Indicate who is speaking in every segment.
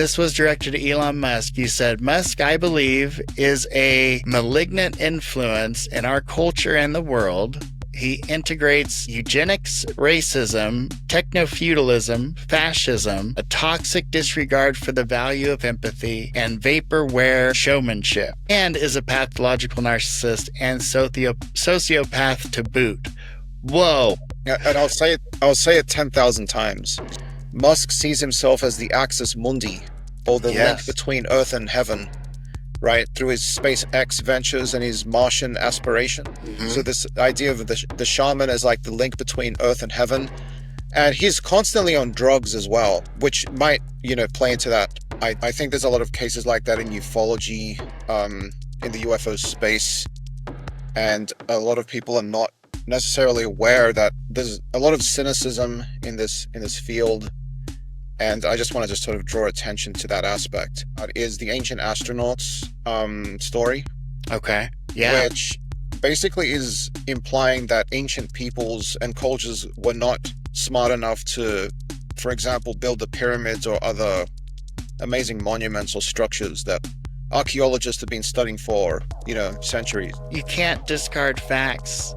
Speaker 1: This was directed to Elon Musk. You said, Musk, I believe, is a malignant influence in our culture and the world. He integrates eugenics, racism, techno-feudalism, fascism, a toxic disregard for the value of empathy, and vaporware showmanship, and is a pathological narcissist and sociopath to boot. Whoa.
Speaker 2: And I'll say it 10,000 times. Musk sees himself as the axis mundi, or the link between Earth and heaven, right? Through his SpaceX ventures and his Martian aspiration. Mm-hmm. So this idea of the shaman as like the link between Earth and heaven. And he's constantly on drugs as well, which might, play into that. I think there's a lot of cases like that in ufology, in the UFO space. And a lot of people are not necessarily aware that there's a lot of cynicism in this field. And I just wanted to sort of draw attention to that aspect. It is the ancient astronauts story.
Speaker 1: Okay. Yeah.
Speaker 2: Which basically is implying that ancient peoples and cultures were not smart enough to, for example, build the pyramids or other amazing monuments or structures that archaeologists have been studying for, centuries.
Speaker 1: You can't discard facts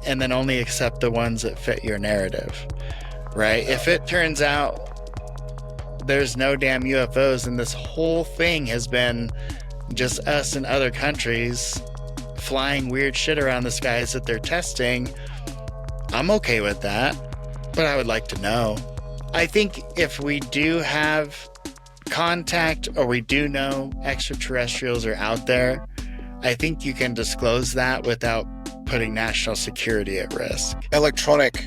Speaker 1: and then only accept the ones that fit your narrative, right? If it turns out there's no damn UFOs and this whole thing has been just us and other countries flying weird shit around the skies that they're testing, I'm okay with that, but I would like to know. I think if we do have contact or we do know extraterrestrials are out there, I think you can disclose that without putting national security at risk.
Speaker 2: Electronic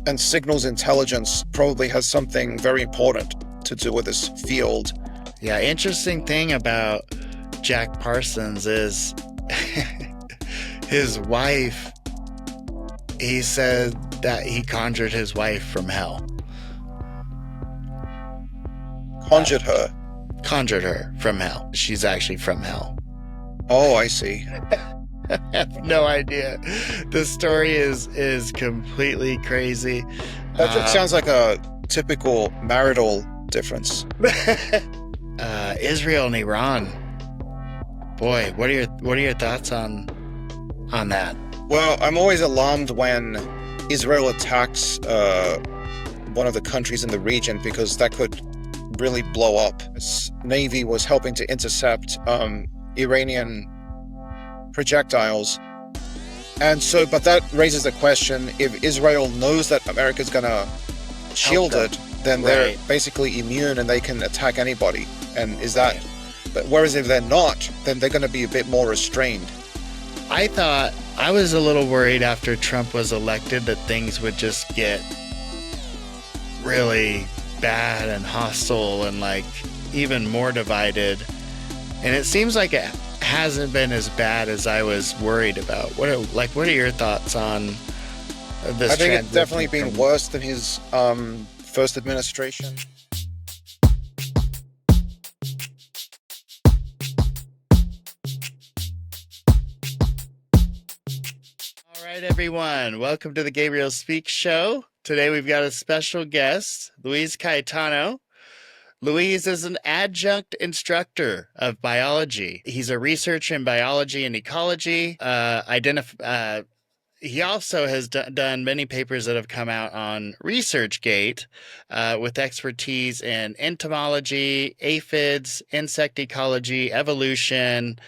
Speaker 2: and signals intelligence probably has something very important to do with this field.
Speaker 1: Yeah, interesting thing about Jack Parsons is his wife, he said that he conjured his wife from hell.
Speaker 2: Conjured her?
Speaker 1: Conjured her from hell. She's actually from hell.
Speaker 2: Oh, I see.
Speaker 1: I have no idea. The story is completely crazy.
Speaker 2: That just sounds like a typical marital difference.
Speaker 1: Israel and Iran. Boy, what are your thoughts on that?
Speaker 2: Well, I'm always alarmed when Israel attacks one of the countries in the region, because that could really blow up. Its Navy was helping to intercept Iranian projectiles. And so, but that raises the question, if Israel knows that America's gonna shield it, then they're basically immune and they can attack anybody. And is that, but whereas if they're not, then they're gonna be a bit more restrained.
Speaker 1: I was a little worried after Trump was elected that things would just get really bad and hostile and like even more divided. And it seems like it hasn't been as bad as I was worried about. What are your thoughts on this?
Speaker 2: I think it's definitely been worse than his first administration.
Speaker 1: All right, everyone. Welcome to the Gabriel Speaks show. Today we've got a special guest, Luis Cayetano. Luis is an adjunct instructor of biology. He's a researcher in biology and ecology. He also has done many papers that have come out on ResearchGate with expertise in entomology, aphids, insect ecology, evolution,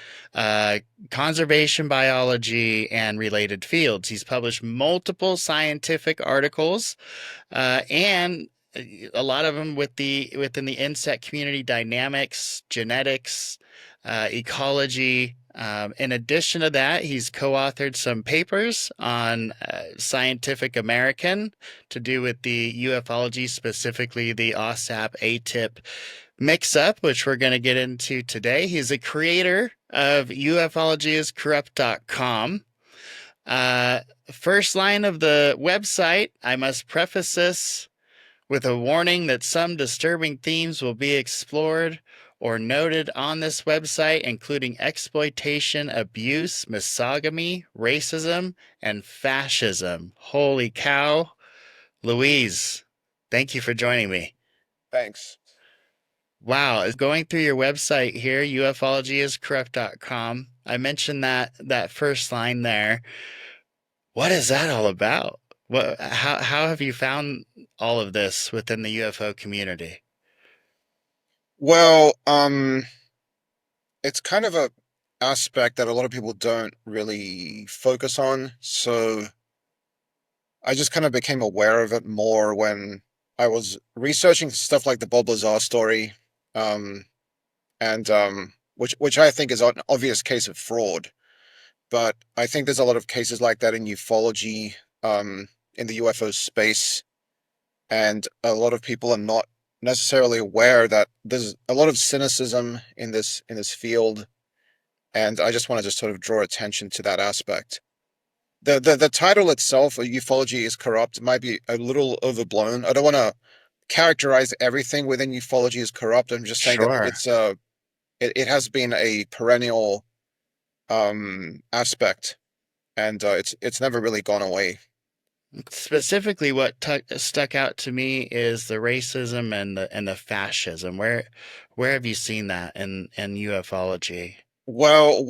Speaker 1: conservation biology, and related fields. He's published multiple scientific articles and a lot of them within the insect community, dynamics, genetics, ecology. In addition to that, he's co-authored some papers on Scientific American to do with the ufology, specifically the AAWSAP AATIP mix-up, which we're going to get into today. He's a creator of ufologyiscorrupt.com. First line of the website, I must preface this with a warning that some disturbing themes will be explored or noted on this website, including exploitation, abuse, misogamy, racism, and fascism. Holy cow. Luis, thank you for joining me.
Speaker 2: Thanks.
Speaker 1: Wow, going through your website here, ufologyiscorrect.com. I mentioned that first line there. What is that all about? How have you found all of this within the UFO community?
Speaker 2: Well, it's kind of a aspect that a lot of people don't really focus on. So I just kind of became aware of it more when I was researching stuff like the Bob Lazar story, um, and which I think is an obvious case of fraud. But I think there's a lot of cases like that in ufology, in the UFO space, and a lot of people are not necessarily aware that there's a lot of cynicism in this field, and I just wanted to sort of draw attention to that aspect. The title itself, ufology is corrupt, might be a little overblown. I don't want to characterize everything within ufology as corrupt. I'm just saying that
Speaker 1: Sure.
Speaker 2: it has been a perennial aspect, and it's never really gone away.
Speaker 1: Specifically, what stuck out to me is the racism and the fascism. Where have you seen that in ufology?
Speaker 2: Well,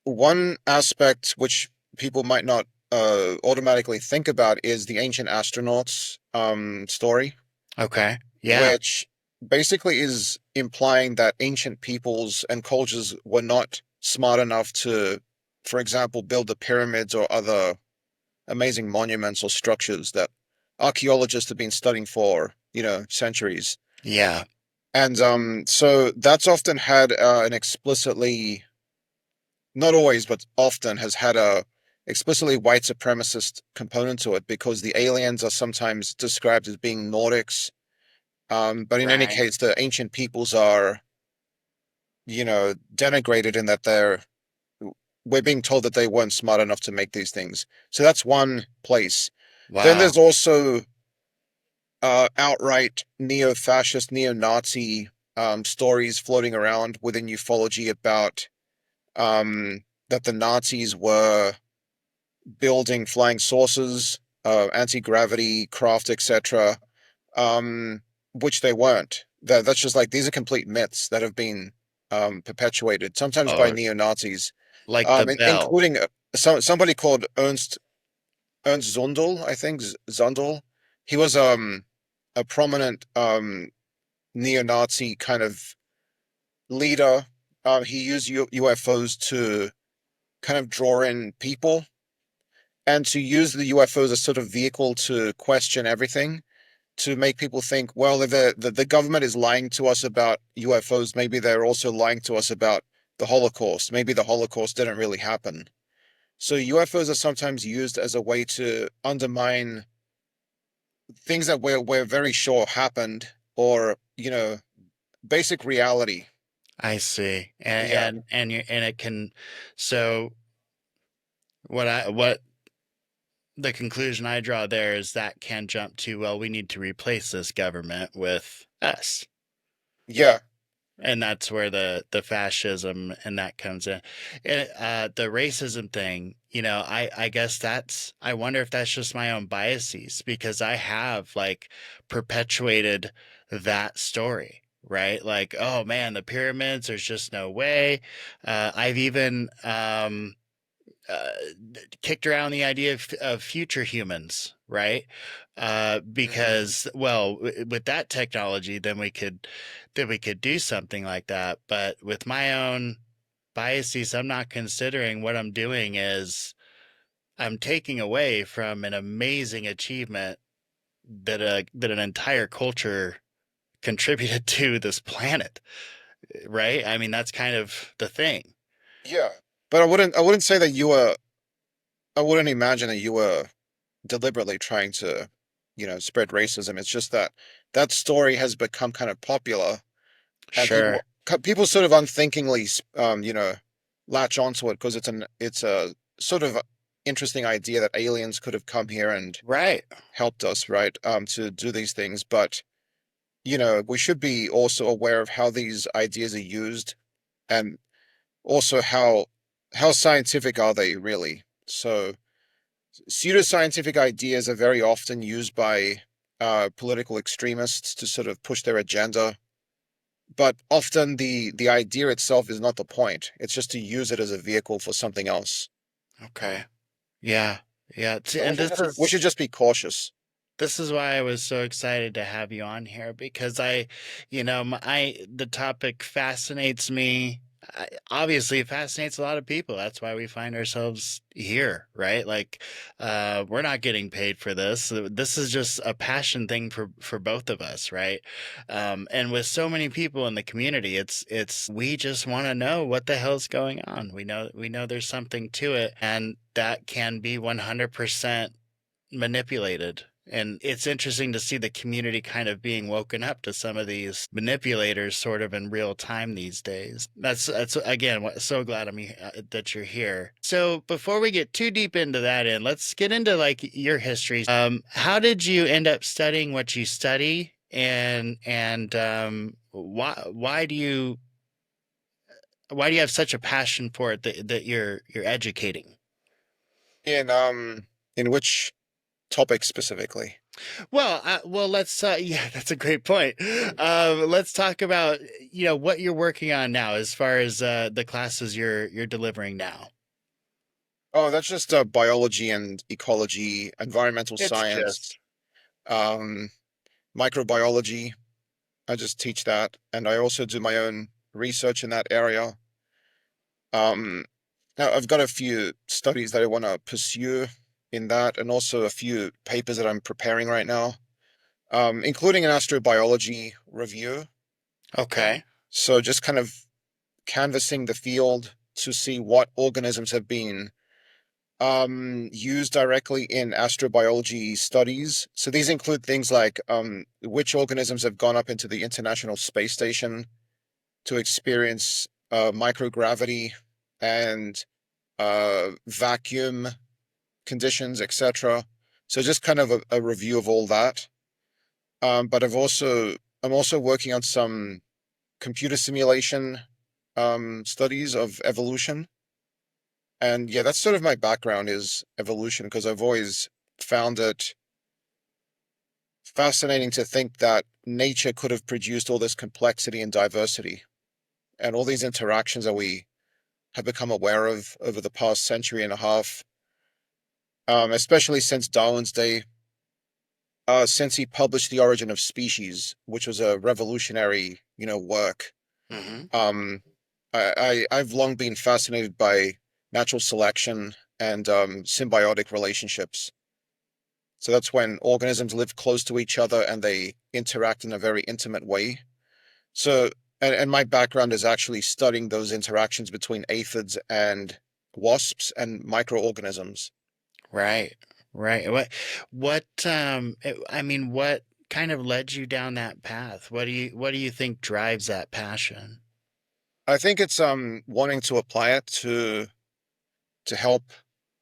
Speaker 2: one aspect which people might not automatically think about is the ancient astronauts story,
Speaker 1: Okay. Yeah.
Speaker 2: which basically is implying that ancient peoples and cultures were not smart enough to, for example, build the pyramids or other amazing monuments or structures that archaeologists have been studying for, centuries.
Speaker 1: Yeah.
Speaker 2: And so that's often had an explicitly, not always, but often has had a explicitly white supremacist component to it because the aliens are sometimes described as being Nordics. But in any
Speaker 1: Right.
Speaker 2: case, the ancient peoples are, denigrated in that we're being told that they weren't smart enough to make these things. So that's one place. Then
Speaker 1: Wow.
Speaker 2: there's also outright neo-fascist, neo-Nazi stories floating around within ufology about that the Nazis were building flying saucers, anti-gravity craft, etc., um, which they weren't. That's just like these are complete myths that have been perpetuated, sometimes by
Speaker 1: Oh,
Speaker 2: neo-Nazis,
Speaker 1: like the bell.
Speaker 2: including somebody called Ernst Zundel, I think Zundel. He was a prominent neo-Nazi kind of leader. He used UFOs to kind of draw in people and to use the UFOs as sort of vehicle to question everything, to make people think, well, if the government is lying to us about UFOs, maybe they're also lying to us about the Holocaust. Maybe the Holocaust didn't really happen. So UFOs are sometimes used as a way to undermine things that we're very sure happened, or basic reality.
Speaker 1: I see.
Speaker 2: Yeah,
Speaker 1: And it can, so what the conclusion I draw there is that can jump to, well, we need to replace this government with us.
Speaker 2: yeah,
Speaker 1: And that's where the fascism and that comes in. The racism thing, I guess I wonder if that's just my own biases because I have like perpetuated that story, right? Like, oh man, the pyramids, there's just no way. I've even uh, kicked around the idea of future humans, right?
Speaker 2: mm,
Speaker 1: Because well, with that technology, then we could do something like that. But with my own biases, I'm not considering what I'm doing is I'm taking away from an amazing achievement that an entire culture contributed to this planet, right? I mean, that's kind of the thing.
Speaker 2: yeah. But I wouldn't say that I wouldn't imagine that you were deliberately trying to, spread racism. It's just that that story has become kind of popular, and
Speaker 1: Sure.
Speaker 2: people sort of unthinkingly, latch onto it because it's a sort of interesting idea that aliens could have come here and
Speaker 1: Right.
Speaker 2: helped us, right? To do these things, but we should be also aware of how these ideas are used, and also how scientific are they really. So pseudoscientific ideas are very often used by political extremists to sort of push their agenda. but often the idea itself is not the point. It's just to use it as a vehicle for something else.
Speaker 1: Okay. Yeah. Yeah.
Speaker 2: So
Speaker 1: And
Speaker 2: we should just be cautious.
Speaker 1: this is why I was so excited to have you on here because the topic fascinates me. Obviously, it fascinates a lot of people. That's why we find ourselves here, right? Like, we're not getting paid for this. This is just a passion thing for both of us, right? And with so many people in the community, it's we just want to know what the hell's going on. We know there's something to it, and that can be 100% manipulated. And it's interesting to see the community kind of being woken up to some of these manipulators sort of in real time these days. That's again, so glad that you're here. So before we get too deep into that let's get into like your history. How did you end up studying what you study, and why do you have such a passion for it that you're educating?
Speaker 2: In in which topic specifically?
Speaker 1: Well, let's yeah, that's a great point. Let's talk about what you're working on now as far as the classes you're delivering now.
Speaker 2: Oh, that's just biology and ecology, environmental
Speaker 1: It's
Speaker 2: science,
Speaker 1: just
Speaker 2: um, microbiology. I just teach that, and I also do my own research in that area. Um, Now I've got a few studies that I want to pursue in that, and also a few papers that I'm preparing right now, including an astrobiology review.
Speaker 1: okay.
Speaker 2: So just kind of canvassing the field to see what organisms have been used directly in astrobiology studies. So these include things like which organisms have gone up into the International Space Station to experience microgravity and vacuum conditions, etc. So just kind of a review of all that. But I'm also working on some computer simulation studies of evolution. And yeah, that's sort of my background is evolution because I've always found it fascinating to think that nature could have produced all this complexity and diversity and all these interactions that we have become aware of over the past century and a half, especially since Darwin's day, since he published The Origin of Species, which was a revolutionary, work.
Speaker 1: Hmm.
Speaker 2: Um, I've long been fascinated by natural selection and symbiotic relationships. So that's when organisms live close to each other and they interact in a very intimate way. So, and my background is actually studying those interactions between aphids and wasps and microorganisms.
Speaker 1: Right. Right. What kind of led you down that path? What do you think drives that passion?
Speaker 2: I think it's wanting to apply it to help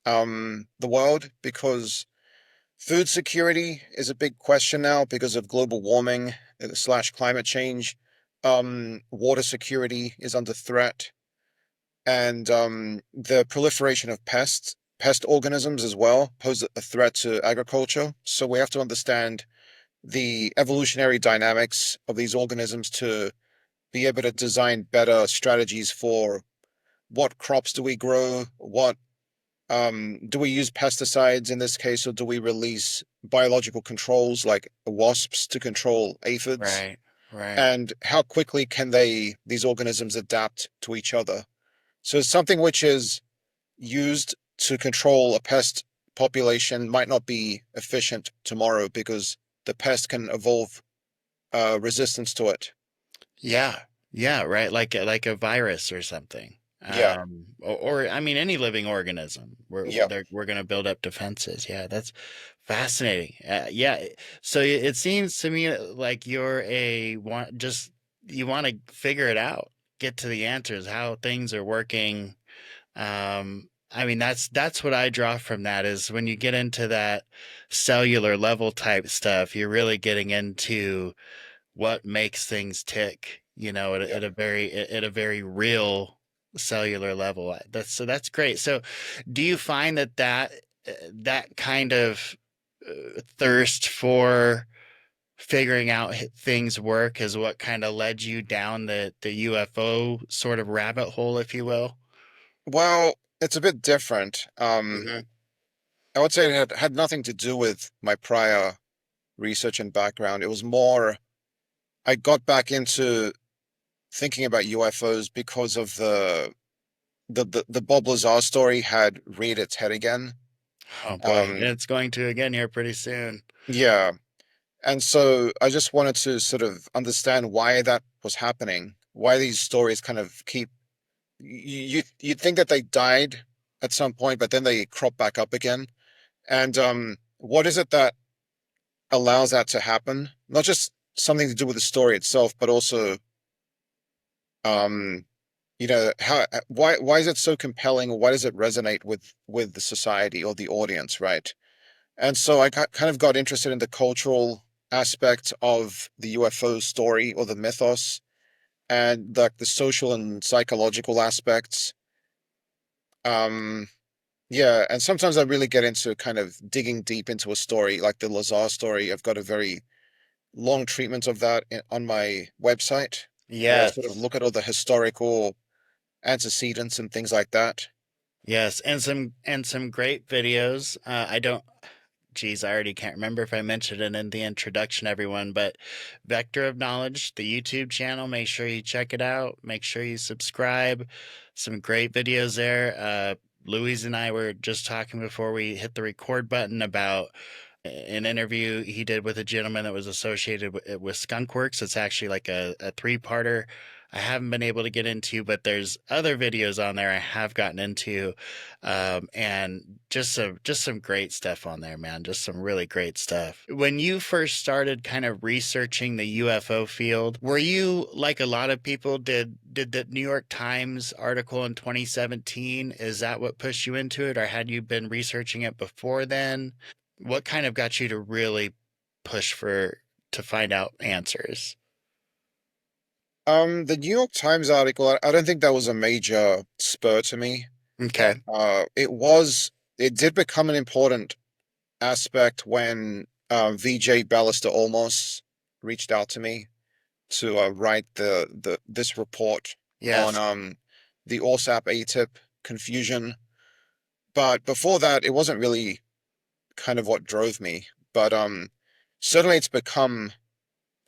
Speaker 2: the world because food security is a big question now because of global warming slash climate change. Water security is under threat, and the proliferation of pest organisms as well, pose a threat to agriculture. So we have to understand the evolutionary dynamics of these organisms to be able to design better strategies for what crops do we grow, what do we use pesticides in this case, or do we release biological controls like wasps to control aphids?
Speaker 1: Right. Right.
Speaker 2: And how quickly can these organisms adapt to each other? So something which is used to control a pest population might not be efficient tomorrow because the pest can evolve resistance to it.
Speaker 1: Yeah. Yeah, right. Like a virus or something.
Speaker 2: Yeah,
Speaker 1: Or I mean any living organism.
Speaker 2: yeah.
Speaker 1: We're going to build up defenses. Yeah, that's fascinating. Yeah. So it seems to me like you want to figure it out, get to the answers, how things are working. That's what I draw from that is when you get into that cellular level type stuff, you're really getting into what makes things tick,
Speaker 2: Yeah.
Speaker 1: at a very real cellular level. That's great. So, do you find that kind of thirst for figuring out things work is what kind of led you down the UFO sort of rabbit hole, if you will?
Speaker 2: Well, it's a bit different.
Speaker 1: Hmm.
Speaker 2: I would say it had nothing to do with my prior research and background. It was more, I got back into thinking about UFOs because of the Bob Lazar story had reared its head again.
Speaker 1: Oh boy,
Speaker 2: Um,
Speaker 1: it's going to again here pretty soon.
Speaker 2: yeah. And so I just wanted to sort of understand why that was happening, why these stories kind of keep you'd think that they died at some point, but then they crop back up again. And what is it that allows that to happen? Not just something to do with the story itself, but also um, how why is it so compelling? Why does it resonate with the society or the audience, right? And so I kind of got interested in the cultural aspect of the UFO story or the mythos, and like the social and psychological aspects. Um, yeah, and sometimes I really get into kind of digging deep into a story, like the Lazar story. I've got a very long treatment of that on my website, where I sort of
Speaker 1: Yes.
Speaker 2: look at all the historical antecedents and things like that.
Speaker 1: Yes, and some great videos. I don't geez, I already can't remember if I mentioned it in the introduction, everyone, but Vector of Knowledge, the YouTube channel, make sure you check it out. Make sure you subscribe. Some great videos there. Louise and I were just talking before we hit the record button about an interview he did with a gentleman that was associated with Skunkworks. It's actually like a three-parter. I haven't been able to get into, but there's other videos on there I have gotten into, and just some great stuff on there, man. Just some really great stuff. When you first started kind of researching the UFO field, were you like a lot of people? Did the New York Times article in 2017? Is that what pushed you into it, or had you been researching it before then? What kind of got you to really push for to find out answers?
Speaker 2: The New York Times article, I don't think that was a major spur to me.
Speaker 1: Okay.
Speaker 2: It did become an important aspect when VJ Ballister Olmos reached out to me to write this report on
Speaker 1: Yes.
Speaker 2: the ORSAP ATIP confusion. But before that, it wasn't really kind of what drove me. But certainly it's become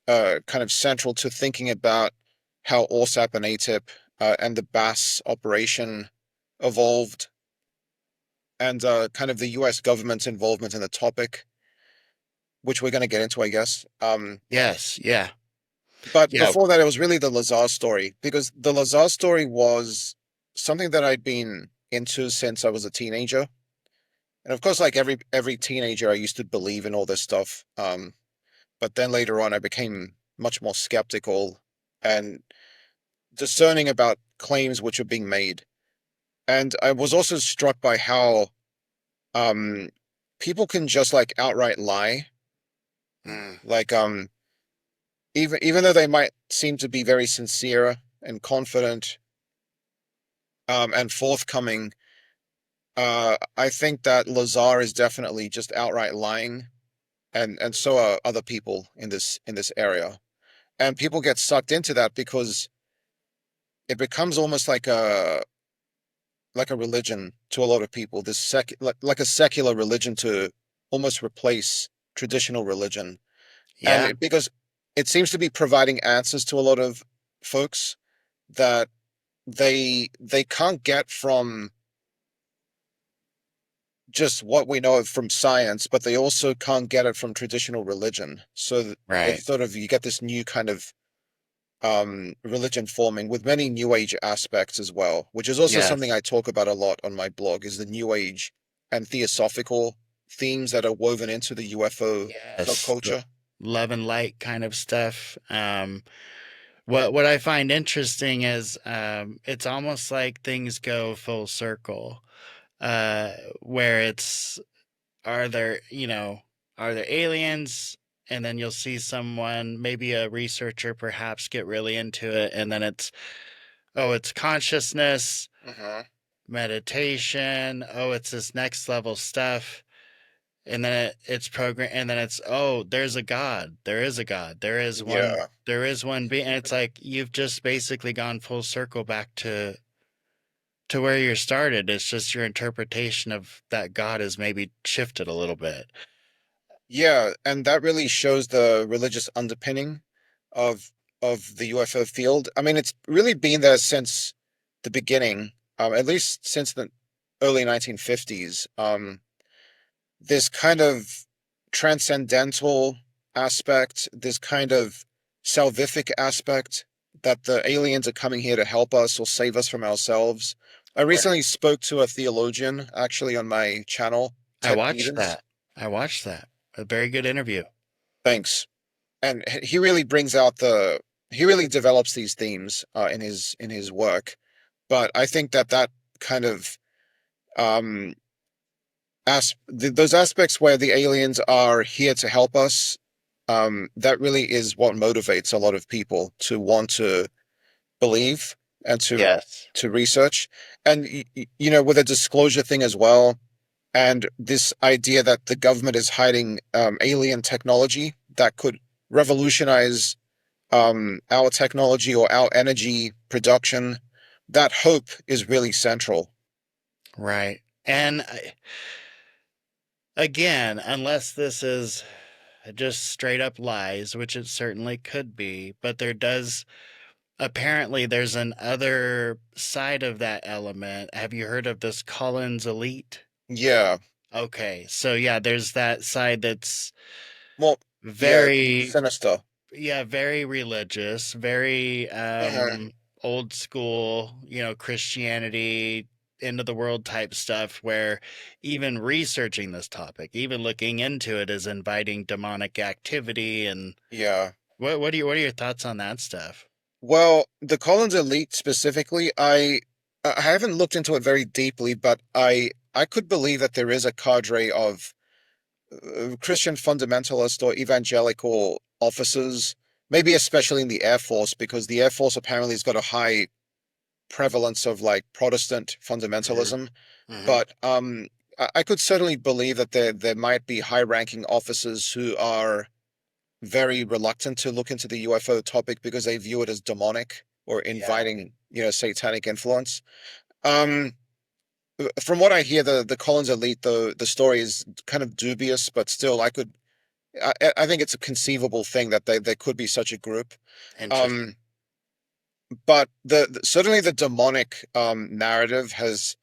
Speaker 2: kind of central to thinking about how ORSAP and ATIP and the BAS operation evolved, and kind of the US government's involvement in the topic, which we're going to get into, I guess.
Speaker 1: Yes. Yeah.
Speaker 2: But
Speaker 1: Yeah.
Speaker 2: before that, it was really the Lazar story, because the Lazar story was something that I'd been into since I was a teenager. And of course, like every teenager, I used to believe in all this stuff. But then later on, I became much more skeptical and discerning about claims which are being made. And I was also struck by how um, people can just like outright lie.
Speaker 1: Mm.
Speaker 2: Like even though they might seem to be very sincere and confident and forthcoming, I think that Lazar is definitely just outright lying, and so are other people in this area. And people get sucked into that because it becomes almost like a religion to a lot of people. This like a secular religion to almost replace traditional religion, and
Speaker 1: Yeah.
Speaker 2: because it seems to be providing answers to a lot of folks that they can't get from just what we know from science, but they also can't get it from traditional religion. So
Speaker 1: Right.
Speaker 2: it's sort of, you get this new kind of religion forming with many new age aspects as well, which is also something
Speaker 1: Yes.
Speaker 2: I talk about a lot on my blog, is the new age and theosophical themes that are woven into the UFO
Speaker 1: Yes. The
Speaker 2: subculture.
Speaker 1: love and light kind of stuff. What I find interesting is it's almost like things go full circle, where it's are there, are there aliens? And then you'll see someone, maybe a researcher perhaps, get really into it. And then oh, it's consciousness,
Speaker 2: Hmm.
Speaker 1: meditation. Oh, it's this next level stuff. and then it's program, and then it's, oh, there's a god, there is a god,
Speaker 2: Yeah.
Speaker 1: there is one being, and it's like you've just basically gone full circle back to where you started. It's just your interpretation of that god has maybe shifted a little bit.
Speaker 2: Yeah, and that really shows the religious underpinning of the UFO field. I mean, it's really been there since the beginning, at least since the early 1950s. This kind of transcendental aspect, this kind of salvific aspect that the aliens are coming here to help us or save us from ourselves. I
Speaker 1: Right.
Speaker 2: recently spoke to a theologian actually on my channel,
Speaker 1: I
Speaker 2: Ted
Speaker 1: watched
Speaker 2: Peters.
Speaker 1: that. I watched that. A very good interview.
Speaker 2: Thanks. And he really brings out he really develops these themes in his work. But I think that that kind of um those aspects where the aliens are here to help us, that really is what motivates a lot of people to want to believe and
Speaker 1: Yes.
Speaker 2: to research. And you know, with a disclosure thing as well, and this idea that the government is hiding alien technology that could revolutionize our technology or our energy production, that hope is really central.
Speaker 1: Right. And again, unless this is just straight up lies, which it certainly could be, but there does apparently there's an other side of that element. Have you heard of this Collins elite?
Speaker 2: Yeah.
Speaker 1: Okay, so yeah, there's that side that's
Speaker 2: Well, yeah,
Speaker 1: very,
Speaker 2: sinister.
Speaker 1: yeah, very religious, very
Speaker 2: Uh,
Speaker 1: old school, Christianity, end of the world type stuff, where even researching this topic, even looking into it, is inviting demonic activity. And
Speaker 2: yeah.
Speaker 1: what are your thoughts on that stuff?
Speaker 2: Well, the Collins Elite specifically, I haven't looked into it very deeply, but I could believe that there is a cadre of Christian fundamentalist or evangelical officers, maybe especially in the Air Force, because the Air Force apparently has got a high prevalence of like Protestant
Speaker 1: Hmm.
Speaker 2: fundamentalism.
Speaker 1: Hmm.
Speaker 2: But I could certainly believe that there might be high-ranking officers who are very reluctant to look into the UFO topic because they view it as demonic or
Speaker 1: Yeah.
Speaker 2: inviting, you know, satanic influence. Um, from what I hear, the Collins Elite, the story is kind of dubious, but still, I think it's a conceivable thing that there could be such a group.
Speaker 1: Interesting.
Speaker 2: Um, but certainly the demonic narrative has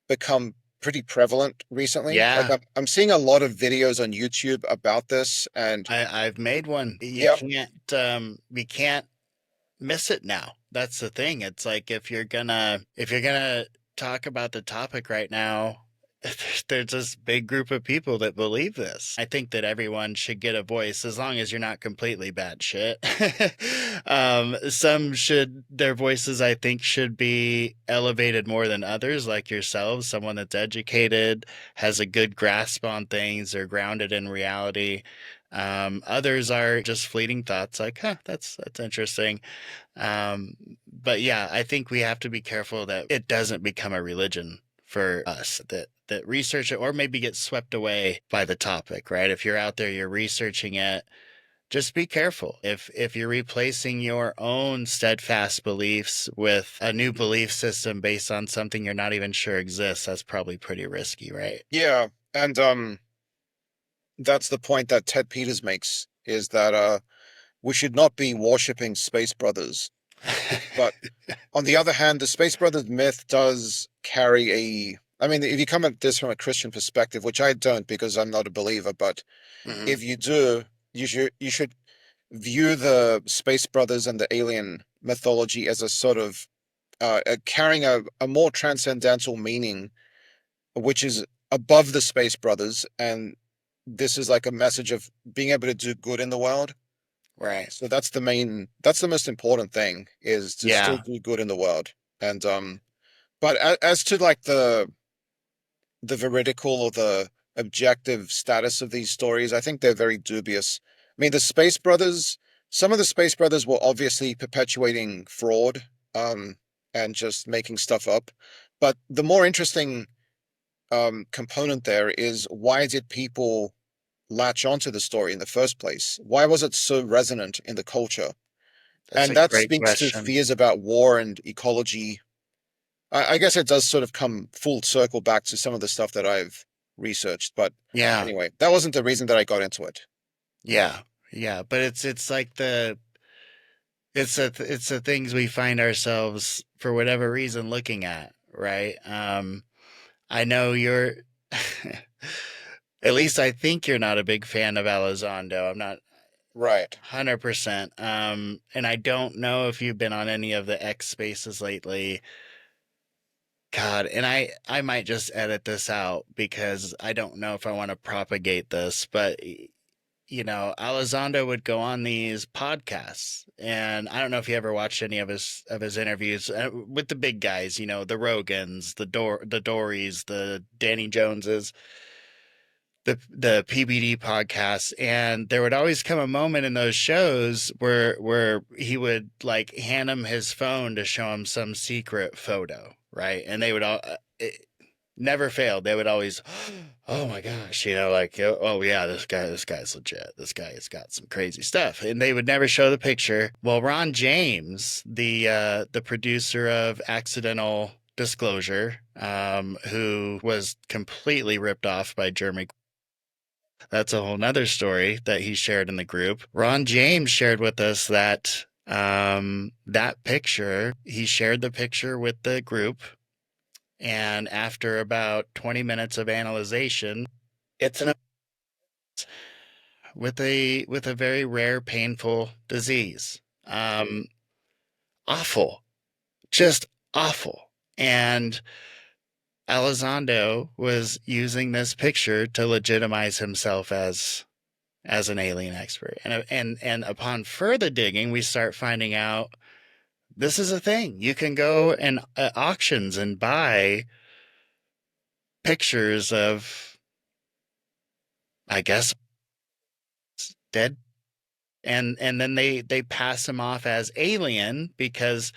Speaker 2: become pretty prevalent recently. Like
Speaker 1: Yeah.
Speaker 2: I'm seeing a lot of videos on YouTube about this, and
Speaker 1: I've made one. You
Speaker 2: yep,
Speaker 1: can't miss it now. That's the thing. It's like if you're gonna talk about the topic right now, there's this big group of people that believe this. I think that everyone should get a voice as long as you're not completely bad shit. Some should their voices I think should be elevated more than others, like yourselves, someone that's educated, has a good grasp on things, or grounded in reality. Others are just fleeting thoughts like, huh, that's interesting. Um, but yeah, I think we have to be careful that it doesn't become a religion for us, that research it or maybe get swept away by the topic, right? If you're out there, you're researching it, just be careful. If you're replacing your own steadfast beliefs with a new belief system based on something you're not even sure exists, that's probably pretty risky, right?
Speaker 2: yeah, and that's the point that Ted Peters makes is that we should not be worshipping Space Brothers. But on the other hand, the Space Brothers myth does carry a. I mean, if you come at this from a Christian perspective, which I don't because I'm not a believer, but
Speaker 1: Hmm.
Speaker 2: if you do, you should view the Space Brothers and the alien mythology as a sort of carrying a more transcendental meaning, which is above the Space Brothers, and this is like a message of being able to do good in the world.
Speaker 1: Right.
Speaker 2: So that's the most important thing is to still
Speaker 1: Yeah.
Speaker 2: do good in the world. And but as to like the veridical or the objective status of these stories, I think they're very dubious. I mean, the Space Brothers, some of the Space Brothers were obviously perpetuating fraud, and just making stuff up. But the more interesting component there is, why did people latch onto the story in the first place? Why was it so resonant in the culture?
Speaker 1: That's
Speaker 2: And
Speaker 1: a
Speaker 2: that
Speaker 1: great
Speaker 2: speaks to
Speaker 1: question.
Speaker 2: fears about war and ecology. I guess it does sort of come full circle back to some of the stuff that I've researched. But
Speaker 1: Yeah,
Speaker 2: anyway, that wasn't the reason that I got into it.
Speaker 1: yeah, yeah. But it's like it's the things we find ourselves for whatever reason looking at, right? I know you're. At least I think you're not a big fan of Elizondo. I'm not
Speaker 2: Right.
Speaker 1: 100%. And I don't know if you've been on any of the X spaces lately. God, and I might just edit this out because I don't know if I want to propagate this, but Elizondo would go on these podcasts, and I don't know if you ever watched any of his interviews with the big guys, the Rogans, the Dorys, the Danny Joneses, the PBD podcasts, and there would always come a moment in those shows where he would like hand him his phone to show him some secret photo, right? And they would all it never failed. They would always, oh my gosh, like, oh yeah, this guy's legit. This guy has got some crazy stuff, and they would never show the picture. Well, Ron James, the producer of Accidental Disclosure, who was completely ripped off by Jeremy, that's a whole nother story that he shared in the group. Ron James shared with us that that picture, he shared the picture with the group. And after about 20 minutes of analyzation, it's an with a very rare, painful disease. Awful, just awful. And Elizondo was using this picture to legitimize himself as an alien expert. And upon further digging, we start finding out this is a thing. You can go and auctions and buy pictures of, I guess, dead, and then they pass them off as alien because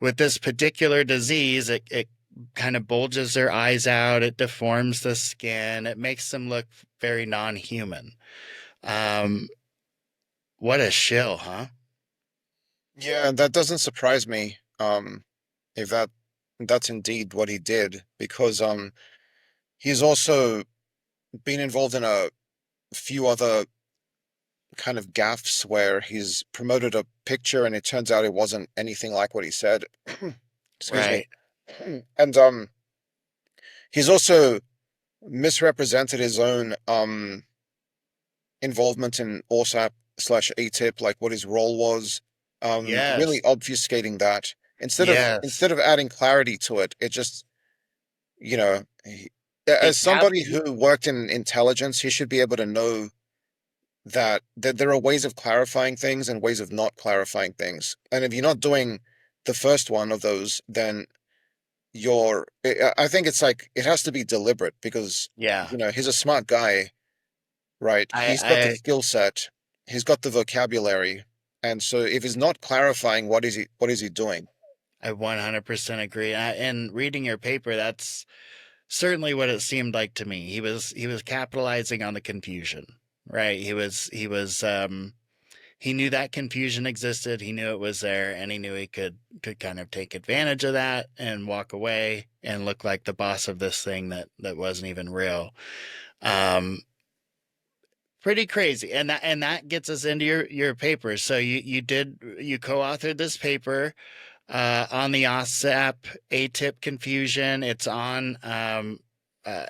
Speaker 1: with this particular disease, it kind of bulges their eyes out, it deforms the skin, it makes them look very non-human. Um, what a shill, huh?
Speaker 2: Yeah, that doesn't surprise me. If that's indeed what he did, because he's also been involved in a few other kind of gaffes where he's promoted a picture and it turns out it wasn't anything like what he said. Excuse me.
Speaker 1: Right.
Speaker 2: And he's also misrepresented his own involvement in ORSAP slash ATIP, like what his role was, really
Speaker 1: Yes.
Speaker 2: obfuscating that.
Speaker 1: Yes.
Speaker 2: Instead of adding clarity to it, it just, you know,
Speaker 1: It
Speaker 2: as
Speaker 1: cap
Speaker 2: somebody who worked in intelligence, he should be able to know that there are ways of clarifying things and ways of not clarifying things. And if you're not doing the first one of those, then I think it's like it has to be deliberate because,
Speaker 1: yeah.
Speaker 2: he's a smart guy, right?
Speaker 1: I
Speaker 2: He's got the
Speaker 1: I
Speaker 2: skill set, he's got the vocabulary. And so if he's not clarifying, what is he doing?
Speaker 1: I 100% agree. And reading your paper, that's certainly what it seemed like to me. He was capitalizing on the confusion, right? He knew that confusion existed. He knew it was there, and he knew he could kind of take advantage of that and walk away and look like the boss of this thing that wasn't even real. Um, Pretty crazy, and that gets us into your paper. So you co-authored this paper on the OSAP ATIP confusion. It's on uh,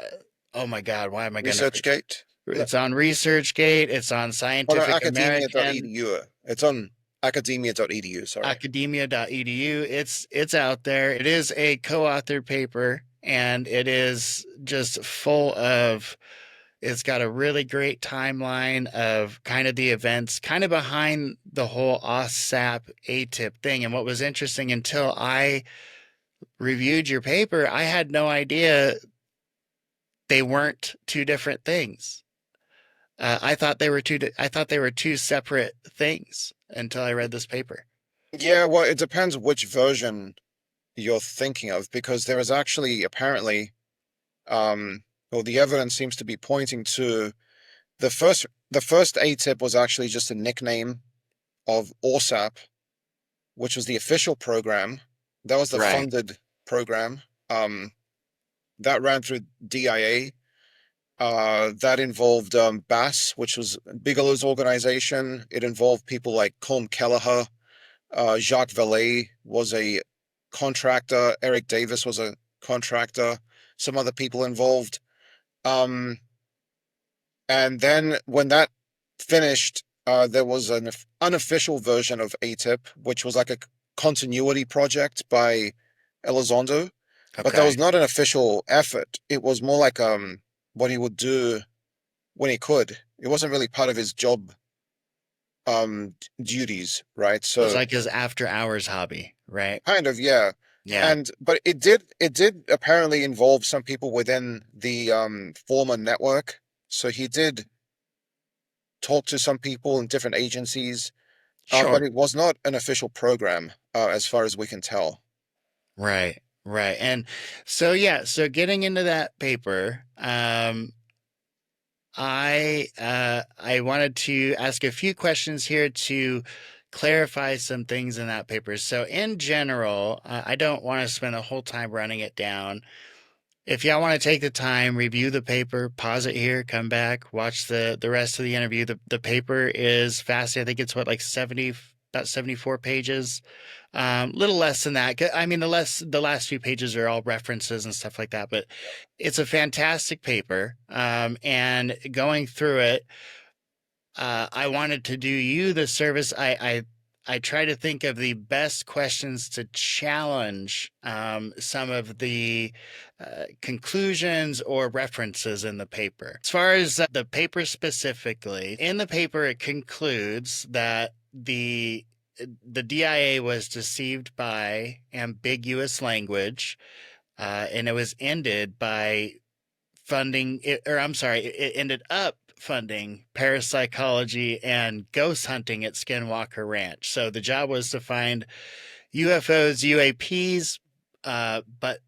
Speaker 1: oh my God, why am I gonna?
Speaker 2: ResearchGate? No,
Speaker 1: It's on ResearchGate. It's on
Speaker 2: oh no,
Speaker 1: Scientific American,
Speaker 2: academia.edu. It's on academia.edu, sorry.
Speaker 1: academia.edu. It's out there. It is a co-authored paper, and it is just full of. It's got a really great timeline of kind of the events, kind of behind the whole OSAP ATIP thing. And what was interesting until I reviewed your paper, I had no idea they weren't two different things. I thought they were two separate things until I read this paper.
Speaker 2: Yeah, well, it depends which version you're thinking of, because there is actually apparently Well, the evidence seems to be pointing to the first AATIP was actually just a nickname of ORSAP, which was the official program. That was the
Speaker 1: Right.
Speaker 2: funded program. That ran through DIA. That involved BASS, which was Bigelow's organization. It involved people like Colm Kelleher. Jacques Vallée was a contractor. Eric Davis was a contractor. Some other people involved. Um, and then when that finished, there was an unofficial version of AATIP, which was like a continuity project by Elizondo, but that
Speaker 1: Okay.
Speaker 2: was not an official effort. It was more like what he would do when he could. It wasn't really part of his job duties, right?
Speaker 1: It was
Speaker 2: So
Speaker 1: like his after hours hobby, right?
Speaker 2: kind of, yeah.
Speaker 1: Yeah.
Speaker 2: And but it did apparently involve some people within the former network. So he did talk to some people in different agencies, but
Speaker 1: Sure.
Speaker 2: it was not an official program, as far as we can tell.
Speaker 1: Right. Right. And so, yeah, so getting into that paper, I wanted to ask a few questions here to clarify some things in that paper. So in general, I don't want to spend the whole time running it down. If y'all want to take the time, review the paper, pause it here, come back, watch the rest of the interview. The paper is fast. I think it's what, like 70, about 74 pages. Little less than that. I mean, the last few pages are all references and stuff like that, but it's a fantastic paper. And going through it, I wanted to do you the service. I try to think of the best questions to challenge some of the conclusions or references in the paper. As far as the paper specifically, in the paper it concludes that the DIA was deceived by ambiguous language, and it was ended by funding it, or I'm sorry, it ended up funding parapsychology and ghost hunting at Skinwalker Ranch. So the job was to find UFOs, UAPs, but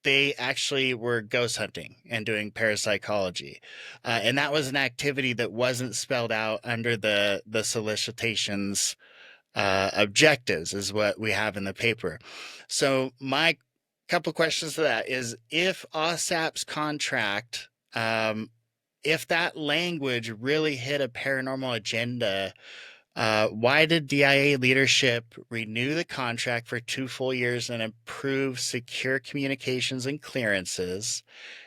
Speaker 1: they actually were ghost hunting and doing parapsychology. And that was an activity that wasn't spelled out under the solicitations objectives, is what we have in the paper. So my couple questions to that is, if OSAP's contract, if that language really hit a paranormal agenda, why did DIA leadership renew the contract for 2 full years and improve secure communications and clearances?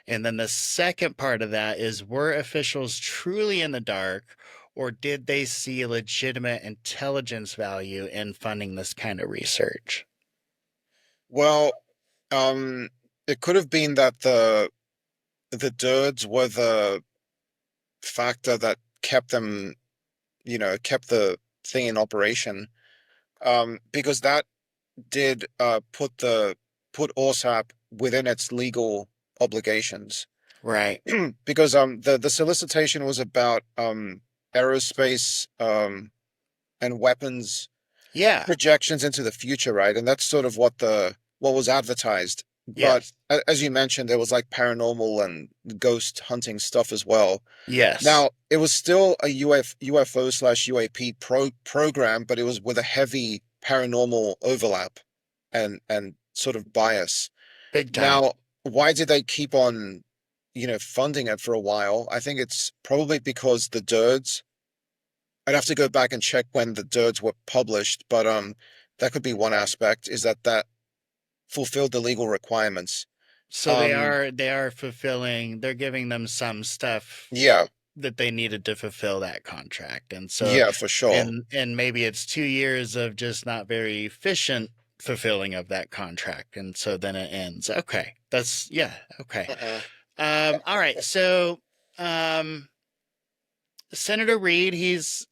Speaker 1: And then the second part of that is, were officials truly in the dark, or did they see a legitimate intelligence value in funding this kind of research?
Speaker 2: Well, um, it could have been that the dirds were the factor that kept them, kept the thing in operation. Because that did put ORSAP within its legal obligations.
Speaker 1: Right.
Speaker 2: Because the solicitation was about aerospace and weapons
Speaker 1: Yeah.
Speaker 2: projections into the future, right? And that's sort of what was advertised. But
Speaker 1: Yes.
Speaker 2: as you mentioned, there was like paranormal and ghost hunting stuff as well.
Speaker 1: Yes.
Speaker 2: Now, it was still a UFO slash UAP program, but it was with a heavy paranormal overlap and sort of bias.
Speaker 1: Big time.
Speaker 2: Now, why did they keep on, funding it for a while? I think it's probably because the dirds. I'd have to go back and check when the dirds were published, but that could be one aspect, is that fulfilled the legal requirements.
Speaker 1: So
Speaker 2: Um,
Speaker 1: they are fulfilling, they're giving them some stuff
Speaker 2: yeah,
Speaker 1: that they needed to fulfill that contract. And so,
Speaker 2: yeah, for sure.
Speaker 1: and maybe it's 2 years of just not very efficient fulfilling of that contract. And so then it ends. Okay. That's, yeah. Okay.
Speaker 2: Uh-uh.
Speaker 1: All right. So, um, Senator Reid, he's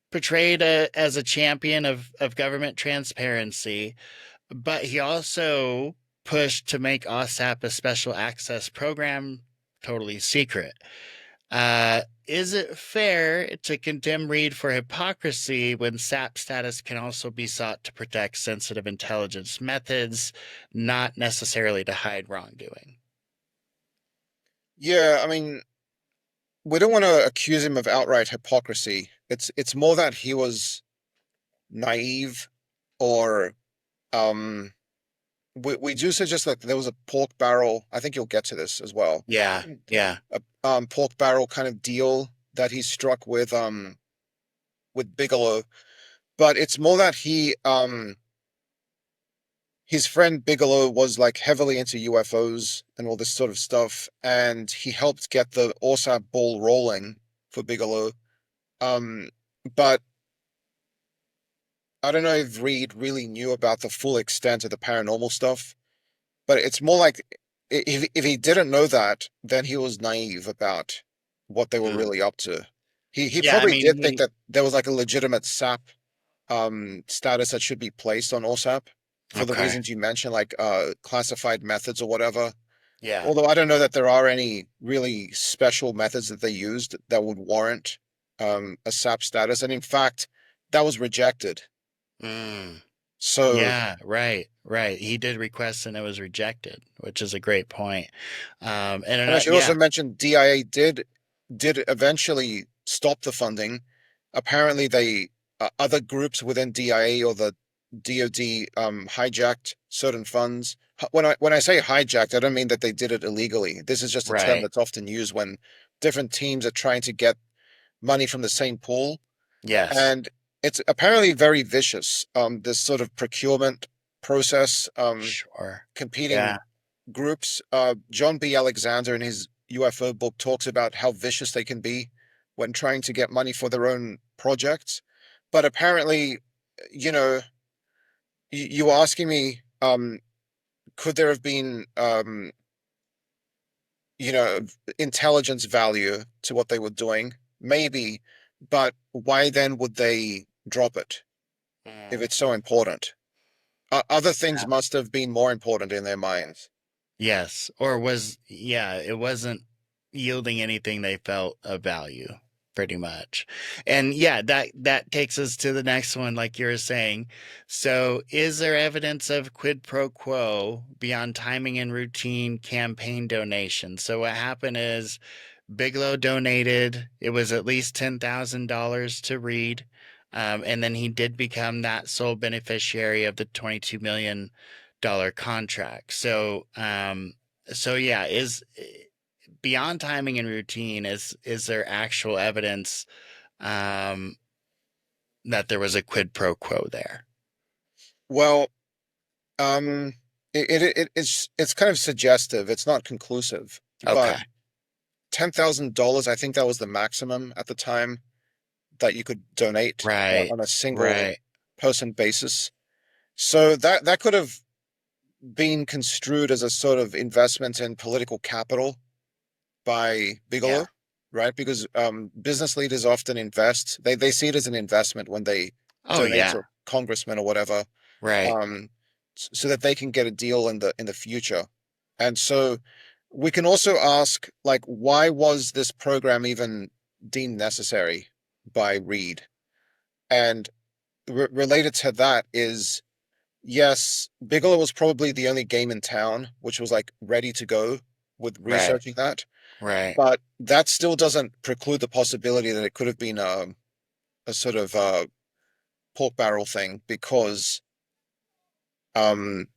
Speaker 1: portrayed as a champion of government transparency, but he also pushed to make OSAP a special access program totally secret. Is it fair to condemn Reid for hypocrisy when SAP status can also be sought to protect sensitive intelligence methods, not necessarily to hide wrongdoing?
Speaker 2: Yeah, I mean, we don't want to accuse him of outright hypocrisy. It's more that he was naive, or um we do suggest that there was a pork barrel. I think you'll get to this as well.
Speaker 1: Yeah, yeah,
Speaker 2: A pork barrel kind of deal that he struck with Bigelow, but it's more that his friend Bigelow was like heavily into UFOs and all this sort of stuff, and he helped get the AAWSAP ball rolling for Bigelow. Um, but I don't know if Reed really knew about the full extent of the paranormal stuff. But it's more like, if he didn't know that, then he was naive about what they were
Speaker 1: mm.
Speaker 2: really up to. He
Speaker 1: Yeah. I
Speaker 2: probably
Speaker 1: mean,
Speaker 2: did think that there was like a legitimate SAP status that should be placed on OSAP for the
Speaker 1: okay,
Speaker 2: reasons you mentioned, like classified methods or whatever.
Speaker 1: yeah.
Speaker 2: Although I don't know that there are any really special methods that they used that would warrant a SAP status. And in fact, that was rejected.
Speaker 1: Mm.
Speaker 2: So,
Speaker 1: Yeah, right, right. He did request and it was rejected, which is a great point.
Speaker 2: and I should also
Speaker 1: Yeah,
Speaker 2: mention DIA did eventually stop the funding. Apparently, they other groups within DIA or the DoD hijacked certain funds. When I say hijacked, I don't mean that they did it illegally. This is just a term
Speaker 1: right.
Speaker 2: that's often used when different teams are trying to get money from the same pool,
Speaker 1: Yes,
Speaker 2: and it's apparently very vicious. This sort of procurement process,
Speaker 1: sure. Yeah.
Speaker 2: competing groups. John B. Alexander in his UFO book talks about how vicious they can be when trying to get money for their own projects. But apparently, you know, you were asking me, could there have been, you know, intelligence value to what they were doing? Maybe, but why then would they drop it if
Speaker 1: Mm.
Speaker 2: it's so important? Other things must have been more important in their minds.
Speaker 1: Yes, or yeah, it wasn't yielding anything they felt of value, pretty much. And yeah, that takes us to the next one, like you were saying. So, is there evidence of quid pro quo beyond timing and routine campaign donations? So, what happened is Bigelow donated, it was at least $10,000 to Reed. And then he did become that sole beneficiary of the $22 million contract. So yeah, is beyond timing and routine, is there actual evidence um, that there was a quid pro quo there?
Speaker 2: Well, Um, it's kind of suggestive. It's not conclusive, but
Speaker 1: Okay.
Speaker 2: $10,000, I think that was the maximum at the time that you could donate
Speaker 1: Right.
Speaker 2: on a single
Speaker 1: Right.
Speaker 2: person basis. So that could have been construed as a sort of investment in political capital by
Speaker 1: Yeah.
Speaker 2: Bigelow, right? Because business leaders often invest. They see it as an investment when they
Speaker 1: Oh
Speaker 2: donate
Speaker 1: yeah.
Speaker 2: to congressmen or whatever,
Speaker 1: Right.
Speaker 2: um, so that they can get a deal in the future. And so we can also ask, like, why was this program even deemed necessary by Reed? And related to that is, yes, Bigelow was probably the only game in town which was like ready to go with
Speaker 1: Right.
Speaker 2: researching that,
Speaker 1: Right.
Speaker 2: but that still doesn't preclude the possibility that it could have been a sort of pork barrel thing because um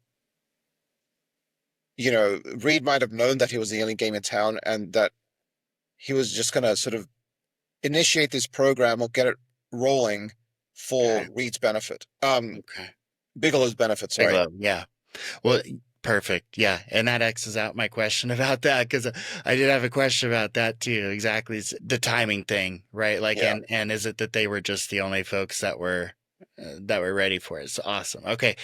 Speaker 2: Reed might have known that he was the only game in town and that he was just going to sort of initiate this program or get it rolling for
Speaker 1: Okay.
Speaker 2: Reed's benefit.
Speaker 1: Okay.
Speaker 2: Bigelow's benefit, sorry.
Speaker 1: Bigelow. Yeah. Well, perfect. Yeah. And that X's out my question about that because I did have a question about that too. Exactly. It's the timing thing, right? Like,
Speaker 2: Yeah.
Speaker 1: and is it that they were just the only folks that were ready for it? It's awesome. Okay.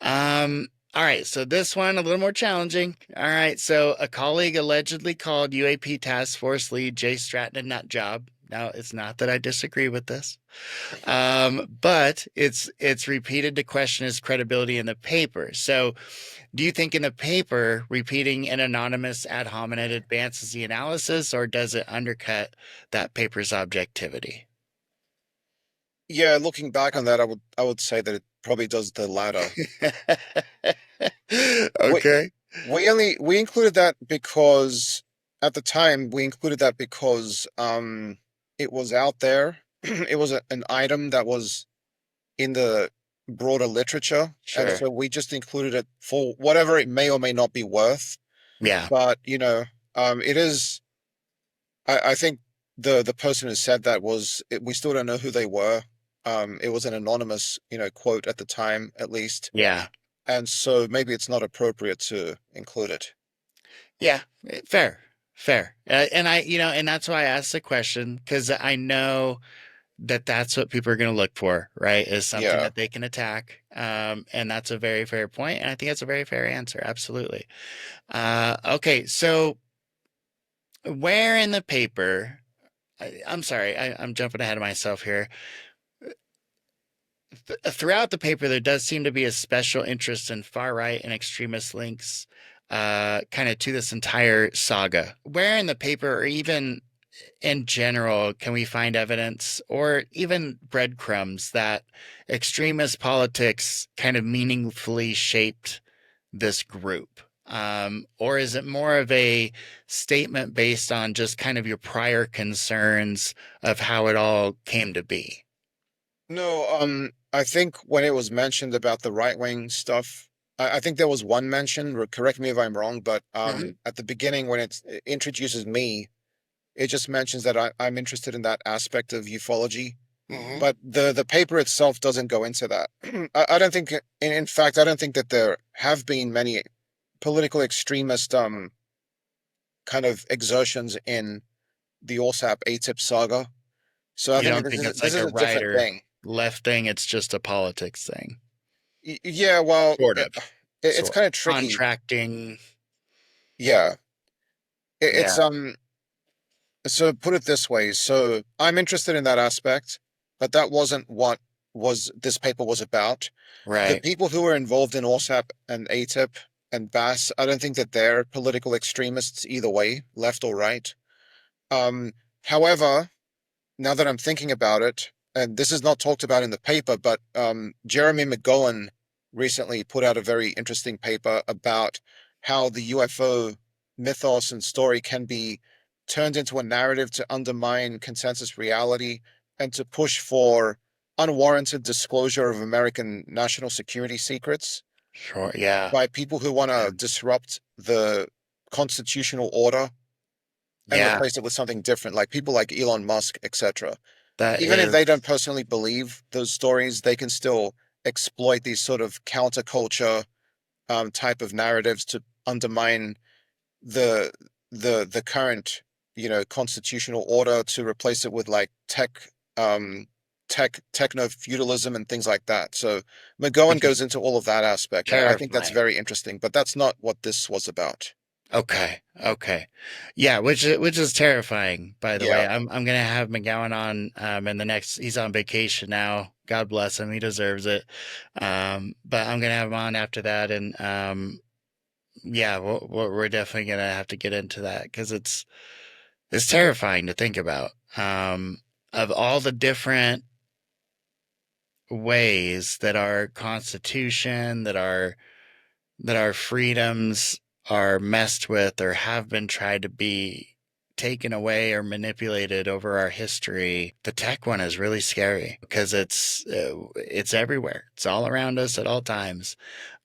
Speaker 1: All right. So this one a little more challenging. All right. So a colleague allegedly called UAP Task Force lead Jay Stratton a nut job. Now, it's not that I disagree with this. But it's repeated to question his credibility in the paper. So, do you think in the paper repeating an anonymous ad hominem advances the analysis, or does it undercut that paper's objectivity?
Speaker 2: Yeah, looking back on that, I would say that it probably does the latter. We
Speaker 1: Okay.
Speaker 2: we included that because at the time we included that because it was out there. It was an item that was in the broader literature, and
Speaker 1: Sure.
Speaker 2: so we just included it for whatever it may or may not be worth.
Speaker 1: Yeah.
Speaker 2: But it is. I think the person who said that we still don't know who they were. It was an anonymous, quote at the time, at least,
Speaker 1: Yeah.
Speaker 2: and so maybe it's not appropriate to include it.
Speaker 1: Yeah. Fair. Fair. And and that's why I asked the question, because I know that that's what people are going to look for, right? Is something
Speaker 2: Yeah.
Speaker 1: that they can attack. And that's a very fair point, and I think that's a very fair answer. Absolutely. Okay. So where in the paper, I'm sorry, I'm jumping ahead of myself here. Throughout the paper, there does seem to be a special interest in far right and extremist links, kind of to this entire saga. Where in the paper, or even in general, can we find evidence or even breadcrumbs that extremist politics kind of meaningfully shaped this group? Or is it more of a statement based on just kind of your prior concerns of how it all came to be?
Speaker 2: No, I think when it was mentioned about the right wing stuff, I think there was one mention. Correct me if I'm wrong, but
Speaker 1: Hmm.
Speaker 2: at the beginning when it introduces me, it just mentions that I'm interested in that aspect of ufology.
Speaker 1: Hmm.
Speaker 2: But the paper itself doesn't go into that. I don't think, in fact, I don't think that there have been many political extremist kind of exertions in the OSAP ATIP saga. So I
Speaker 1: You
Speaker 2: think
Speaker 1: don't
Speaker 2: this
Speaker 1: think
Speaker 2: is
Speaker 1: it's
Speaker 2: this
Speaker 1: like
Speaker 2: is
Speaker 1: a
Speaker 2: a different
Speaker 1: right or
Speaker 2: thing.
Speaker 1: left thing, it's just a politics thing?
Speaker 2: Yeah, well,
Speaker 1: Sort of.
Speaker 2: it's
Speaker 1: Sort.
Speaker 2: kind of tricky.
Speaker 1: Contracting.
Speaker 2: Yeah, it's
Speaker 1: Yeah.
Speaker 2: So put it this way. So I'm interested in that aspect, but that wasn't what was this paper was about. The
Speaker 1: Right.
Speaker 2: people who were involved in OSAP and ATIP and BAS, I don't think that they're political extremists either way, left or right. Um, However, now that I'm thinking about it, and this is not talked about in the paper, but Jeremy McGowan recently put out a very interesting paper about how the UFO mythos and story can be turned into a narrative to undermine consensus reality and to push for unwarranted disclosure of American national security secrets
Speaker 1: Sure. Yeah.
Speaker 2: by people who want
Speaker 1: Yeah.
Speaker 2: to disrupt the constitutional order and
Speaker 1: Yeah.
Speaker 2: replace it with something different, like people like Elon Musk, etc.
Speaker 1: That
Speaker 2: Even if they
Speaker 1: is
Speaker 2: don't personally believe those stories, they can still exploit these sort of counterculture type of narratives to undermine the the current constitutional order to replace it with like um techno feudalism and things like that. So McGowan
Speaker 1: which is
Speaker 2: goes into all of that aspect, and I think that's
Speaker 1: terrifying.
Speaker 2: very interesting. But that's not what this was about.
Speaker 1: Okay. Okay. Yeah, which is terrifying, by the way.
Speaker 2: Yeah.
Speaker 1: I'm gonna have McGowan on in the next, he's on vacation now. God bless him. He deserves it. But I'm gonna have him on after that, and yeah, we're definitely gonna have to get into that because it's terrifying to think about. Of all the different ways that our constitution, that our freedoms are messed with or have been tried to be taken away or manipulated over our history. The tech one is really scary because it's everywhere. It's all around us at all times.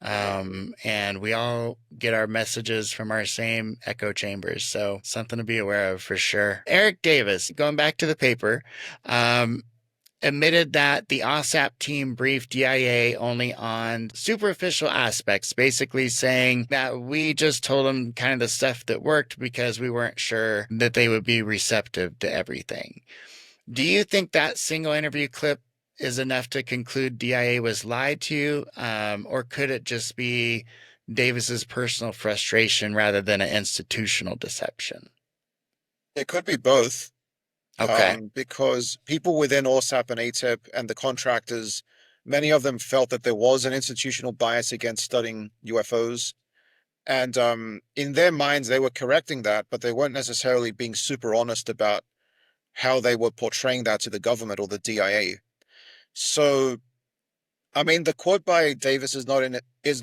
Speaker 1: And we all get our messages from our same echo chambers. So something to be aware of for sure. Eric Davis, going back to the paper, um, admitted that the OSAP team briefed DIA only on superficial aspects, basically saying that we just told them kind of the stuff that worked because we weren't sure that they would be receptive to everything. Do you think that single interview clip is enough to conclude DIA was lied to, or could it just be Davis's personal frustration rather than an institutional deception?
Speaker 2: It could be both.
Speaker 1: Okay.
Speaker 2: Because people within ORSAP and ATIP and the contractors, many of them felt that there was an institutional bias against studying UFOs. And in their minds, they were correcting that, but they weren't necessarily being super honest about how they were portraying that to the government or the DIA. So, I mean, the quote by Davis is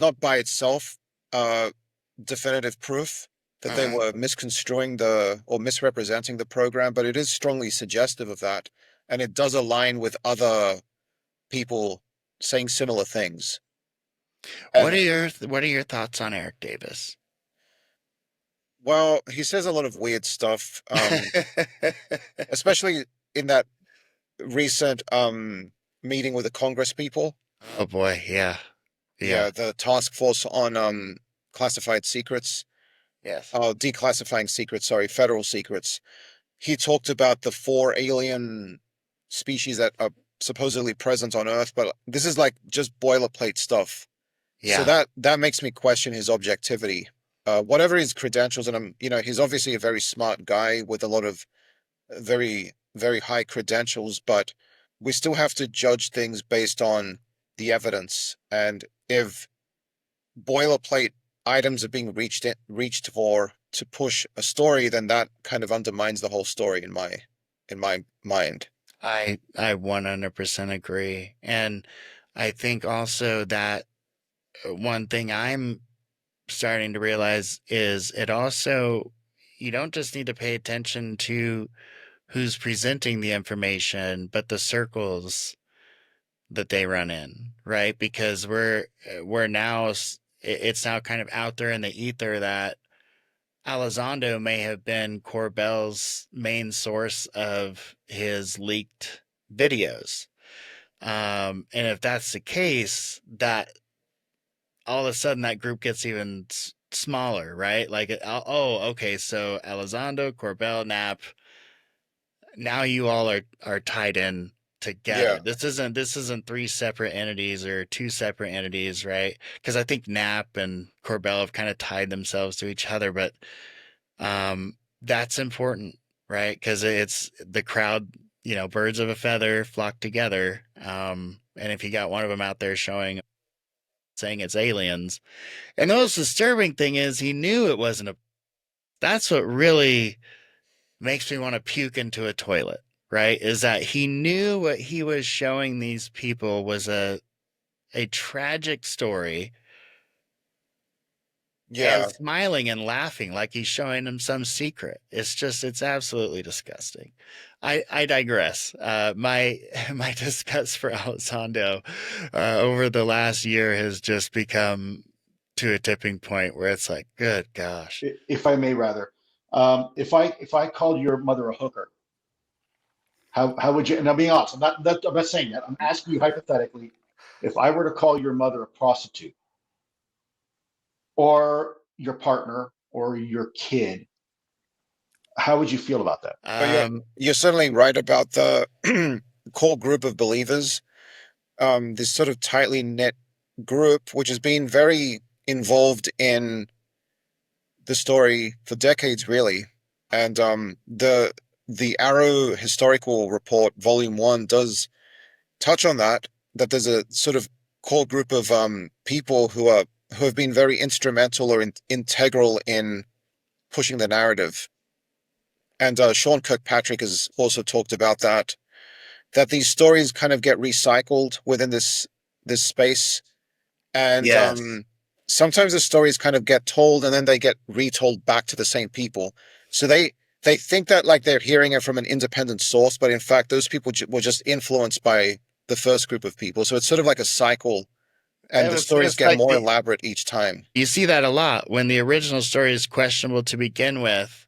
Speaker 2: not by itself uh, definitive proof. that they were misconstruing or misrepresenting the program, but it is strongly suggestive of that, and it does align with other people saying similar things.
Speaker 1: What
Speaker 2: And
Speaker 1: are your thoughts on Eric Davis?
Speaker 2: well, he says a lot of weird stuff, especially in that recent meeting with the Congress people.
Speaker 1: Oh boy, yeah.
Speaker 2: Yeah,
Speaker 1: Yeah.
Speaker 2: the task force on classified secrets,
Speaker 1: Yes.
Speaker 2: declassifying secrets, sorry, federal secrets. He talked about the 4 alien species that are supposedly present on Earth, but this is like just boilerplate stuff. So
Speaker 1: Yeah.
Speaker 2: that makes me question his objectivity. Whatever his credentials, and he's obviously a very smart guy with a lot of very, very high credentials, but we still have to judge things based on the evidence. And if boilerplate items are being reached for to push a story, then that kind of undermines the whole story in my mind.
Speaker 1: I 100% agree. And I think also that one thing I'm starting to realize is it also, you don't just need to pay attention to who's presenting the information, but the circles that they run in, right? Because we're now it's now kind of out there in the ether that Elizondo may have been Corbell's main source of his leaked videos. And if that's the case, that all of a sudden that group gets even smaller, right? Like, oh, okay, so Elizondo, Corbell, Knapp, now you all are tied in
Speaker 2: Yeah,
Speaker 1: together. This isn't three separate entities or two separate entities, right? Because I think Knapp and Corbell have kind of tied themselves to each other, but that's important, right? Because it's the crowd, birds of a feather flock together. And if you got one of them out there saying it's aliens, and the most disturbing thing is he knew it wasn't a. That's what really makes me want to puke into a toilet, right? Is that he knew what he was showing these people was a tragic story and
Speaker 2: yeah.
Speaker 1: smiling and laughing like he's showing them some secret. It's absolutely disgusting. I digress. My disgust for Elizondo over the last year has just become to a tipping point where it's like, good gosh.
Speaker 3: If I may, rather, if I called your mother a hooker, how would you? And I'm being honest. I'm not saying that. I'm asking you hypothetically, if I were to call your mother a prostitute, or your partner, or your kid, how would you feel about that?
Speaker 2: But you're certainly right about the core group of believers. This sort of tightly knit group, which has been very involved in the story for decades, really. And the Arrow Historical Report, Volume 1, does touch on that there's a sort of core group of people who have been very instrumental or integral in pushing the narrative. And Sean Kirkpatrick has also talked about that these stories kind of get recycled within this space, and
Speaker 1: Yes.
Speaker 2: sometimes the stories kind of get told and then they get retold back to the same people. So they think that like they're hearing it from an independent source, but in fact those people were just influenced by the first group of people. So it's sort of like a cycle, and the stories
Speaker 1: It's
Speaker 2: get
Speaker 1: like
Speaker 2: more elaborate each time.
Speaker 1: you see that a lot when the original story is questionable to begin with,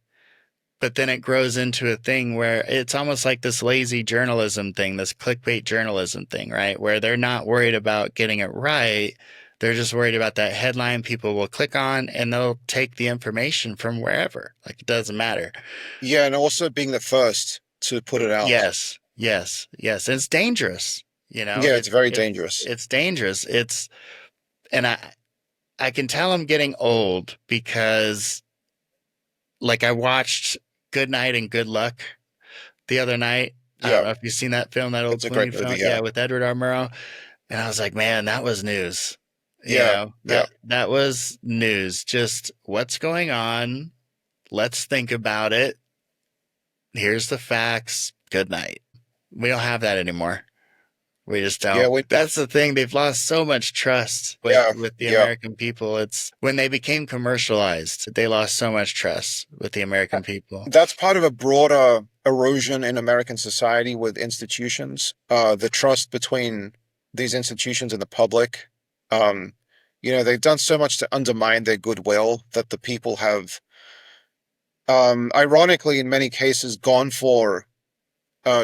Speaker 1: but then it grows into a thing where it's almost like this lazy journalism thing, this clickbait journalism thing, right? Where they're not worried about getting it right. They're just worried about that headline people will click on and they'll take the information from wherever. Like it doesn't matter.
Speaker 2: Yeah, and also being the first to put it out.
Speaker 1: Yes, yes, yes. And it's dangerous.
Speaker 2: Yeah, it's very
Speaker 1: It's
Speaker 2: dangerous.
Speaker 1: it's dangerous. And I can tell I'm getting old because like I watched Good Night and Good Luck the other night. I don't
Speaker 2: Yeah,
Speaker 1: know if you've seen that film, that old
Speaker 2: it's a great
Speaker 1: Clooney
Speaker 2: movie.
Speaker 1: film.
Speaker 2: Yeah,
Speaker 1: Yeah, with Edward R. Murrow. And I was like, man, that was news.
Speaker 2: yeah, yeah.
Speaker 1: That was news. Just what's going on. Let's think about it. Here's the facts. Good night. We don't have that anymore. We just
Speaker 2: Yeah,
Speaker 1: don't. That's the thing. They've lost so much trust with the
Speaker 2: yeah.
Speaker 1: American people. It's when they became commercialized, they lost so much trust with the American people.
Speaker 2: That's part of a broader erosion in American society with institutions. The trust between these institutions and the public. They've done so much to undermine their goodwill that the people have, ironically, in many cases, gone for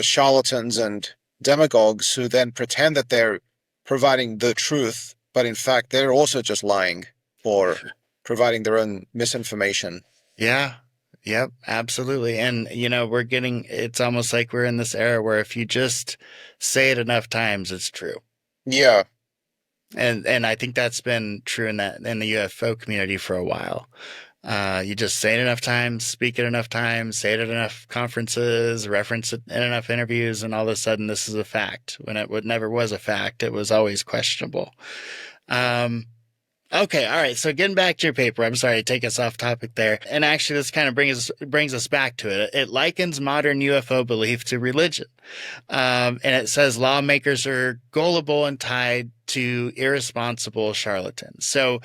Speaker 2: charlatans and demagogues who then pretend that they're providing the truth, but in fact, they're also just lying or providing their own misinformation.
Speaker 1: Yeah. Yep, absolutely. And, it's almost like we're in this era where if you just say it enough times, it's true.
Speaker 2: Yeah.
Speaker 1: And I think that's been true in the UFO community for a while. You just say it enough times, speak it enough times, say it at enough conferences, reference it in enough interviews, and all of a sudden this is a fact. When it never was a fact, it was always questionable. Okay, all right. So getting back to your paper, I'm sorry to take us off topic there. And actually, this kind of brings us back to it. It likens modern UFO belief to religion. And it says lawmakers are gullible and tied to irresponsible charlatans. So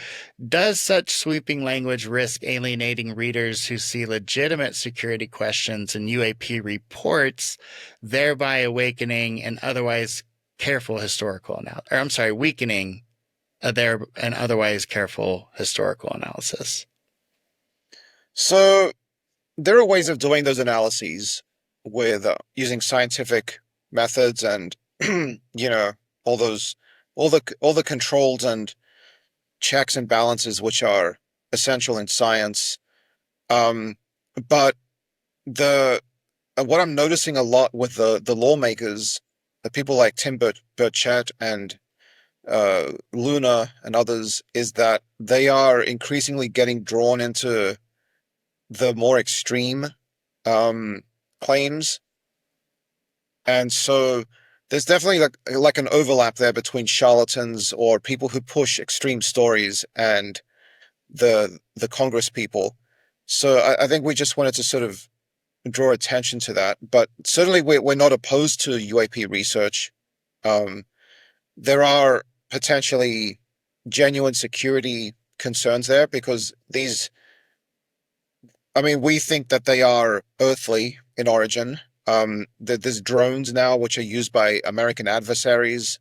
Speaker 1: does such sweeping language risk alienating readers who see legitimate security questions in UAP reports, thereby awakening an otherwise careful historical analysis? Or I'm sorry, weakening an otherwise careful historical analysis?
Speaker 2: So there are ways of doing those analyses with using scientific methods and all the controls and checks and balances which are essential in science. But what I'm noticing a lot with the lawmakers, the people like Tim Burchett and Luna and others, is that they are increasingly getting drawn into the more extreme claims, and so there's definitely like an overlap there between charlatans or people who push extreme stories and the Congress people. So I think we just wanted to sort of draw attention to that, but certainly we're not opposed to UAP research. There are potentially genuine security concerns there because we think that they are earthly in origin. There's drones now which are used by American adversaries.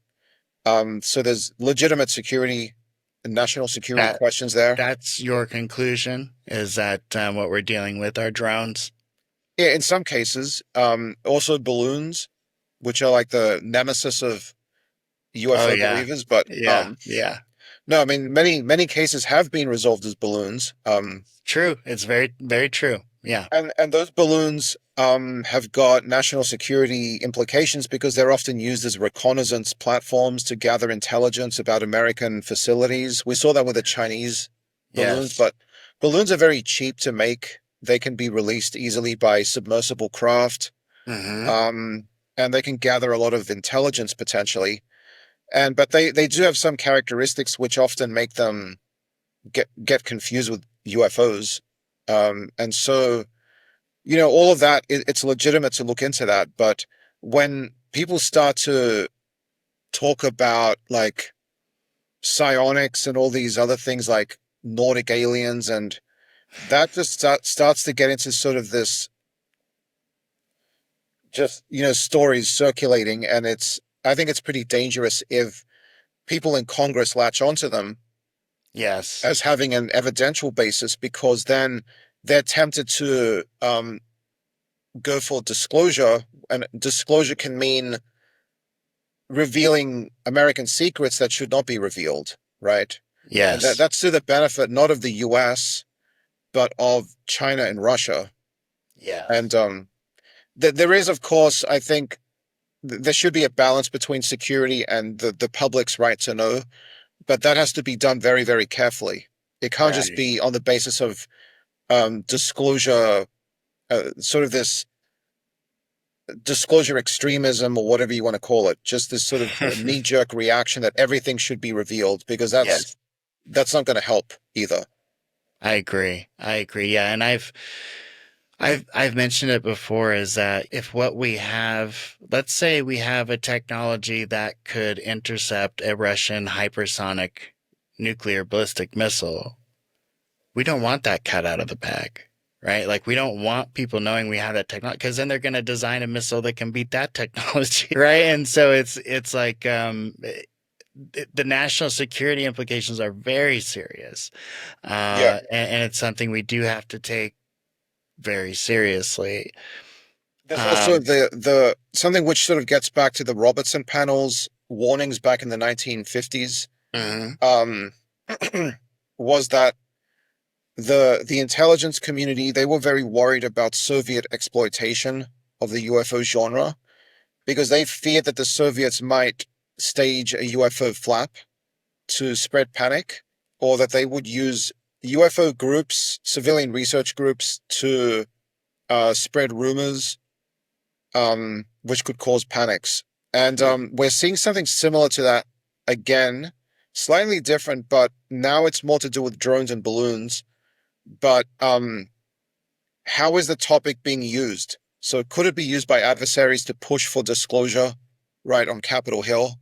Speaker 2: So there's legitimate security and national security questions there.
Speaker 1: That's your conclusion, is that what we're dealing with are drones?
Speaker 2: Yeah, in some cases. Also balloons, which are like the nemesis of UFO believers, but no, I mean many cases have been resolved as balloons.
Speaker 1: True, it's very, very true. Yeah,
Speaker 2: and those balloons have got national security implications because they're often used as reconnaissance platforms to gather intelligence about American facilities. We saw that with the Chinese balloons, but balloons are very cheap to make. They can be released easily by submersible craft, and they can gather a lot of intelligence potentially. But they do have some characteristics which often make them get confused with UFOs. And so, all of that, it's legitimate to look into that. But when people start to talk about like psionics and all these other things like Nordic aliens, and that just starts to get into sort of this just, stories circulating. And I think it's pretty dangerous if people in Congress latch onto them as having an evidential basis, because then they're tempted to go for disclosure, and disclosure can mean revealing American secrets that should not be revealed, right?
Speaker 1: Yes.
Speaker 2: And that's to the benefit not of the US, but of China and Russia.
Speaker 1: Yeah.
Speaker 2: And there is, of course, I think there should be a balance between security and the public's right to know, but that has to be done very, very carefully. It can't just be on the basis of disclosure, sort of this disclosure extremism or whatever you want to call it, just this sort of knee-jerk reaction that everything should be revealed, because that's not going to help either.
Speaker 1: I agree. Yeah, and I've mentioned it before, is that if what we have, let's say we have a technology that could intercept a Russian hypersonic nuclear ballistic missile, we don't want that cut out of the bag, right? Like we don't want people knowing we have that technology, because then they're going to design a missile that can beat that technology, right? And so it's like the national security implications are very serious,
Speaker 2: Yeah.
Speaker 1: and it's something we do have to take very seriously.
Speaker 2: There's also
Speaker 1: Um,
Speaker 2: the something which sort of gets back to the Robertson panel's warnings back in the 1950s.
Speaker 1: mhm.
Speaker 2: Um, was that the intelligence community, they were very worried about Soviet exploitation of the UFO genre because they feared that the Soviets might stage a UFO flap to spread panic, or that they would use UFO groups, civilian research groups, to spread rumors, which could cause panics. And we're seeing something similar to that again, slightly different, but now it's more to do with drones and balloons. But how is the topic being used? So could it be used by adversaries to push for disclosure right on Capitol Hill?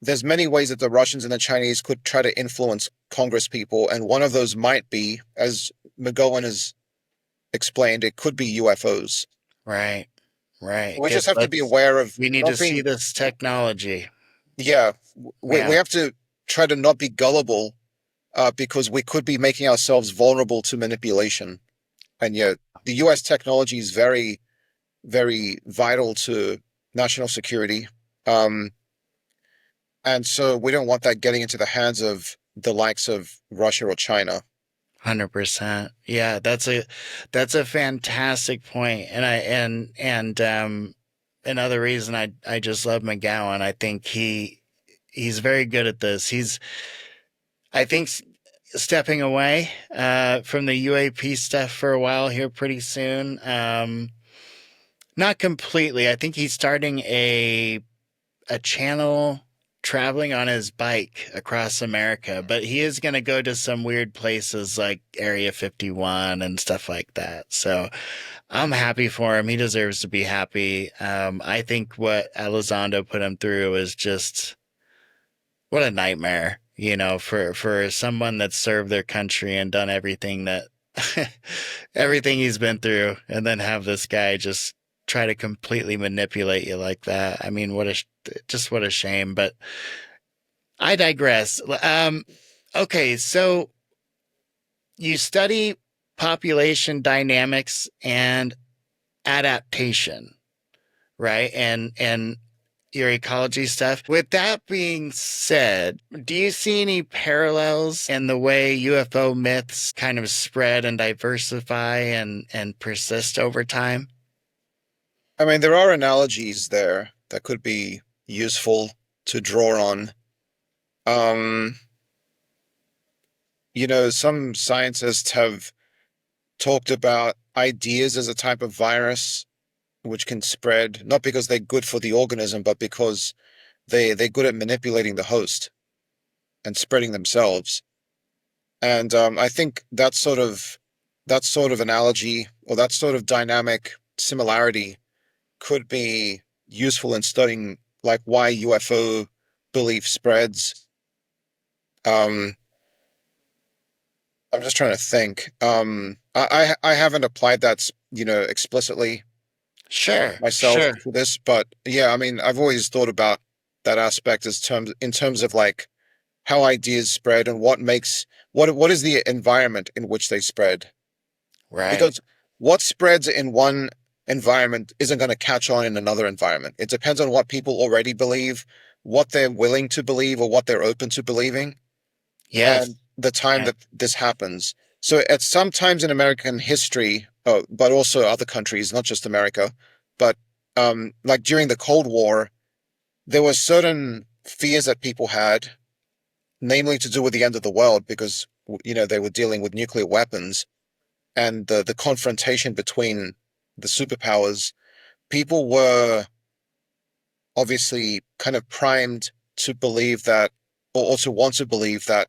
Speaker 2: There's many ways that the Russians and the Chinese could try to influence Congress people, and one of those might be, as McGowan has explained, it could be UFOs.
Speaker 1: Right, right.
Speaker 2: We just
Speaker 1: Because
Speaker 2: have to be aware of
Speaker 1: we need to
Speaker 2: not
Speaker 1: see
Speaker 2: being,
Speaker 1: this technology.
Speaker 2: yeah, we
Speaker 1: Yeah,
Speaker 2: have to try to not be gullible, because we could be making ourselves vulnerable to manipulation. And yet, the US technology is very, very vital to national security. Um, and so we don't want that getting into the hands of the likes of Russia or China.
Speaker 1: 100%. Yeah, that's a fantastic point. And another reason I just love McGowan. I think he's very good at this. I think stepping away from the UAP stuff for a while here pretty soon. Not completely. I think he's starting a channel traveling on his bike across America, but he is going to go to some weird places like Area 51 and stuff like that. So I'm happy for him. He deserves to be happy. I think what Elizondo put him through is just what a nightmare, for someone that's served their country and done everything that everything he's been through, and then have this guy just try to completely manipulate you like that. I mean, what a shame. But I digress. Okay, so you study population dynamics and adaptation, right? And your ecology stuff. With that being said, do you see any parallels in the way UFO myths kind of spread and diversify and persist over time?
Speaker 2: I mean, there are analogies there that could be useful to draw on. Um, some scientists have talked about ideas as a type of virus which can spread, not because they're good for the organism, but because they're good at manipulating the host and spreading themselves. And I think that sort of analogy, or that sort of dynamic similarity, could be useful in studying like why UFO belief spreads. Um, I'm just trying to think. I haven't applied that explicitly
Speaker 1: Sure,
Speaker 2: myself
Speaker 1: sure.
Speaker 2: to this, but yeah, I mean, I've always thought about that aspect in terms of like how ideas spread and what is the environment in which they spread.
Speaker 1: Right.
Speaker 2: Because what spreads in one environment isn't going to catch on in another environment. It depends on what people already believe, what they're willing to believe, or what they're open to believing, and
Speaker 1: Yes.
Speaker 2: the time
Speaker 1: Yeah.
Speaker 2: that this happens. So at some times in American history, but also other countries, not just America, but like during the Cold War, there were certain fears that people had, namely to do with the end of the world, because they were dealing with nuclear weapons and the confrontation between the superpowers. People were obviously kind of primed to believe that, or to want to believe that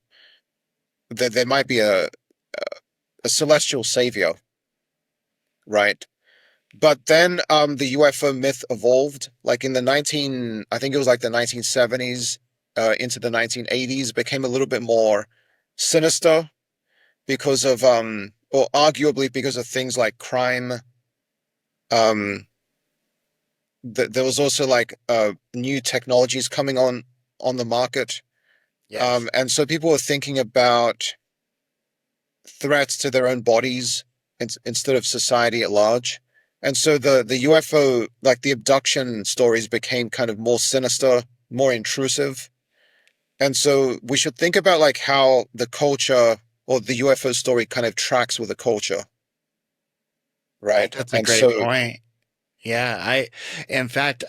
Speaker 2: there might be a celestial savior, right? But then the UFO myth evolved, like in the I think it was like the 1970s into the 1980s, became a little bit more sinister because of, or arguably because of things like crime. Um, there was also like new technologies coming on the market.
Speaker 1: Yes.
Speaker 2: And so people were thinking about threats to their own bodies instead of society at large. And so the UFO, like the abduction stories became kind of more sinister, more intrusive. And so we should think about like how the culture or the UFO story kind of tracks with the culture,
Speaker 1: I think
Speaker 2: right?
Speaker 1: that's a
Speaker 2: And
Speaker 1: great
Speaker 2: so,
Speaker 1: point. Yeah, in fact,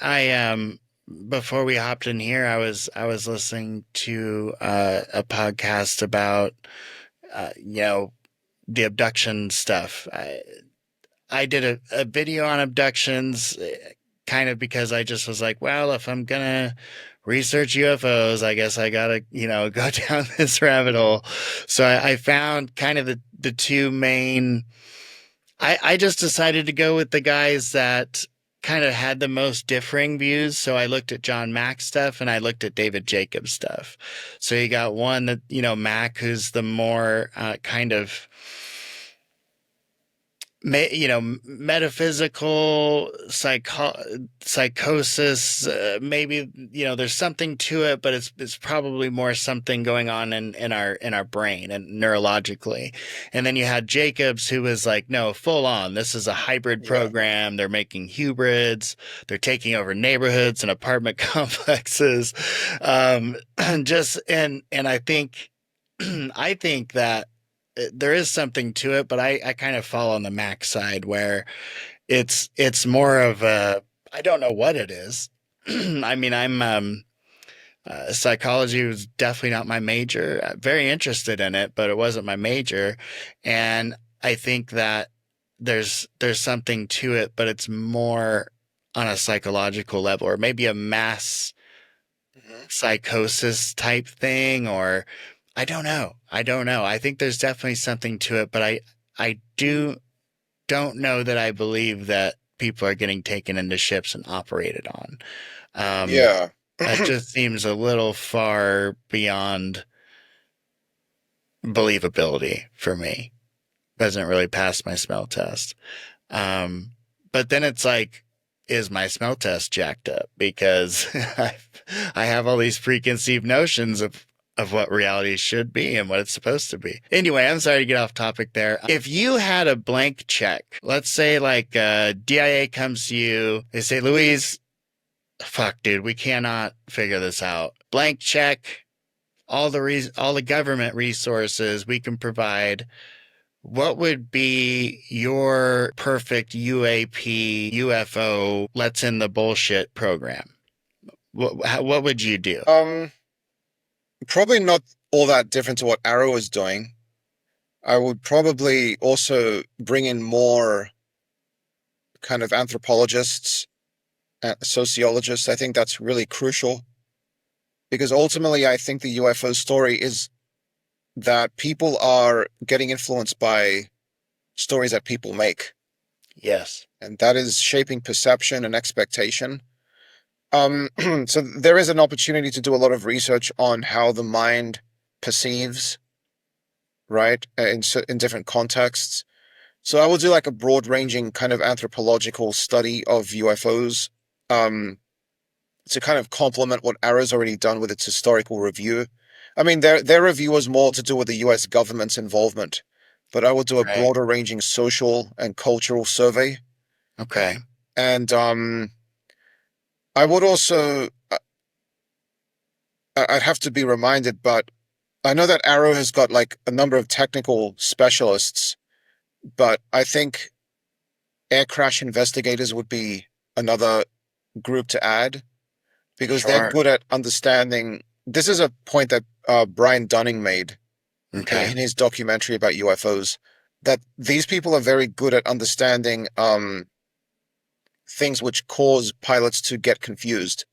Speaker 1: before we hopped in here, I was listening to a podcast about, the abduction stuff. I did a video on abductions, kind of because I just was like, well, if I'm gonna research UFOs, I guess I gotta, go down this rabbit hole. So I found kind of the two main. I just decided to go with the guys that kind of had the most differing views. So I looked at John Mack's stuff and I looked at David Jacobs' stuff. So you got one that, Mack, who's the more kind of metaphysical psychosis. Maybe there's something to it, but it's probably more something going on in our brain and neurologically. And then you had Jacobs, who was like, no, full on. This is a hybrid
Speaker 2: yeah,
Speaker 1: program. They're making hybrids. They're taking over neighborhoods and apartment complexes. And I think I think that there is something to it, but I kind of fall on the Mac side where it's more of a, I don't know what it is. I mean, I'm psychology was definitely not my major. Very interested in it, but it wasn't my major. And I think that there's something to it, but it's more on a psychological level, or maybe a mass
Speaker 2: hmm,
Speaker 1: psychosis type thing, or I don't know. I don't know. I think there's definitely something to it, but I don't know that I believe that people are getting taken into ships and operated on. Um,
Speaker 2: yeah,
Speaker 1: that just seems a little far beyond believability for me. Doesn't really pass my smell test. Um, but then it's like, is my smell test jacked up? Because I have all these preconceived notions of what reality should be and what it's supposed to be. Anyway, I'm sorry to get off topic there. If you had a blank check, let's say like DIA comes to you, they say, Louise, fuck, dude, we cannot figure this out. Blank check, all the government resources we can provide. What would be your perfect UAP, UFO, let's in the bullshit program? What would you do?
Speaker 2: um, probably not all that different to what Arrow is doing. I would probably also bring in more kind of anthropologists, sociologists. I think that's really crucial because ultimately, I think the UFO story is that people are getting influenced by stories that people make,
Speaker 1: Yes.
Speaker 2: and that is shaping perception and expectation. So there is an opportunity to do a lot of research on how the mind perceives, right, in different contexts. So I will do like a broad-ranging kind of anthropological study of UFOs, um, to kind of complement what Arrow's already done with its historical review. I mean, their review was more to do with the U.S. government's involvement, but I will do a
Speaker 1: Right.
Speaker 2: broader ranging social and cultural survey.
Speaker 1: Okay.
Speaker 2: And I would also, I'd have to be reminded, but I know that Arrow has got like a number of technical specialists, but I think air crash investigators would be another group to add because they're
Speaker 1: Sure.
Speaker 2: good at understanding. This is a point that Brian Dunning made
Speaker 1: Okay.
Speaker 2: in his documentary about UFOs, that these people are very good at understanding things which cause pilots to get confused,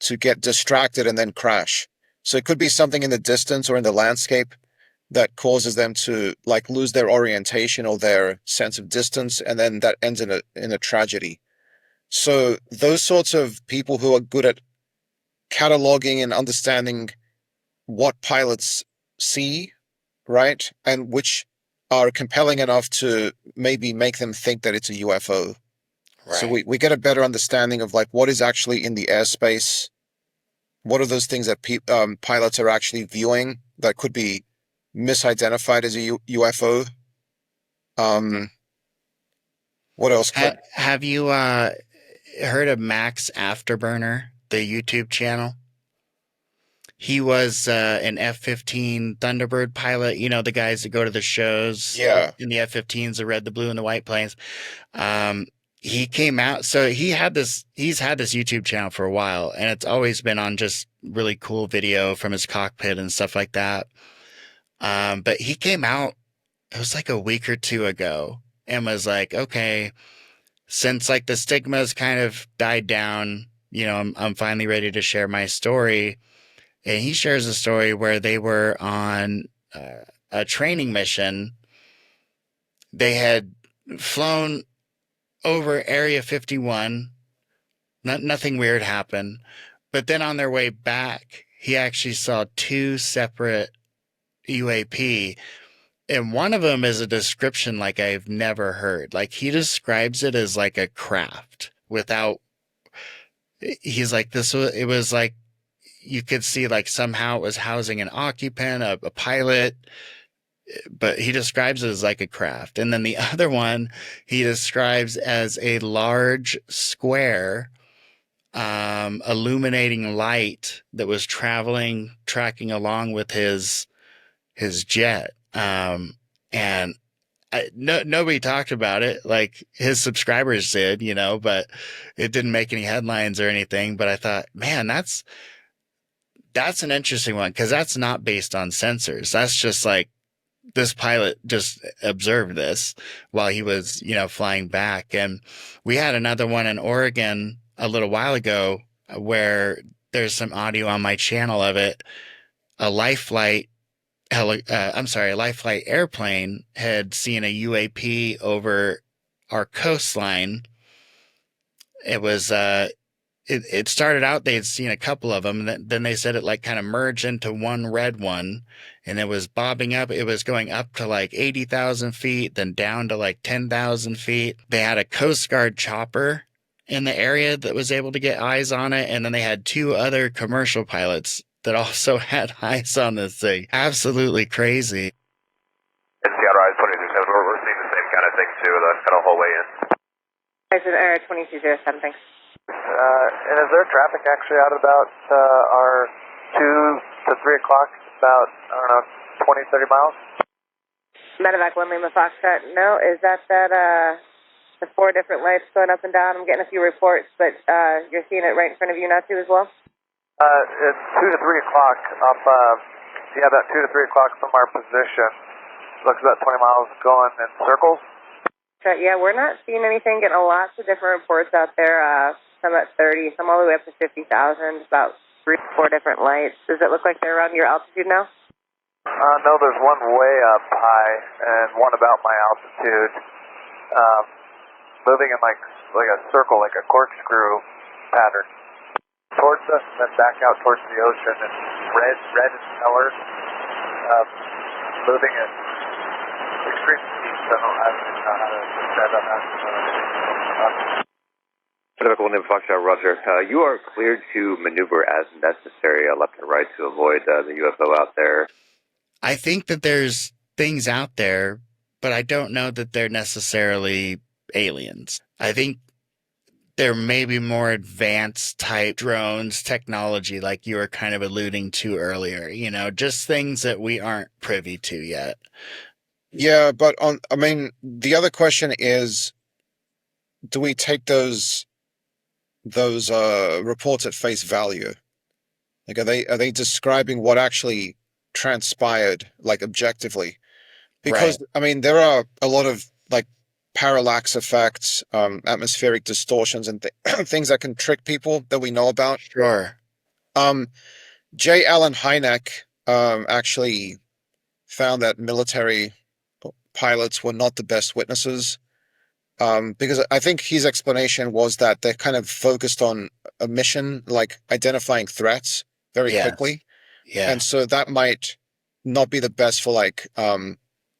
Speaker 2: to get distracted and then crash. So it could be something in the distance or in the landscape. that causes them to like lose their orientation or their sense of distance, and then that ends in a tragedy. So those sorts of people who are good at cataloging and understanding what pilots see, right, and which are compelling enough to maybe make them think that it's a UFO.
Speaker 1: Right.
Speaker 2: So we get a better understanding of like what is actually in the airspace. What are those things that pilots are actually viewing that could be misidentified as a UFO? What else?
Speaker 1: Have you heard of Max Afterburner, the YouTube channel? He was an F-15 Thunderbird pilot. You know, the guys that go to the shows in the F-15s, the red, the blue, and the white planes. He came out. So he's had this YouTube channel for a while, and it's always been on just really cool video from his cockpit and stuff like that. But he came out, it was like a week or two ago, and was like, okay, since like the stigma's kind of died down, you know, I'm finally ready to share my story. And he shares a story where they were on a training mission. They had flown over Area 51. Nothing weird happened. But then on their way back, he actually saw two separate UAP. And one of them is a description like I've never heard. Like he describes it as like a craft without, he's like, it was like, you could see like somehow it was housing an occupant, a pilot, but he describes it as like a craft. And then the other one he describes as a large square illuminating light that was tracking along with his jet. And nobody talked about it. Like his subscribers did, you know, but it didn't make any headlines or anything. But I thought, man, that's an interesting one, because that's not based on sensors. That's just like this pilot just observed this while he was, you know, flying back. And we had another one in Oregon a little while ago where there's some audio on my channel of it. A life flight airplane had seen a UAP over our coastline. It was it started out, they had seen a couple of them, and then they said it like kind of merged into one red one, and it was bobbing up. It was going up to like 80,000 feet, then down to like 10,000 feet. They had a Coast Guard chopper in the area that was able to get eyes on it, and then they had two other commercial pilots that also had eyes on this thing. Absolutely crazy.
Speaker 4: In Seattle, Rise 2207, we're seeing the same kind of thing too, the kind of whole way in.
Speaker 5: Rise 2207, thanks.
Speaker 4: And is there traffic actually out about our 2 to 3 o'clock, about, I don't know, 20, 30 miles?
Speaker 5: Medevac 1 Lima Foxtrot, no. Is that the 4 different lights going up and down? I'm getting a few reports, but you're seeing it right in front of you now too as well?
Speaker 4: It's 2 to 3 o'clock up, about 2 to 3 o'clock from our position. Looks about 20 miles going in circles.
Speaker 5: Yeah, we're not seeing anything. Getting lots of different reports out there. Some at 30, some all the way up to 50,000. About 3 to 4 different lights. Does it look like they're around your altitude now?
Speaker 4: No, there's one way up high and one about my altitude. Moving in like a circle, like a corkscrew pattern. Towards us, then back out towards the ocean. It's red in color. Moving at extreme speed, so I don't know how to describe that.
Speaker 6: Pacific 1 Foxtrot, Roger. You are cleared to maneuver as necessary, left and right, to avoid the UFO out there.
Speaker 1: I think that there's things out there, but I don't know that they're necessarily aliens. I think there may be more advanced type drones technology, like you were kind of alluding to earlier, you know, just things that we aren't privy to yet.
Speaker 2: Yeah, but the other question is, do we take those reports at face value? Like, are they describing what actually transpired, like, objectively? Because right. There are a lot of like parallax effects, atmospheric distortions, and things that can trick people that we know about.
Speaker 1: Sure.
Speaker 2: J. Allen Hynek actually found that military pilots were not the best witnesses. Because I think his explanation was that they're kind of focused on a mission, like identifying threats very quickly.
Speaker 1: Yeah.
Speaker 2: And so that might not be the best for like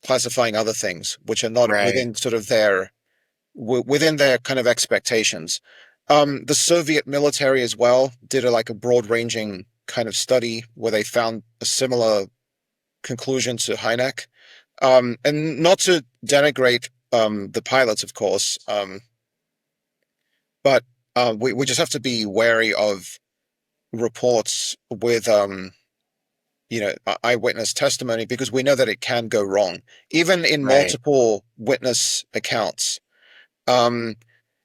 Speaker 2: classifying other things, which are not within sort of within their kind of expectations. The Soviet military as well did a broad-ranging kind of study where they found a similar conclusion to Hynek. And not to denigrate the pilots, of course, but we just have to be wary of reports with eyewitness testimony, because we know that it can go wrong, even in multiple witness accounts. And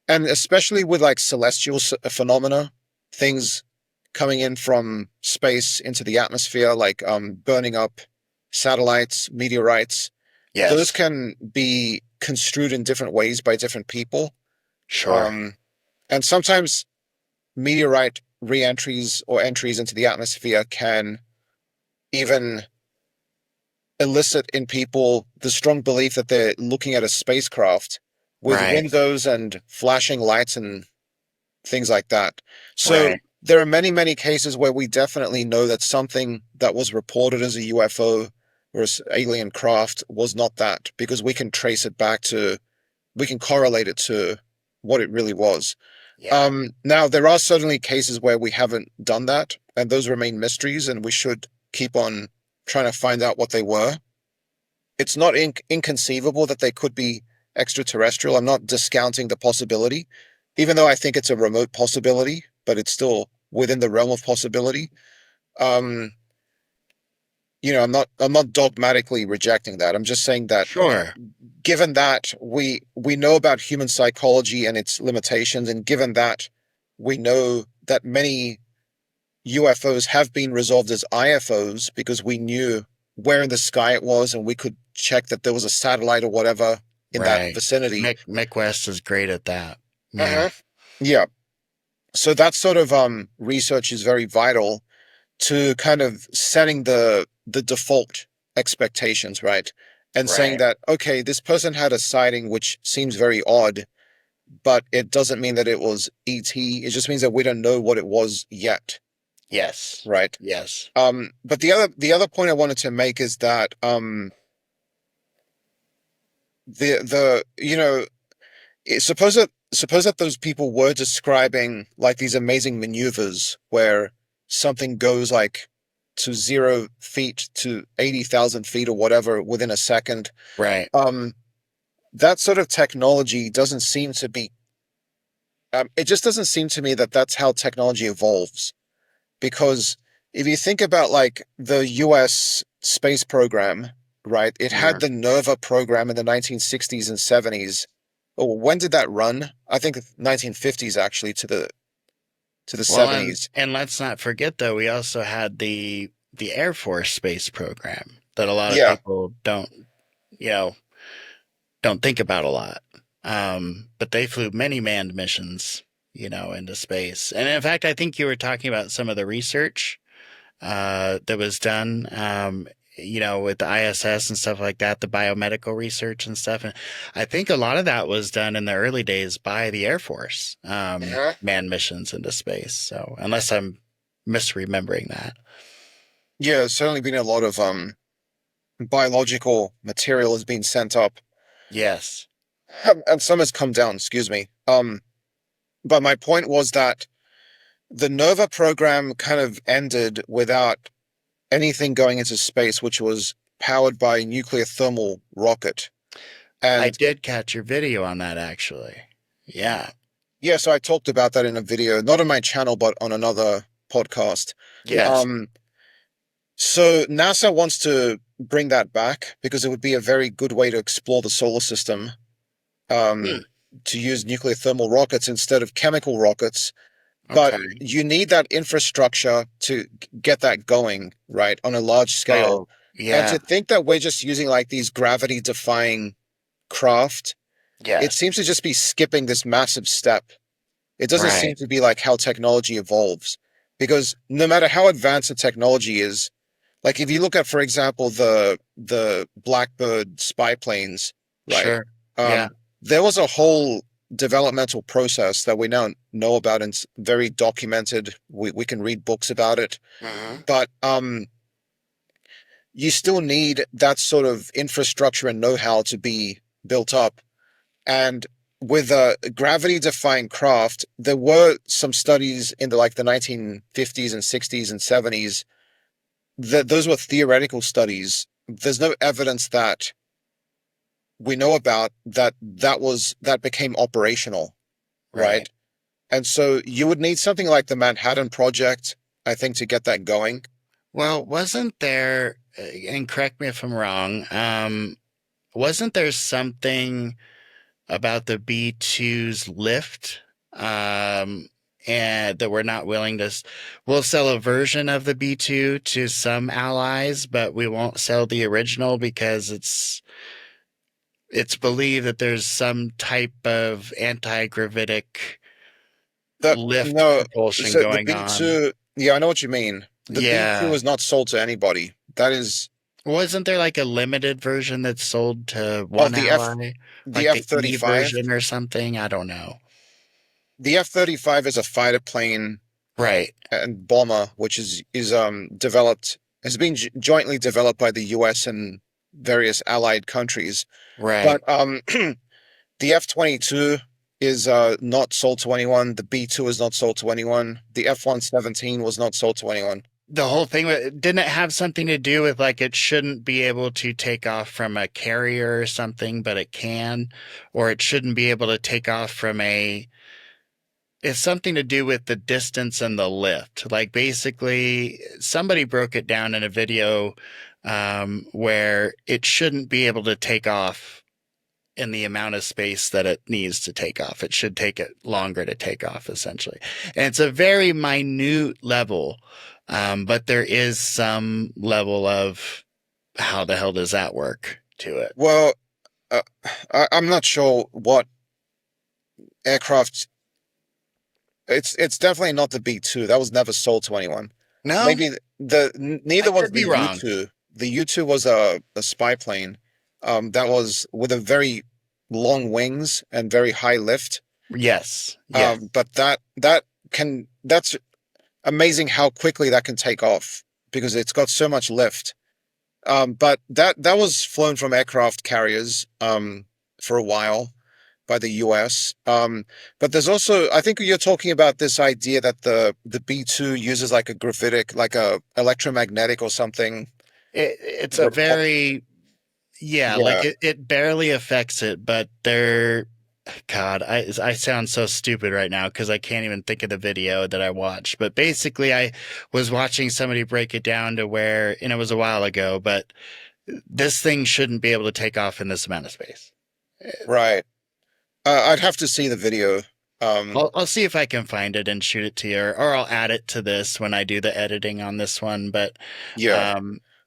Speaker 2: especially with like celestial phenomena, things coming in from space into the atmosphere, like burning up satellites, meteorites.
Speaker 1: Yes.
Speaker 2: Those can be construed in different ways by different people.
Speaker 1: Sure.
Speaker 2: And sometimes meteorite re-entries or entries into the atmosphere can even elicit in people the strong belief that they're looking at a spacecraft with windows and flashing lights and things like that. So there are many, many cases where we definitely know that something that was reported as a UFO or as alien craft was not that, because we can trace it back to, we can correlate it to what it really was.
Speaker 1: Yeah.
Speaker 2: Now, there are certainly cases where we haven't done that, and those remain mysteries, and we should keep on trying to find out what they were. It's not inconceivable that they could be extraterrestrial. I'm not discounting the possibility, even though I think it's a remote possibility, but it's still within the realm of possibility. I'm not dogmatically rejecting that. I'm just saying that given that we know about human psychology and its limitations, and given that we know that many UFOs have been resolved as IFOs because we knew where in the sky it was and we could check that there was a satellite or whatever in that vicinity.
Speaker 1: Mick West is great at that.
Speaker 2: Yeah. So that sort of research is very vital to kind of setting the default expectations, right? And saying that, okay, this person had a sighting which seems very odd, but it doesn't mean that it was ET. It just means that we don't know what it was yet.
Speaker 1: Yes.
Speaker 2: Right.
Speaker 1: Yes.
Speaker 2: But the other point I wanted to make is that suppose that those people were describing like these amazing maneuvers where something goes like to 0 feet to 80,000 feet or whatever within a second.
Speaker 1: Right.
Speaker 2: That sort of technology doesn't seem to be. It just doesn't seem to me that that's how technology evolves. Because if you think about like the US space program, right? It had the NOVA program in the 1960s and 70s. Oh, when did that run? I think 1950s actually to the 70s.
Speaker 1: And let's not forget though, we also had the Air Force space program that a lot of people don't think about a lot. But they flew many manned missions, into space. And in fact, I think you were talking about some of the research that was done, with the ISS and stuff like that, the biomedical research and stuff. And I think a lot of that was done in the early days by the Air Force, manned missions into space. So unless I'm misremembering that.
Speaker 2: Yeah, there's certainly been a lot of biological material has been sent up.
Speaker 1: Yes.
Speaker 2: And some has come down, excuse me. But my point was that the NOVA program kind of ended without anything going into space, which was powered by a nuclear thermal rocket. And
Speaker 1: I did catch your video on that, actually. Yeah.
Speaker 2: Yeah, so I talked about that in a video, not on my channel, but on another podcast.
Speaker 1: Yes.
Speaker 2: So NASA wants to bring that back because it would be a very good way to explore the solar system, to use nuclear thermal rockets instead of chemical rockets. But you need that infrastructure to get that going, right, on a large scale. And to think that we're just using like these gravity-defying craft, it seems to just be skipping this massive step. It doesn't seem to be like how technology evolves. Because no matter how advanced the technology is, Like if you look at, for example, the Blackbird spy planes, right?
Speaker 1: Sure. Yeah.
Speaker 2: There was a whole developmental process that we now know about and it's very documented. We can read books about it. But you still need that sort of infrastructure and know-how to be built up. And with a gravity-defying craft, there were some studies in the 1950s and 60s and 70s that those were theoretical studies. There's no evidence that we know about that became operational, right? And so you would need something like the Manhattan Project, I think, to get that going.
Speaker 1: Well, wasn't there, and correct me if I'm wrong, wasn't there something about the B2's lift, and that we're not willing to, we'll sell a version of the B2 to some allies, but we won't sell the original because it's believed that there's some type of anti-gravitic lift propulsion
Speaker 2: so
Speaker 1: going
Speaker 2: the B2, yeah, I know what you mean. The B2 was not sold to anybody. That is.
Speaker 1: Wasn't there like a limited version that's sold to one ally?
Speaker 2: The
Speaker 1: like
Speaker 2: F-35
Speaker 1: the E version or something? I don't know.
Speaker 2: The F-35 is a fighter plane,
Speaker 1: right,
Speaker 2: and bomber, which is developed, has been jointly developed by the U.S. and various allied countries.
Speaker 1: Right.
Speaker 2: But the F-22 is not sold to anyone. The B-2 is not sold to anyone. The F-117 was not sold to anyone.
Speaker 1: The whole thing, didn't it have something to do with like it shouldn't be able to take off from a carrier or something, but it can, or it shouldn't be able to take off from it's something to do with the distance and the lift. Like basically somebody broke it down in a video where it shouldn't be able to take off in the amount of space that it needs to take off. It should take it longer to take off, essentially. And it's a very minute level, but there is some level of how the hell does that work to it?
Speaker 2: Well, I'm not sure what aircraft. It's definitely not the B-2. That was never sold to anyone.
Speaker 1: No,
Speaker 2: maybe neither was the U-2. The U-2 was a spy plane. That was with a very long wings and very high lift.
Speaker 1: Yes.
Speaker 2: But that's amazing how quickly that can take off because it's got so much lift. But that was flown from aircraft carriers for a while by the US. But there's also, I think you're talking about this idea that the B-2 uses like a gravitic, like a electromagnetic or something.
Speaker 1: It's a very, like it barely affects it, but God, I sound so stupid right now because I can't even think of the video that I watched. But basically, I was watching somebody break it down to where, and it was a while ago, but this thing shouldn't be able to take off in this amount of space.
Speaker 2: Right. I'd have to see the video.
Speaker 1: I'll see if I can find it and shoot it to you, or I'll add it to this when I do the editing on this one. But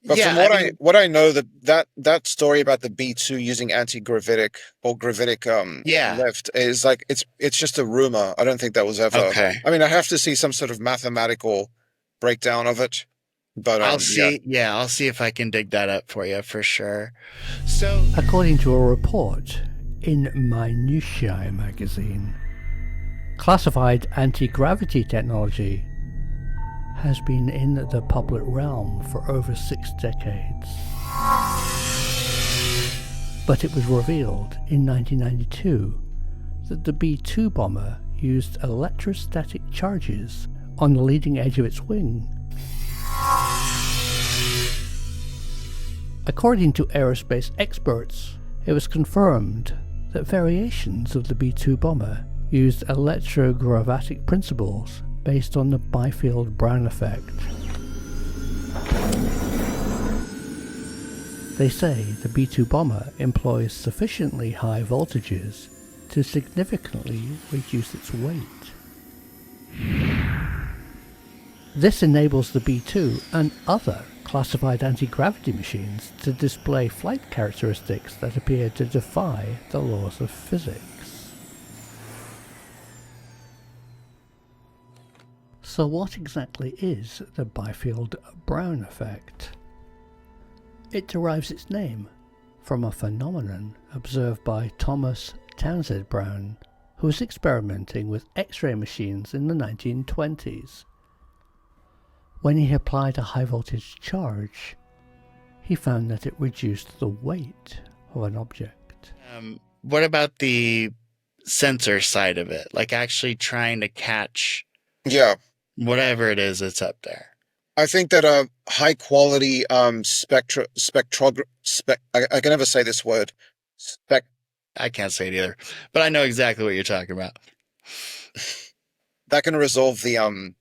Speaker 2: but from what I know, that story about the B-2 using anti-gravitic or gravitic lift is like it's just a rumor. I don't think that was ever.
Speaker 1: Okay.
Speaker 2: I mean, I have to see some sort of mathematical breakdown of it. But
Speaker 1: I'll see. Yeah, I'll see if I can dig that up for you for sure. So,
Speaker 7: according to a report in Minutiae magazine, classified anti-gravity technology has been in the public realm for over 6 decades. But it was revealed in 1992 that the B-2 bomber used electrostatic charges on the leading edge of its wing. According to aerospace experts, it was confirmed that variations of the B-2 bomber used electrogravitic principles based on the Byfield-Brown effect. They say the B-2 bomber employs sufficiently high voltages to significantly reduce its weight. This enables the B-2 and other classified anti-gravity machines to display flight characteristics that appear to defy the laws of physics. So what exactly is the Byfield-Brown effect? It derives its name from a phenomenon observed by Thomas Townsend Brown, who was experimenting with X-ray machines in the 1920s. When he applied a high-voltage charge, he found that it reduced the weight of an object.
Speaker 1: What about the sensor side of it? Like actually trying to catch whatever it is that's up there.
Speaker 2: I think that a high quality I can never say this word.
Speaker 1: I can't say it either, but I know exactly what you're talking about.
Speaker 2: That can resolve the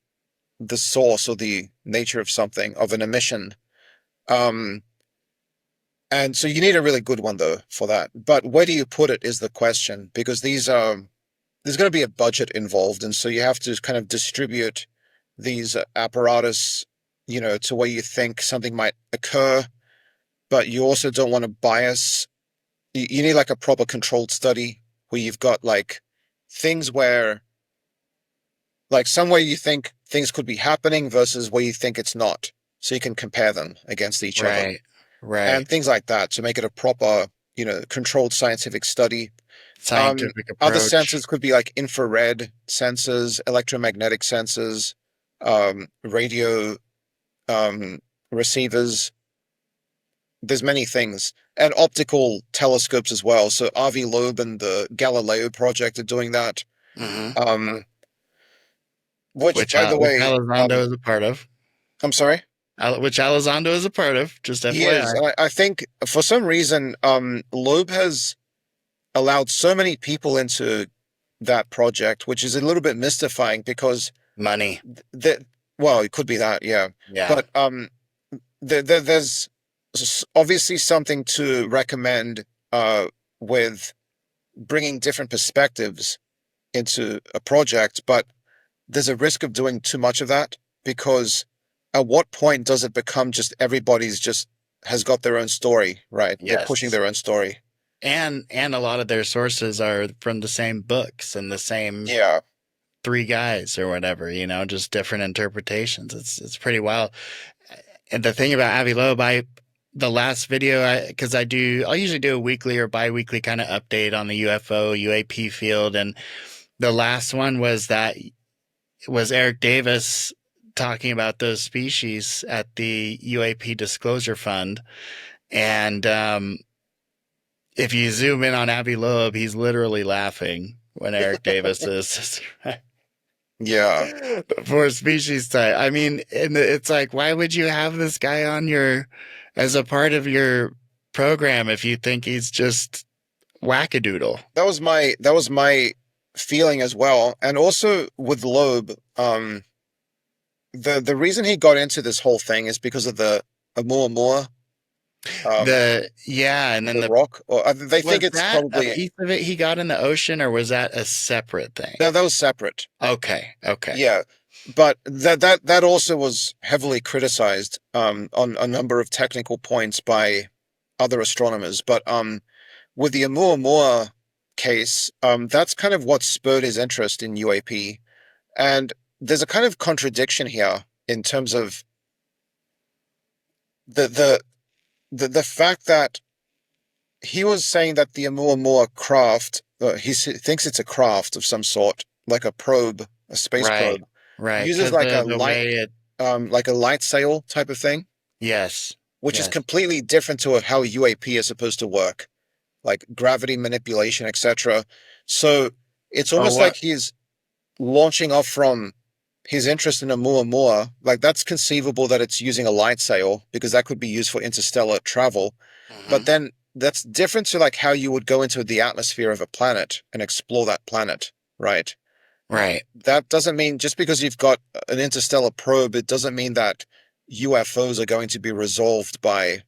Speaker 2: source or the nature of something, of an emission. And so you need a really good one though for that. But where do you put it is the question, because there's going to be a budget involved, and so you have to kind of distribute these apparatus, to where you think something might occur, but you also don't want to bias. You need like a proper controlled study where you've got like things where, like somewhere you think things could be happening versus where you think it's not, so you can compare them against each other.
Speaker 1: Right.
Speaker 2: And things like that to make it a proper, controlled scientific study.
Speaker 1: Scientific approach.
Speaker 2: Other sensors could be like infrared sensors, electromagnetic sensors, radio receivers. There's many things, and optical telescopes as well. So Avi Loeb and the Galileo project are doing that.
Speaker 1: Mm-hmm.
Speaker 2: Which by the way,
Speaker 1: Elizondo is a part of.
Speaker 2: I'm sorry?
Speaker 1: Which Elizondo is a part of, just FYI.
Speaker 2: He is. And I think for some reason, Loeb has allowed so many people into that project, which is a little bit mystifying because
Speaker 1: money.
Speaker 2: Well, it could be that, yeah. But there's obviously something to recommend with bringing different perspectives into a project, but there's a risk of doing too much of that, because at what point does it become just everybody's just has got their own story, right? Yes. They're pushing their own story.
Speaker 1: And a lot of their sources are from the same books and the same three guys or whatever, just different interpretations. It's pretty wild. And the thing about Avi Loeb, the last video, because I'll usually do a weekly or bi-weekly kind of update on the UFO, UAP field. And the last one was Eric Davis talking about those species at the UAP Disclosure Fund. And if you zoom in on Avi Loeb, he's literally laughing when Eric Davis is.
Speaker 2: Yeah.
Speaker 1: For species type. I mean, and it's like, why would you have this guy on as a part of your program if you think he's just wackadoodle?
Speaker 2: That was my feeling as well. And also with Loeb, the reason he got into this whole thing is because of the Oumuamua.
Speaker 1: And then
Speaker 2: the rock, or they think it's probably
Speaker 1: a piece of it he got in the ocean, or was that a separate thing?
Speaker 2: No, that was separate.
Speaker 1: Okay.
Speaker 2: Yeah, but that also was heavily criticized on a number of technical points by other astronomers. But with the Oumuamua case, that's kind of what spurred his interest in UAP, and there's a kind of contradiction here in terms of the fact that he was saying that the Oumuamua craft, he thinks it's a craft of some sort, like a probe, a space probe, uses like a light sail type of thing.
Speaker 1: Yes,
Speaker 2: which is completely different to how UAP is supposed to work, like gravity manipulation, etc. So it's almost like he's launching off from his interest in Oumuamua. Like, that's conceivable that it's using a light sail, because that could be used for interstellar travel. Mm-hmm. But then that's different to like how you would go into the atmosphere of a planet and explore that planet, right?
Speaker 1: Right.
Speaker 2: That doesn't mean, just because you've got an interstellar probe, it doesn't mean that UFOs are going to be resolved by,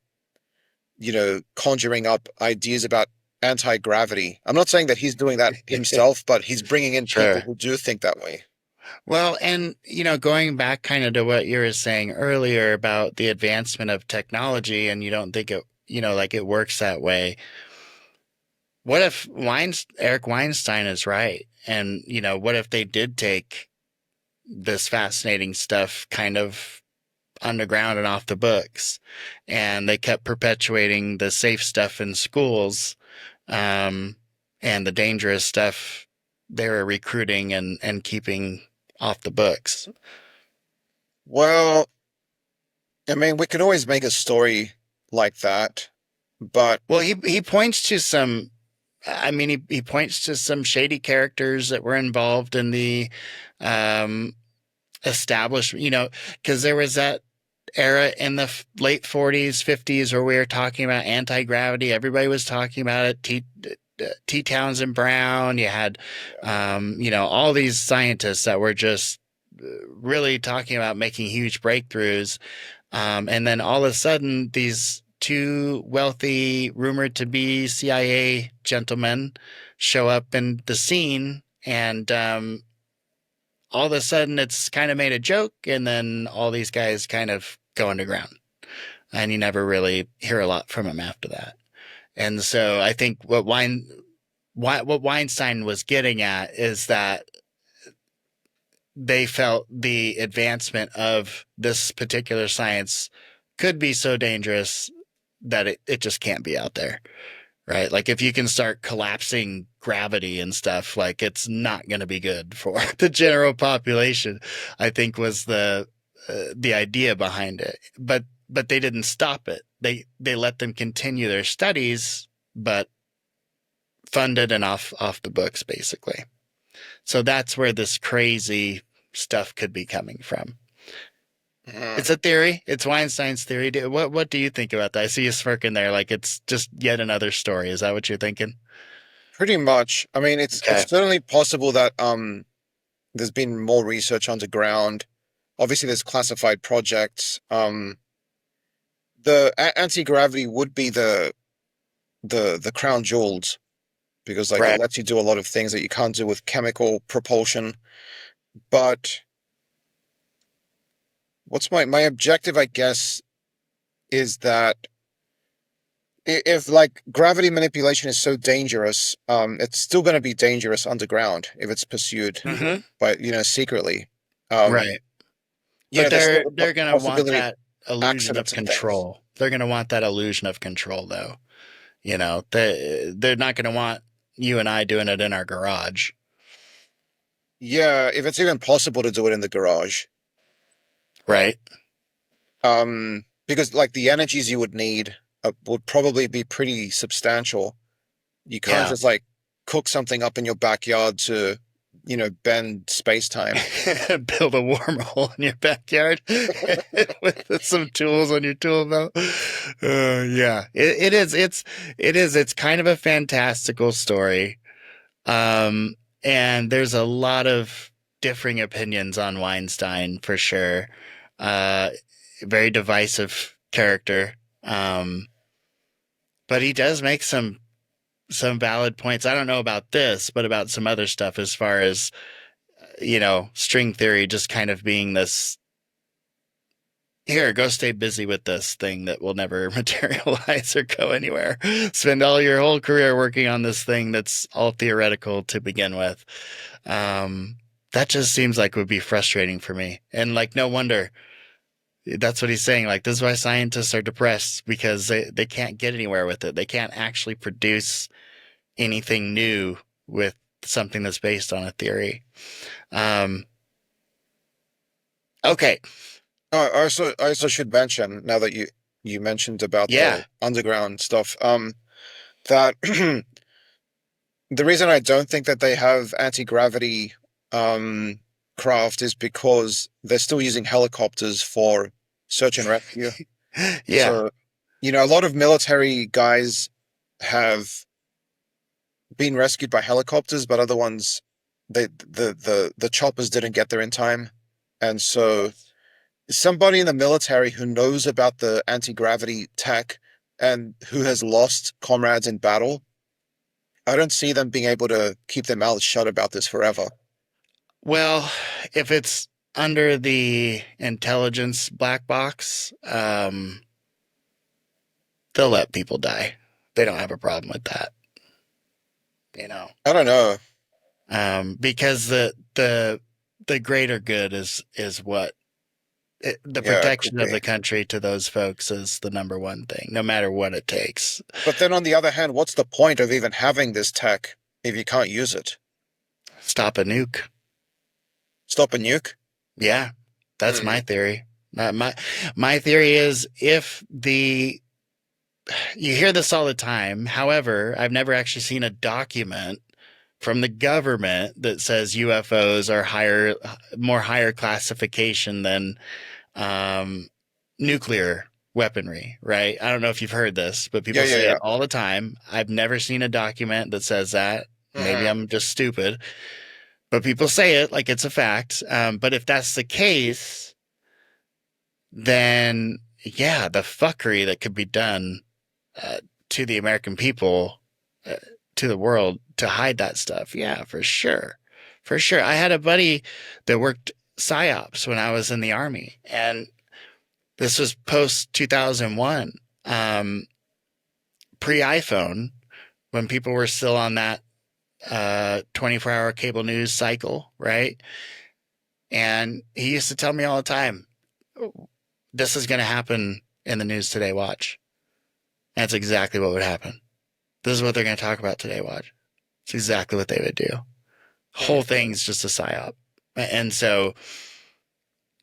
Speaker 2: conjuring up ideas about anti-gravity. I'm not saying that he's doing that himself, but he's bringing in people who do think that way.
Speaker 1: Well, and, going back kind of to what you were saying earlier about the advancement of technology, and you don't think it, it works that way. What if Eric Weinstein is right? And, what if they did take this fascinating stuff kind of underground and off the books, and they kept perpetuating the safe stuff in schools, and the dangerous stuff they were recruiting and keeping off the books.
Speaker 2: Well, I mean, we could always make a story like that, but
Speaker 1: well, he points to some. I mean, he points to some shady characters that were involved in the establishment. You know, because there was that era in the late 40s, 50s where we were talking about anti-gravity. Everybody was talking about it. T. Townsend Brown. You had, you know, all these scientists that were just really talking about making huge breakthroughs. And then all of a sudden, these two wealthy, rumored to be CIA gentlemen show up in the scene, and all of a sudden it's kind of made a joke, and then all these guys kind of go underground, and you never really hear a lot from them after that. And so I think what Weinstein was getting at is that they felt the advancement of this particular science could be so dangerous that it just can't be out there, right? Like if you can start collapsing gravity and stuff, like it's not going to be good for the general population, I think was the idea behind it. But they didn't stop it. They let them continue their studies, but funded and off the books, basically. So that's where this crazy stuff could be coming from. It's a theory. It's Weinstein's theory. What do you think about that? I see you smirking there, like it's just yet another story. Is that what you're thinking?
Speaker 2: pretty much. I mean, it's certainly possible that there's been more research underground. Obviously, there's classified projects. The anti-gravity would be the crown jewels, because like it lets you do a lot of things that you can't do with chemical propulsion. But what's my objective, I guess, is that if like gravity manipulation is so dangerous, it's still going to be dangerous underground if it's pursued, but secretly.
Speaker 1: Right. But they're going to want that illusion of control. They're going to want that illusion of control, though. They're not going to want you and I doing it in our garage.
Speaker 2: Yeah, if it's even possible to do it in the garage.
Speaker 1: Right.
Speaker 2: Because like the energies you would need would probably be pretty substantial. You can't just like cook something up in your backyard to, bend space-time.
Speaker 1: Build a wormhole in your backyard with some tools on your tool belt. Yeah, it is. It's kind of a fantastical story. And there's a lot of differing opinions on Weinstein for sure. Very divisive character. But he does make some valid points. I don't know about this, but about some other stuff as far as, string theory just kind of being this, here, go stay busy with this thing that will never materialize or go anywhere. Spend all your whole career working on this thing that's all theoretical to begin with. That just seems like would be frustrating for me. And like, no wonder. That's what he's saying. Like, this is why scientists are depressed, because they can't get anywhere with it. They can't actually produce anything new with something that's based on a theory. Okay.
Speaker 2: I also should mention, now that you mentioned about the underground stuff, that the reason I don't think that they have anti-gravity craft is because they're still using helicopters for search and rescue. So, a lot of military guys have been rescued by helicopters, but other ones, the choppers didn't get there in time. And so somebody in the military who knows about the anti-gravity tech and who has lost comrades in battle, I don't see them being able to keep their mouths shut about this forever.
Speaker 1: Well, if it's under the intelligence black box, they'll let people die. They don't have a problem with that.
Speaker 2: I don't know.
Speaker 1: Because the greater good is what The
Speaker 2: Yeah, it could
Speaker 1: protection of
Speaker 2: be.
Speaker 1: the country to those folks is the number one thing, no matter what it takes.
Speaker 2: But then on the other hand, what's the point of even having this tech if you can't use it?
Speaker 1: Stop a nuke.
Speaker 2: Stop a nuke?
Speaker 1: Yeah, that's my theory. My theory is you hear this all the time. However, I've never actually seen a document from the government that says UFOs are higher classification than nuclear weaponry, right? I don't know if you've heard this, but people say it all the time. I've never seen a document that says that. Maybe I'm just stupid, but people say it like it's a fact. But if that's the case, then yeah, the fuckery that could be done to the American people, to the world, to hide that stuff. Yeah, for sure. For sure. I had a buddy that worked PSYOPs when I was in the Army, and this was post 2001, pre-iPhone, when people were still on that 24-hour cable news cycle, right? And he used to tell me all the time, this is going to happen in the news today, watch. That's exactly what would happen. This is what they're going to talk about today, watch. It's exactly what they would do. Whole thing's just a psyop. And so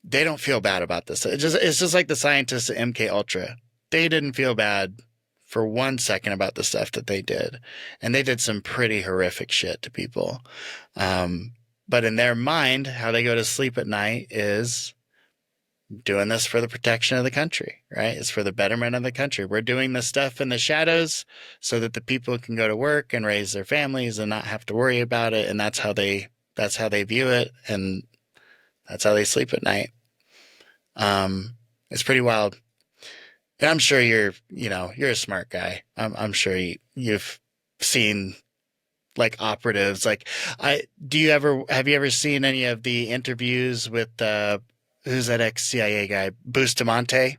Speaker 1: they don't feel bad about this. It's just like the scientists at MK Ultra. They didn't feel bad for 1 second about the stuff that they did. And they did some pretty horrific shit to people. But in their mind, how they go to sleep at night is doing this for the protection of the country, right? It's for the betterment of the country. We're doing this stuff in the shadows so that the people can go to work and raise their families and not have to worry about it. And that's how they view it. And that's how they sleep at night. It's pretty wild. And I'm sure you're a smart guy. I'm sure you've seen like operatives. Like have you ever seen any of the interviews with, who's that ex-CIA guy? Bustamante?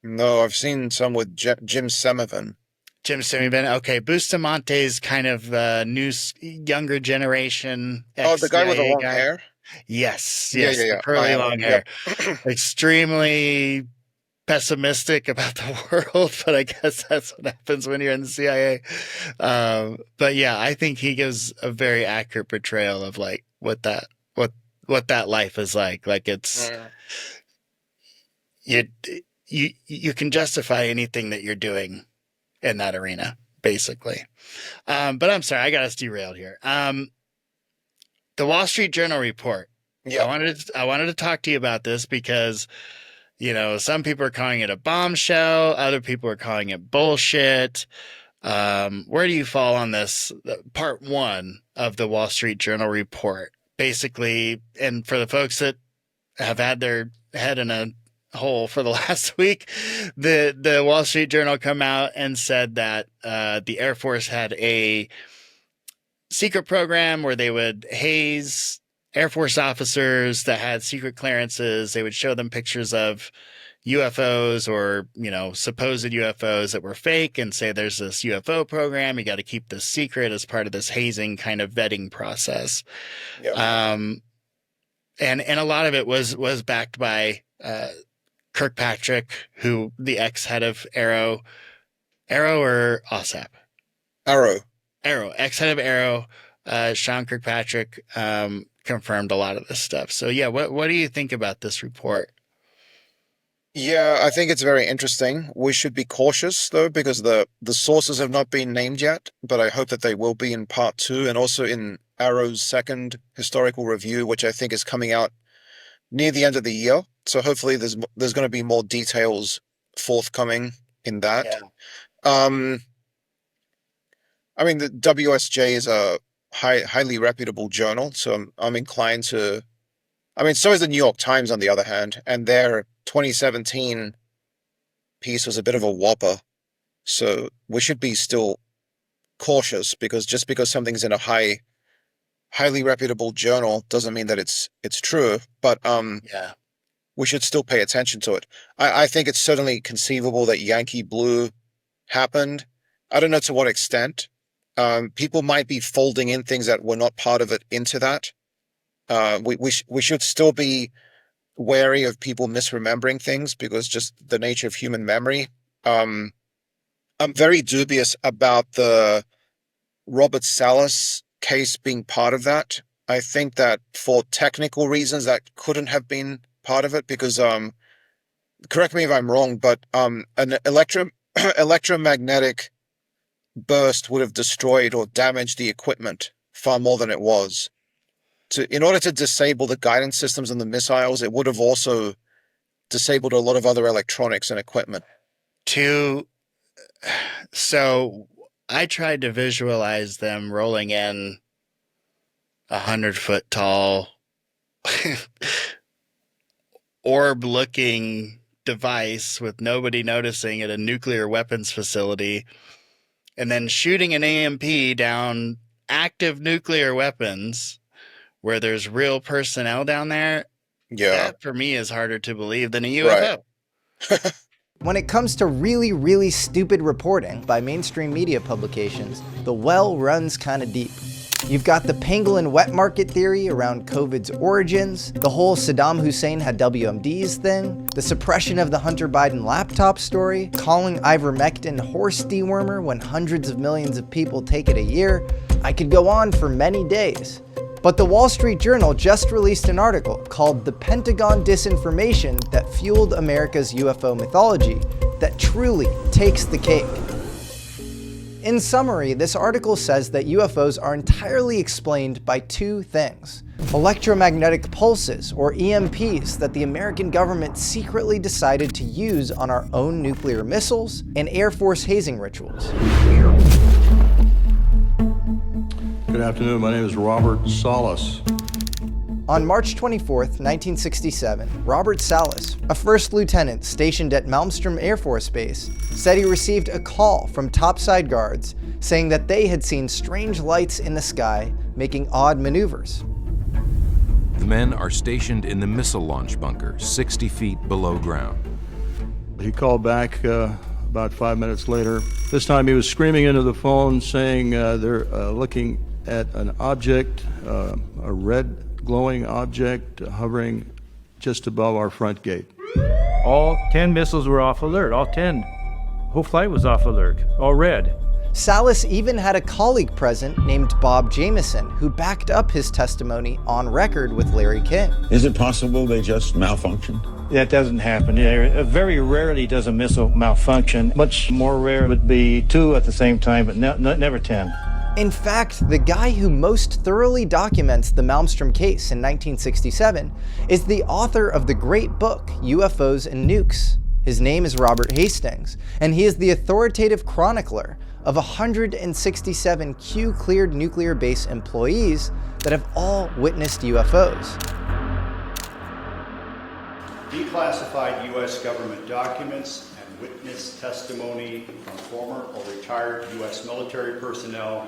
Speaker 2: No, I've seen some with Jim Semivan.
Speaker 1: Jim Semivan. Okay, Bustamante's kind of the new younger generation.
Speaker 2: Oh, the guy with the long hair?
Speaker 1: Yes.
Speaker 2: Yeah.
Speaker 1: The curly long hair. Extremely pessimistic about the world, but I guess that's what happens when you're in the CIA. But yeah, I think he gives a very accurate portrayal of like what that life is like. Like it's you can justify anything that you're doing in that arena, basically. But I'm sorry, I got us derailed here. The Wall Street Journal report. Yeah, I wanted to talk to you about this because some people are calling it a bombshell, other people are calling it bullshit. Where do you fall on this? Part 1 of the Wall Street Journal report. Basically, and for the folks that have had their head in a hole for the last week, the Wall Street Journal come out and said that the Air Force had a secret program where they would haze Air Force officers that had secret clearances. They would show them pictures of UFOs or, supposed UFOs that were fake and say there's this UFO program. You got to keep this secret as part of this hazing kind of vetting process. Yep. And a lot of it was backed by Kirkpatrick, who the ex-head of Arrow or OSAP?
Speaker 2: Arrow,
Speaker 1: ex-head of Arrow, Sean Kirkpatrick, confirmed a lot of this stuff. So yeah, what do you think about this report?
Speaker 2: Yeah, I think it's very interesting. We should be cautious though, because the sources have not been named yet, but I hope that they will be in part 2 and also in Arrow's second historical review, which I think is coming out near the end of the year. So hopefully there's going to be more details forthcoming in that. Yeah. I mean, the WSJ is a highly reputable journal, so I'm inclined to. I mean, so is the New York Times, on the other hand, and their 2017 piece was a bit of a whopper. So we should be still cautious, because just because something's in a highly reputable journal doesn't mean that it's true. But
Speaker 1: yeah,
Speaker 2: we should still pay attention to it. I think it's certainly conceivable that Yankee Blue happened. I don't know to what extent. People might be folding in things that were not part of it into that. We should still be wary of people misremembering things because just the nature of human memory. I'm very dubious about the Robert Salas case being part of that. I think that for technical reasons that couldn't have been part of it because, correct me if I'm wrong, but an electromagnetic burst would have destroyed or damaged the equipment far more than it was. In order to disable the guidance systems and the missiles, it would have also disabled a lot of other electronics and equipment.
Speaker 1: So I tried to visualize them rolling in 100-foot tall orb-looking device with nobody noticing at a nuclear weapons facility, and then shooting an EMP down active nuclear weapons where there's real personnel down there.
Speaker 2: Yeah.
Speaker 1: That for me is harder to believe than a UFO.
Speaker 2: Right.
Speaker 8: When it comes to really, really stupid reporting by mainstream media publications, the well runs kind of deep. You've got the pangolin wet market theory around COVID's origins, the whole Saddam Hussein had WMDs thing, the suppression of the Hunter Biden laptop story, calling ivermectin horse dewormer when hundreds of millions of people take it a year. I could go on for many days. But the Wall Street Journal just released an article called "The Pentagon Disinformation That Fueled America's UFO Mythology" that truly takes the cake. In summary, this article says that UFOs are entirely explained by two things: electromagnetic pulses, or EMPs, that the American government secretly decided to use on our own nuclear missiles, and Air Force hazing rituals.
Speaker 9: Good afternoon, my name is Robert Salas.
Speaker 8: On March 24th, 1967, Robert Salas, a first lieutenant stationed at Malmstrom Air Force Base, said he received a call from topside guards saying that they had seen strange lights in the sky making odd maneuvers.
Speaker 10: The men are stationed in the missile launch bunker, 60 feet below ground.
Speaker 9: He called back about 5 minutes later. This time he was screaming into the phone saying they're looking at an object, a red glowing object hovering just above our front gate.
Speaker 11: All 10 missiles were off alert, all 10. Whole flight was off alert, all red.
Speaker 8: Salas even had a colleague present named Bob Jameson who backed up his testimony on record with Larry King.
Speaker 12: Is it possible they just malfunctioned?
Speaker 11: That doesn't happen. Yeah, very rarely does a missile malfunction. Much more rare would be 2 at the same time, but never 10.
Speaker 8: In fact, the guy who most thoroughly documents the Malmstrom case in 1967 is the author of the great book, UFOs and Nukes. His name is Robert Hastings, and he is the authoritative chronicler of 167 Q-cleared nuclear base employees that have all witnessed UFOs.
Speaker 13: Declassified U.S. government documents and witness testimony from former or retired U.S. military personnel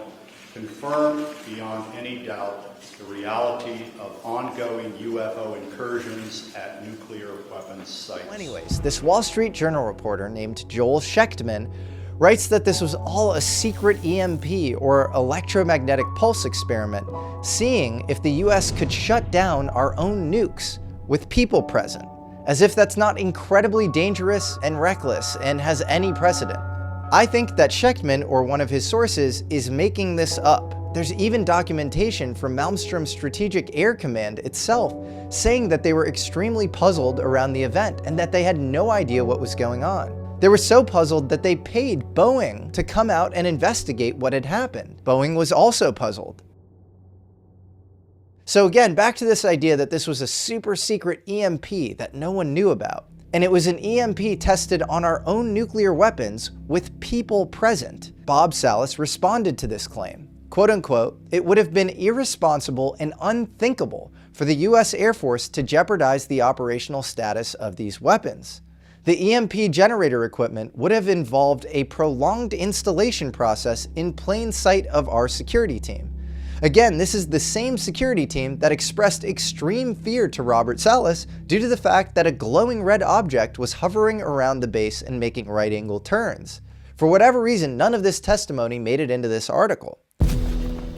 Speaker 13: confirm beyond any doubt the reality of ongoing UFO incursions at nuclear weapons sites.
Speaker 8: Anyways, this Wall Street Journal reporter named Joel Schechtman writes that this was all a secret EMP, or electromagnetic pulse experiment, seeing if the US could shut down our own nukes with people present, as if that's not incredibly dangerous and reckless and has any precedent. I think that Schechtman, or one of his sources, is making this up. There's even documentation from Malmstrom Strategic Air Command itself saying that they were extremely puzzled around the event and that they had no idea what was going on. They were so puzzled that they paid Boeing to come out and investigate what had happened. Boeing was also puzzled. So again, back to this idea that this was a super secret EMP that no one knew about. And it was an EMP tested on our own nuclear weapons with people present. Bob Salas responded to this claim. Quote unquote, "It would have been irresponsible and unthinkable for the US Air Force to jeopardize the operational status of these weapons. The EMP generator equipment would have involved a prolonged installation process in plain sight of our security team." Again, this is the same security team that expressed extreme fear to Robert Salas due to the fact that a glowing red object was hovering around the base and making right-angle turns. For whatever reason, none of this testimony made it into this article.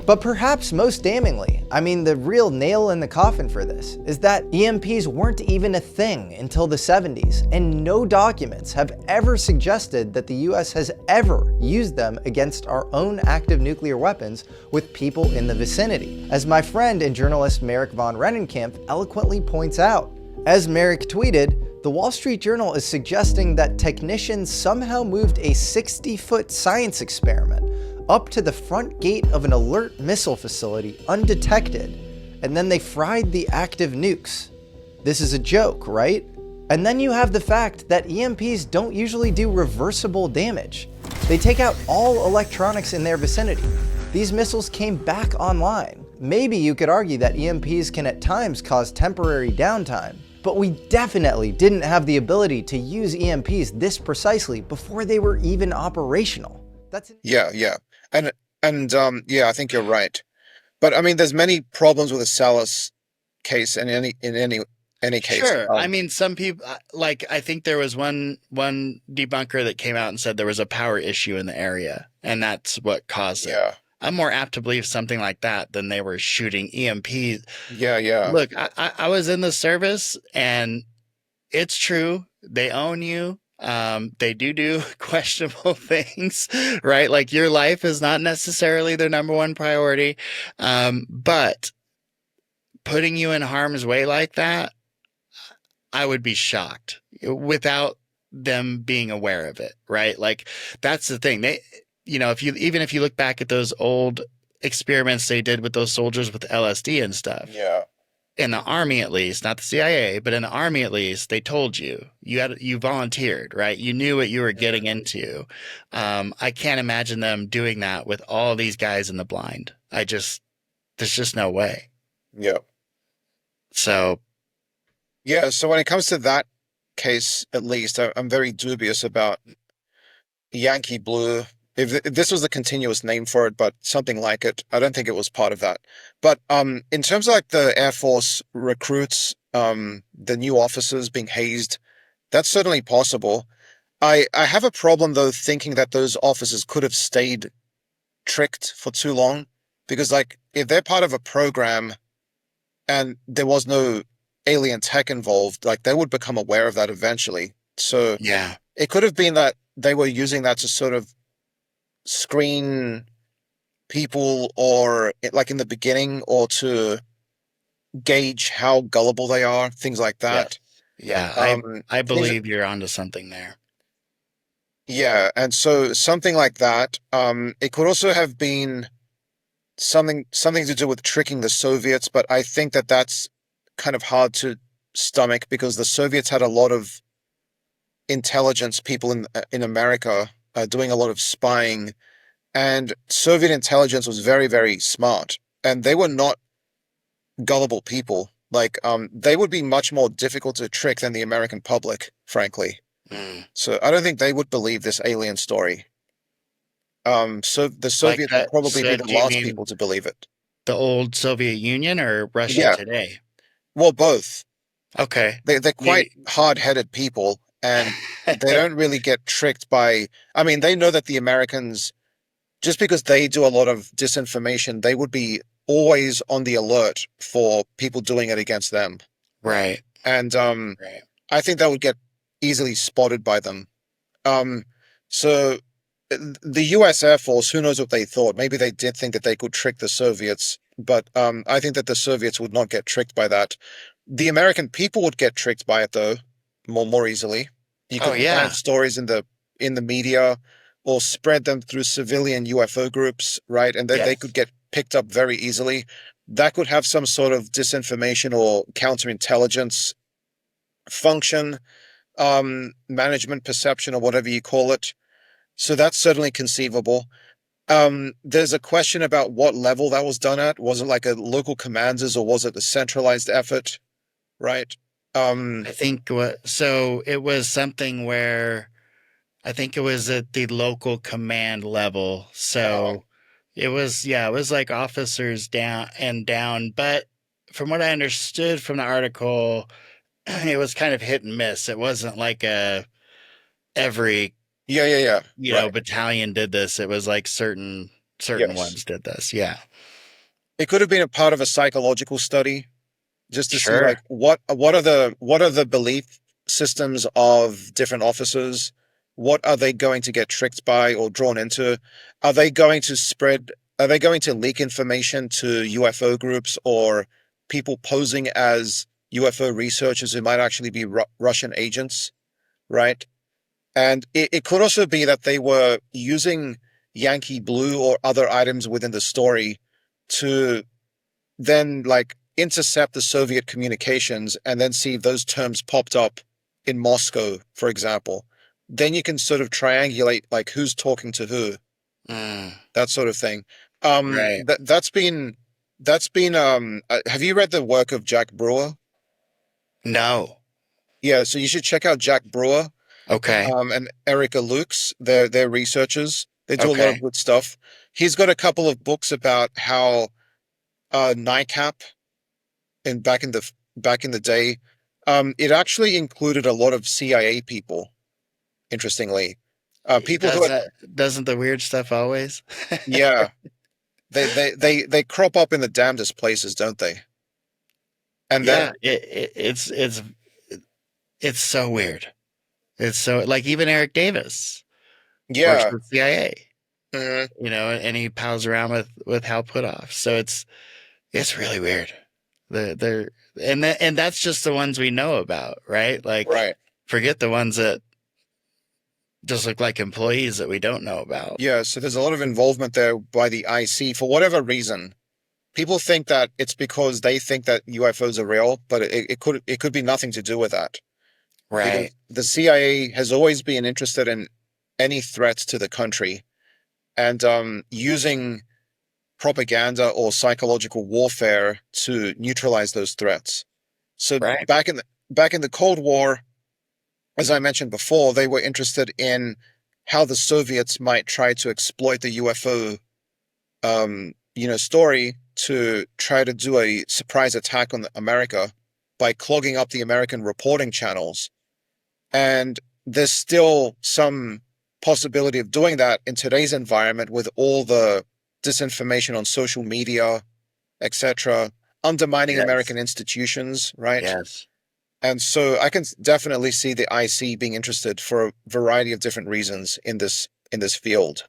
Speaker 8: But perhaps most damningly, I mean the real nail in the coffin for this, is that EMPs weren't even a thing until the 70s, and no documents have ever suggested that the US has ever used them against our own active nuclear weapons with people in the vicinity, as my friend and journalist Merrick von Rennenkampf eloquently points out. As Merrick tweeted, the Wall Street Journal is suggesting that technicians somehow moved a 60-foot science experiment up to the front gate of an alert missile facility undetected, and then they fried the active nukes. This is a joke, right? And then you have the fact that EMPs don't usually do reversible damage. They take out all electronics in their vicinity. These missiles came back online. Maybe you could argue that EMPs can at times cause temporary downtime, but we definitely didn't have the ability to use EMPs this precisely before they were even operational.
Speaker 2: Yeah. And I think you're right. But I mean, there's many problems with the Salas case in any case.
Speaker 1: Sure. I mean, some people, like, I think there was one debunker that came out and said there was a power issue in the area, and that's what caused it.
Speaker 2: Yeah.
Speaker 1: I'm more apt to believe something like that than they were shooting EMPs.
Speaker 2: Yeah.
Speaker 1: Look, I was in the service, and it's true. They own you. They do questionable things, right? Like, your life is not necessarily their number one priority. But putting you in harm's way like that, I would be shocked without them being aware of it, right? Like, that's the thing. They, if you look back at those old experiments they did with those soldiers with LSD and stuff.
Speaker 2: Yeah.
Speaker 1: In the Army, at least, not the CIA, but in the Army, at least, they told you volunteered, right? You knew what you were getting into. I can't imagine them doing that with all these guys in the blind. There's just no way.
Speaker 2: Yeah.
Speaker 1: So
Speaker 2: when it comes to that case, at least, I'm very dubious about Yankee Blue. If this was the continuous name for it, but something like it, I don't think it was part of that. But in terms of like the Air Force recruits, the new officers being hazed, that's certainly possible. I have a problem though thinking that those officers could have stayed tricked for too long, because like if they're part of a program and there was no alien tech involved, like they would become aware of that eventually. So
Speaker 1: yeah,
Speaker 2: it could have been that they were using that to sort of screen people, or like in the beginning, or to gauge how gullible they are, things like that.
Speaker 1: Yeah, I believe you're onto something there.
Speaker 2: Yeah, and so something like that. It could also have been something to do with tricking the Soviets, but I think that that's kind of hard to stomach, because the Soviets had a lot of intelligence people in America doing a lot of spying, and Soviet intelligence was very, very smart, and they were not gullible people. Like, they would be much more difficult to trick than the American public, frankly. So I don't think they would believe this alien story. So the Soviets would probably be the last people to believe it.
Speaker 1: The old Soviet Union or Russia today?
Speaker 2: Well, both.
Speaker 1: Okay.
Speaker 2: They're quite hard-headed people, and they don't really get tricked by... I mean, they know that the Americans, just because they do a lot of disinformation, they would be always on the alert for people doing it against them.
Speaker 1: Right.
Speaker 2: And I think that would get easily spotted by them. So the U.S. Air Force, who knows what they thought? Maybe they did think that they could trick the Soviets, but I think that the Soviets would not get tricked by that. The American people would get tricked by it, though, more easily. You could find stories in the media, or spread them through civilian UFO groups, right? And then they could get picked up very easily. That could have some sort of disinformation or counterintelligence function, management perception, or whatever you call it. So that's certainly conceivable. There's a question about what level that was done at. Was it like a local commanders, or was it a centralized effort? Right.
Speaker 1: I think so it was something where I think it was at the local command level. So it was like officers down. But from what I understood from the article, it was kind of hit and miss. It wasn't like every battalion did this. It was like certain certain
Speaker 2: Yes.
Speaker 1: ones did this. Yeah.
Speaker 2: It could have been a part of a psychological study, just to see
Speaker 1: Sure.
Speaker 2: like what are the belief systems of different officers. What are they going to get tricked by or drawn into? Are they going to leak information to UFO groups or people posing as UFO researchers who might actually be Russian agents, right? And it could also be that they were using Yankee Blue or other items within the story to then like intercept the Soviet communications and then see if those terms popped up in Moscow, for example. Then you can sort of triangulate like who's talking to who, that sort of thing.
Speaker 1: Right.
Speaker 2: That's been have you read the work of Jack Brewer?
Speaker 1: No.
Speaker 2: Yeah, so you should check out Jack Brewer.
Speaker 1: Okay.
Speaker 2: And Erica Lukes, they're researchers. They do a lot
Speaker 1: Okay.
Speaker 2: of good stuff. He's got a couple of books about how NICAP back in the day, it actually included a lot of CIA people. Interestingly, people
Speaker 1: doesn't the weird stuff always?
Speaker 2: Yeah, they crop up in the damnedest places, don't they? And
Speaker 1: Yeah,
Speaker 2: then
Speaker 1: it's so weird. It's so like even Eric Davis
Speaker 2: yeah,
Speaker 1: works for the CIA,
Speaker 2: mm-hmm.
Speaker 1: And he pals around with Hal Puthoff. So it's really weird. And that's just the ones we know about, right? Like,
Speaker 2: right.
Speaker 1: Forget the ones that just look like employees that we don't know about.
Speaker 2: Yeah, so there's a lot of involvement there by the IC for whatever reason. People think that it's because they think that UFOs are real, but it could be nothing to do with that.
Speaker 1: Right.
Speaker 2: Because the CIA has always been interested in any threats to the country, and using propaganda or psychological warfare to neutralize those threats. So
Speaker 1: right.
Speaker 2: back in the Cold War, as I mentioned before, they were interested in how the Soviets might try to exploit the UFO, story to try to do a surprise attack on America by clogging up the American reporting channels. And there's still some possibility of doing that in today's environment with all the disinformation on social media, etc., undermining
Speaker 1: yes.
Speaker 2: American institutions, right?
Speaker 1: Yes.
Speaker 2: And so I can definitely see the IC being interested for a variety of different reasons in this field.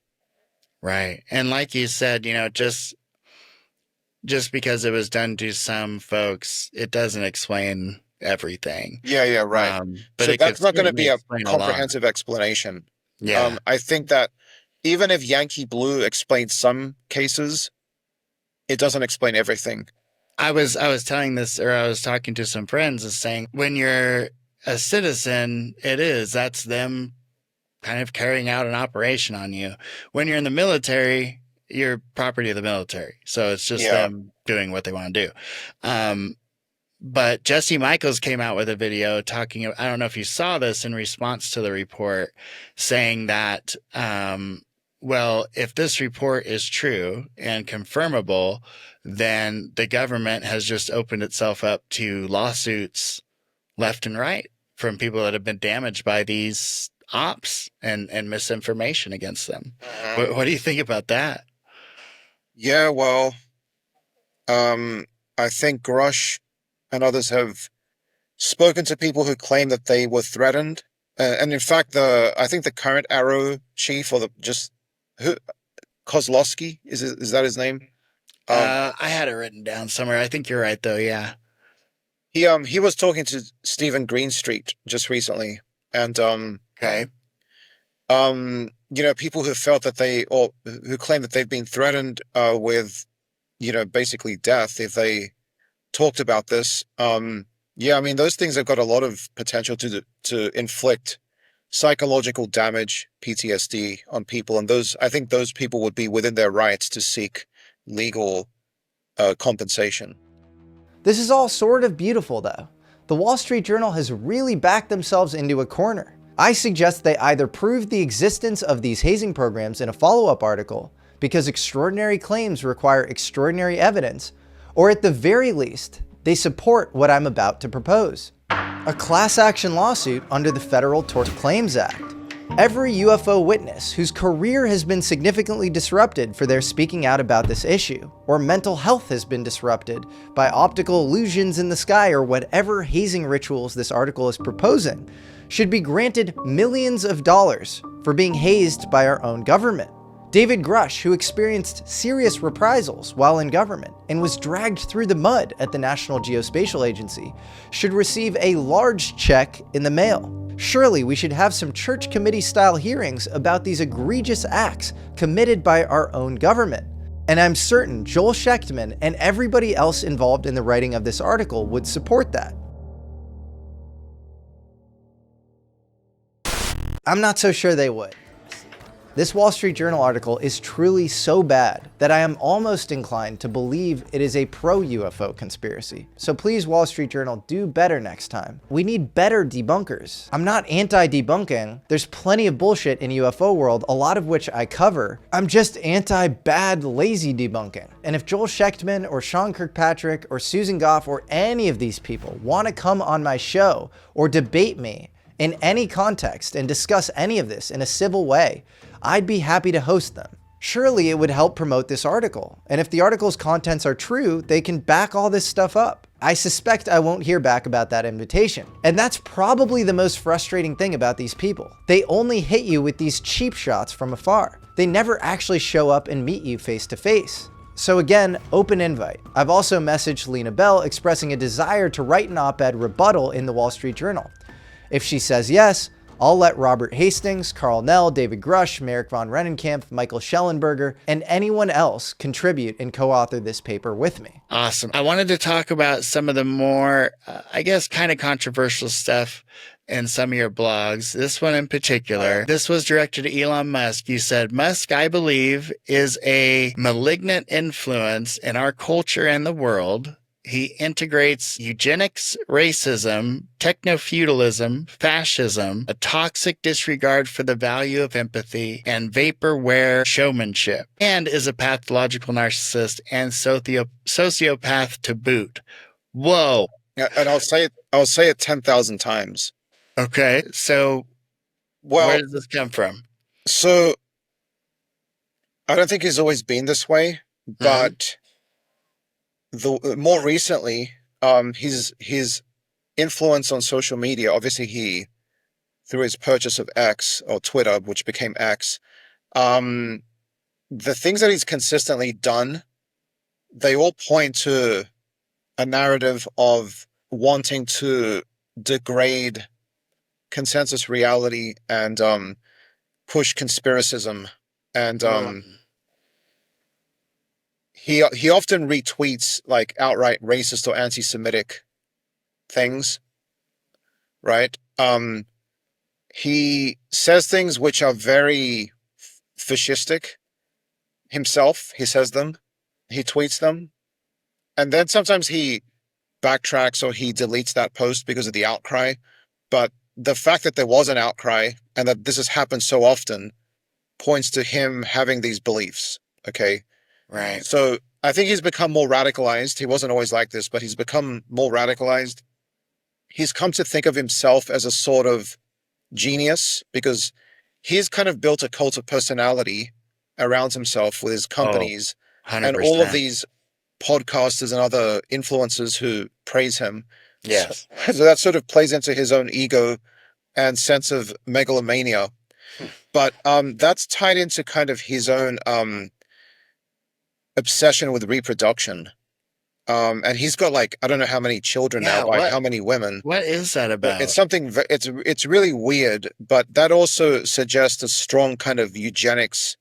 Speaker 1: Right. And like you said, just because it was done to some folks, it doesn't explain everything.
Speaker 2: Yeah, right.
Speaker 1: But
Speaker 2: so that's not going to be a comprehensive explanation.
Speaker 1: Yeah.
Speaker 2: I think that even if Yankee Blue explains some cases, it doesn't explain everything.
Speaker 1: I was telling this, or I was talking to some friends, is saying when you're a citizen, that's them kind of carrying out an operation on you. When you're in the military, you're property of the military. So it's just them doing what they want to do. But Jesse Michaels came out with a video talking, I don't know if you saw this, in response to the report, saying that, well, if this report is true and confirmable, then the government has just opened itself up to lawsuits left and right from people that have been damaged by these ops and misinformation against them. What do you think about that?
Speaker 2: Yeah, well, I think Grush and others have spoken to people who claim that they were threatened. And in fact, I think the current Arrow chief, or Kozlowski, is that his name?
Speaker 1: I had it written down somewhere. I think you're right, though. Yeah.
Speaker 2: He was talking to Stephen Greenstreet just recently, and
Speaker 1: okay.
Speaker 2: People who felt that who claim that they've been threatened with, basically death if they talked about this. Those things have got a lot of potential to inflict psychological damage, PTSD, on people, and I think those people would be within their rights to seek legal compensation.
Speaker 8: This is all sort of beautiful, though. The Wall Street Journal has really backed themselves into a corner. I suggest they either prove the existence of these hazing programs in a follow-up article, because extraordinary claims require extraordinary evidence, or at the very least, they support what I'm about to propose. A class action lawsuit under the Federal Tort Claims Act. Every UFO witness whose career has been significantly disrupted for their speaking out about this issue, or mental health has been disrupted by optical illusions in the sky or whatever hazing rituals this article is proposing, should be granted millions of dollars for being hazed by our own government. David Grush, who experienced serious reprisals while in government and was dragged through the mud at the National Geospatial Agency, should receive a large check in the mail. Surely we should have some church committee-style hearings about these egregious acts committed by our own government. And I'm certain Joel Schechtman and everybody else involved in the writing of this article would support that. I'm not so sure they would. This Wall Street Journal article is truly so bad that I am almost inclined to believe it is a pro-UFO conspiracy. So please, Wall Street Journal, do better next time. We need better debunkers. I'm not anti-debunking. There's plenty of bullshit in UFO world, a lot of which I cover. I'm just anti-bad, lazy debunking. And if Joel Schechtman or Sean Kirkpatrick or Susan Goff or any of these people want to come on my show or debate me in any context and discuss any of this in a civil way, I'd be happy to host them. Surely it would help promote this article. And if the article's contents are true, they can back all this stuff up. I suspect I won't hear back about that invitation. And that's probably the most frustrating thing about these people. They only hit you with these cheap shots from afar. They never actually show up and meet you face to face. So again, open invite. I've also messaged Lena Bell expressing a desire to write an op-ed rebuttal in the Wall Street Journal. If she says yes, I'll let Robert Hastings, Carl Nell, David Grush, Merrick von Rennenkampf, Michael Schellenberger, and anyone else contribute and co-author this paper with me.
Speaker 1: Awesome. I wanted to talk about some of the more, I guess, kind of controversial stuff in some of your blogs. This one in particular, this was directed to Elon Musk. You said, Musk, I believe, is a malignant influence in our culture and the world. He integrates eugenics, racism, techno-feudalism, fascism, a toxic disregard for the value of empathy, and vaporware showmanship, and is a pathological narcissist and sociopath to boot. Whoa.
Speaker 2: Yeah, and I'll say it 10,000 times.
Speaker 1: Okay, so where does this come from?
Speaker 2: So I don't think he's always been this way, but more recently, his influence on social media, obviously through his purchase of X, or Twitter, which became X, the things that he's consistently done, they all point to a narrative of wanting to degrade consensus reality and push conspiracism. And he often retweets like outright racist or anti-Semitic things, right? He says things which are very fascistic himself. He says them, he tweets them, and then sometimes he backtracks or he deletes that post because of the outcry. But the fact that there was an outcry and that this has happened so often points to him having these beliefs, okay?
Speaker 1: Right.
Speaker 2: So I think he's become more radicalized. He wasn't always like this, but he's become more radicalized. He's come to think of himself as a sort of genius because he's kind of built a cult of personality around himself with his companies and all of these podcasters and other influencers who praise him.
Speaker 1: Yes.
Speaker 2: So that sort of plays into his own ego and sense of megalomania. But that's tied into kind of his own obsession with reproduction. And he's got like, I don't know how many children now by how many women.
Speaker 1: What is that about?
Speaker 2: It's something, it's really weird, but that also suggests a strong kind of eugenics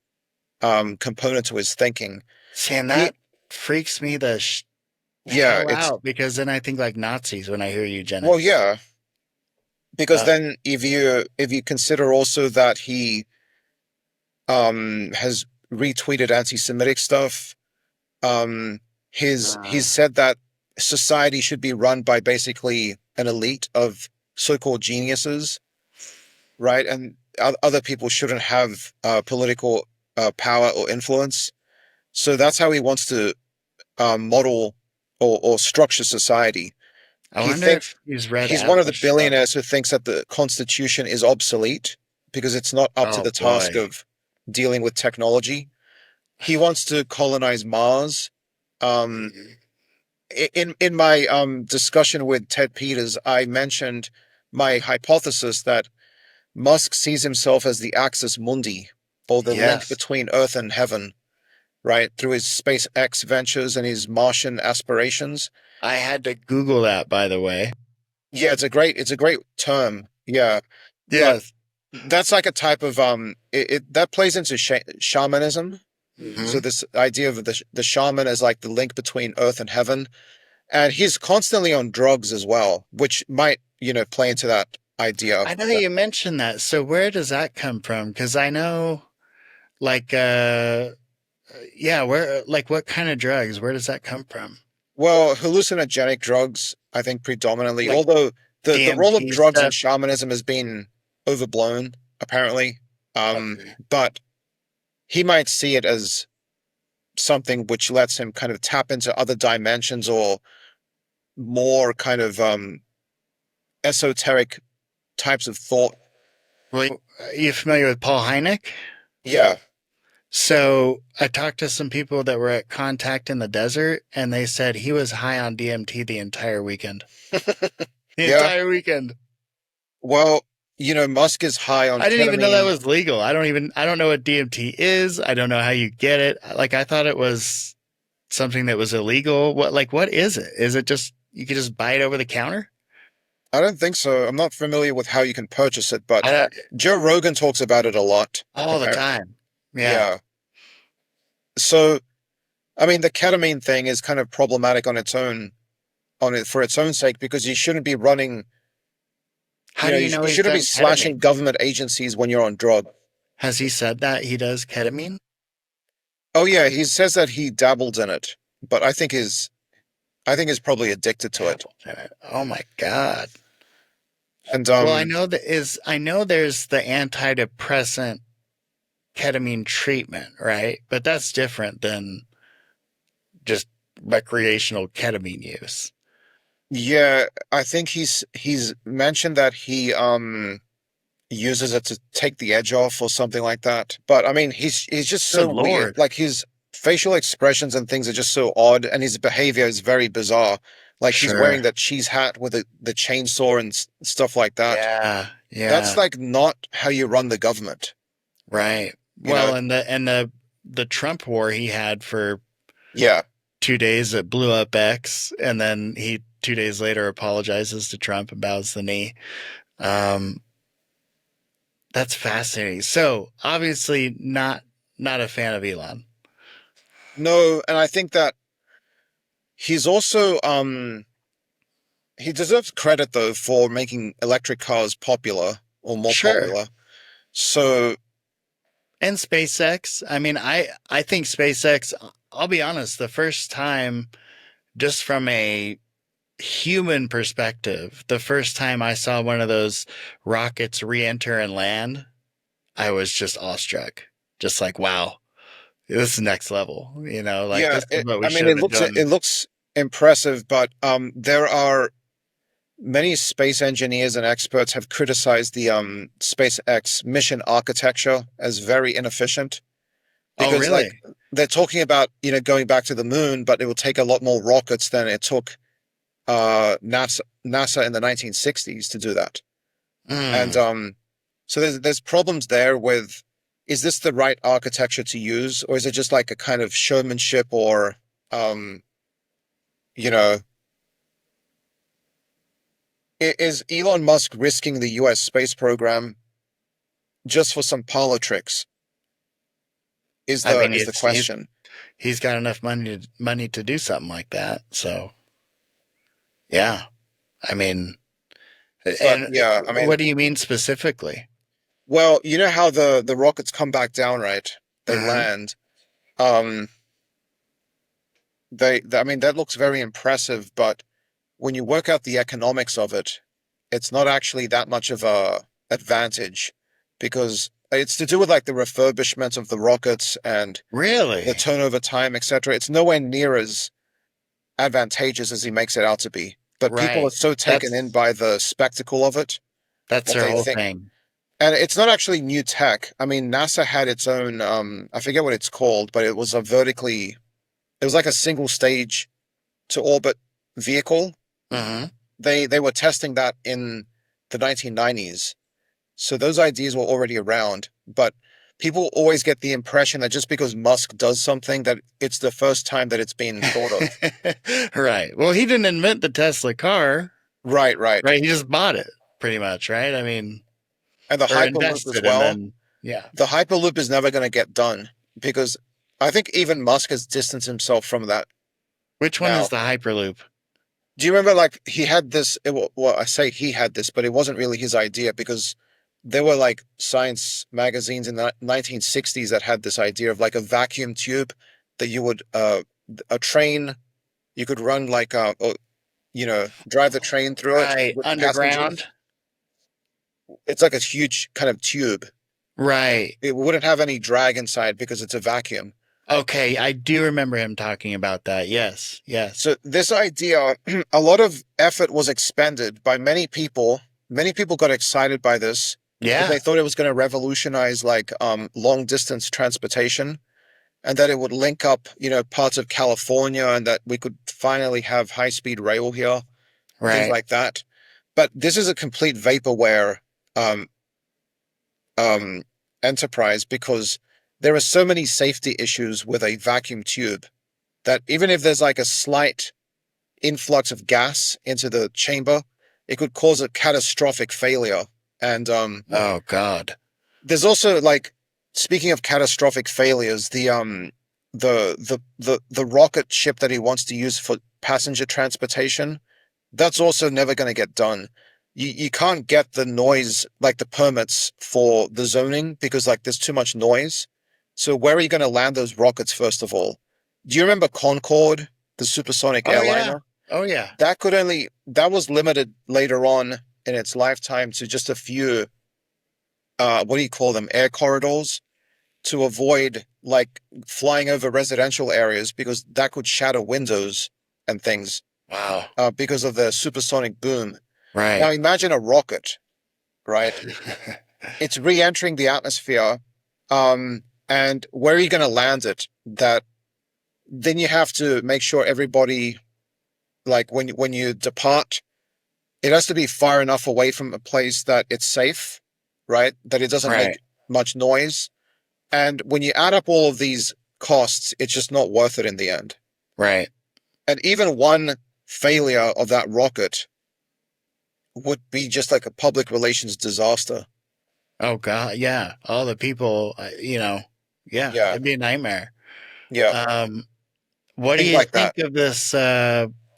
Speaker 2: component to his thinking.
Speaker 1: See, and that freaks me the hell out, because then I think like Nazis when I hear eugenics.
Speaker 2: Well, yeah. Because then if you consider also that he has retweeted anti-Semitic stuff, he's said that society should be run by basically an elite of so-called geniuses, right? And other people shouldn't have political power or influence. So that's how he wants to model or structure society.
Speaker 1: I wonder if he's read.
Speaker 2: He's one of the billionaires who thinks that the Constitution is obsolete because it's not up to the task of dealing with technology. He wants to colonize Mars. In my discussion with Ted Peters, I mentioned my hypothesis that Musk sees himself as the axis mundi, or the link between Earth and heaven, right? Through his SpaceX ventures and his Martian aspirations.
Speaker 1: I had to Google that, by the way.
Speaker 2: Yeah, it's a great term. Yeah.
Speaker 1: Yes.
Speaker 2: But that's like a type of that plays into shamanism.
Speaker 1: Mm-hmm.
Speaker 2: So this idea of the shaman as like the link between Earth and heaven, and he's constantly on drugs as well, which might play into that idea.
Speaker 1: I know you mentioned that. So where does that come from? Because I know, like, where, like, what kind of drugs? Where does that come from?
Speaker 2: Well, hallucinogenic drugs, I think predominantly. Like although the role of drugs in shamanism has been overblown, apparently. But he might see it as something which lets him kind of tap into other dimensions or more kind of esoteric types of thought.
Speaker 1: Well, are you familiar with Paul Hynek?
Speaker 2: Yeah.
Speaker 1: So I talked to some people that were at Contact in the desert, and they said he was high on DMT the entire weekend. Entire weekend.
Speaker 2: Well, Musk is high on.
Speaker 1: I didn't even know that was legal. I don't know what DMT is. I don't know how you get it. Like, I thought it was something that was illegal. What is it? Is it just, you could just buy it over the counter?
Speaker 2: I don't think so. I'm not familiar with how you can purchase it, but Joe Rogan talks about it a lot.
Speaker 1: All the time.
Speaker 2: Yeah. So, I mean, the ketamine thing is kind of problematic on its own, for its own sake, because you shouldn't be running.
Speaker 1: How do you know
Speaker 2: you shouldn't be slashing government agencies when you're on drug.
Speaker 1: Has he said that he does ketamine?
Speaker 2: Oh yeah, he says that he dabbled in it, but I think he's probably addicted to it.
Speaker 1: Oh my God.
Speaker 2: And
Speaker 1: well, I know there's the antidepressant ketamine treatment, right? But that's different than just recreational ketamine use.
Speaker 2: Yeah, I think he's mentioned that he uses it to take the edge off or something like that. But I mean, he's just so weird. Like, his facial expressions and things are just so odd, and his behavior is very bizarre. Like, he's wearing that cheese hat with the chainsaw and stuff like that.
Speaker 1: Yeah.
Speaker 2: That's like not how you run the government.
Speaker 1: Right. Well, and the Trump war he had for 2 days, it blew up X, and then he 2 days later apologizes to Trump and bows the knee. That's fascinating. So obviously not a fan of Elon.
Speaker 2: No, and I think that he's also he deserves credit though for making electric cars popular or more popular. So,
Speaker 1: and SpaceX. I mean, I think SpaceX, I'll be honest, the first time, just from a human perspective, the first time I saw one of those rockets re-enter and land, I was just awestruck. Just like, wow, this is next level. Like, this is what we should have done.
Speaker 2: It looks impressive, but there are many space engineers and experts have criticized the SpaceX mission architecture as very inefficient. Because,
Speaker 1: really?
Speaker 2: Like, they're talking about going back to the moon, but it will take a lot more rockets than it took NASA in the 1960s to do that. And so there's problems there with, is this the right architecture to use, or is it just like a kind of showmanship, or is Elon Musk risking the US space program just for some parlor tricks? Is the question.
Speaker 1: He's got enough money to do something like that. So, yeah. I mean, what do you mean specifically?
Speaker 2: Well, you know how the rockets come back down, right? They land. I mean, that looks very impressive, but when you work out the economics of it, it's not actually that much of a advantage, because it's to do with like the refurbishment of the rockets and the turnover time, etc. It's nowhere near as advantageous as he makes it out to be. But people are so taken in by the spectacle of it.
Speaker 1: That's their whole thing.
Speaker 2: And it's not actually new tech. I mean, NASA had its own, I forget what it's called, but it was it was like a single stage to orbit vehicle.
Speaker 1: Mm-hmm.
Speaker 2: They were testing that in the 1990s. So those ideas were already around, but people always get the impression that just because Musk does something, that it's the first time that it's been thought of.
Speaker 1: Right. Well, he didn't invent the Tesla car.
Speaker 2: Right.
Speaker 1: Right. He just bought it pretty much. Right. I mean,
Speaker 2: And the
Speaker 1: or
Speaker 2: Hyperloop as
Speaker 1: invested
Speaker 2: well.
Speaker 1: and then, yeah.
Speaker 2: The Hyperloop is never going to get done because I think even Musk has distanced himself from that.
Speaker 1: Which one is the Hyperloop?
Speaker 2: Do you remember, like, he had this, well, I say he had this, but it wasn't really his idea because there were like science magazines in the 1960s that had this idea of like a vacuum tube that you would, a train, you could run like, drive the train through it. With
Speaker 1: Underground.
Speaker 2: passengers. It's like a huge kind of tube.
Speaker 1: Right.
Speaker 2: It wouldn't have any drag inside because it's a vacuum.
Speaker 1: Okay, I do remember him talking about that. Yes.
Speaker 2: So this idea, a lot of effort was expended by many people. Many people got excited by this.
Speaker 1: Yeah.
Speaker 2: They thought it was going to revolutionize like long distance transportation, and that it would link up, parts of California, and that we could finally have high speed rail here, things like that. But this is a complete vaporware enterprise because there are so many safety issues with a vacuum tube that even if there's like a slight influx of gas into the chamber, it could cause a catastrophic failure. And
Speaker 1: oh God,
Speaker 2: there's also, like, speaking of catastrophic failures, the rocket ship that he wants to use for passenger transportation, that's also never going to get done. You can't get the noise, like the permits for the zoning, because like there's too much noise. So where are you going to land those rockets, first of all? Do you remember Concorde, the supersonic airliner?
Speaker 1: Oh, yeah.
Speaker 2: That was limited later on in its lifetime to just a few, what do you call them, air corridors, to avoid like flying over residential areas because that could shatter windows and things.
Speaker 1: Wow.
Speaker 2: Because of the supersonic boom.
Speaker 1: Right.
Speaker 2: Now imagine a rocket, right? It's re-entering the atmosphere. And where are you going to land it? Then you have to make sure everybody, like when you depart, it has to be far enough away from a place that it's safe, right? That it doesn't make much noise. And when you add up all of these costs, it's just not worth it in the end.
Speaker 1: Right.
Speaker 2: And even one failure of that rocket would be just like a public relations disaster.
Speaker 1: Oh God, yeah. All the people, it'd be a nightmare.
Speaker 2: Yeah.
Speaker 1: What do you think of this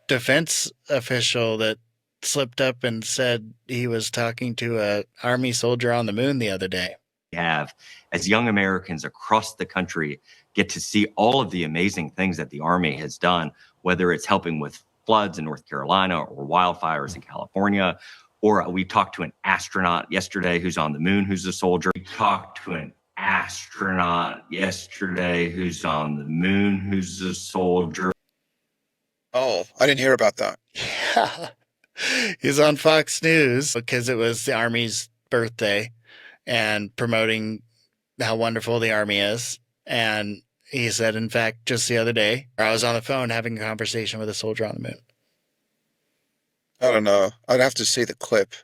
Speaker 1: defense official that slipped up and said he was talking to an army soldier on the moon the other day?
Speaker 14: Have, as young Americans across the country, get to see all of the amazing things that the Army has done, whether it's helping with floods in North Carolina or wildfires in California, or we talked to an astronaut yesterday who's on the moon, who's a soldier. We talked to an astronaut yesterday who's on the moon, who's a soldier.
Speaker 2: Oh, I didn't hear about that.
Speaker 1: Yeah. He's on Fox News because it was the Army's birthday and promoting how wonderful the Army is. And he said, in fact, just the other day, I was on the phone having a conversation with a soldier on the moon.
Speaker 2: I don't know. I'd have to see the clip.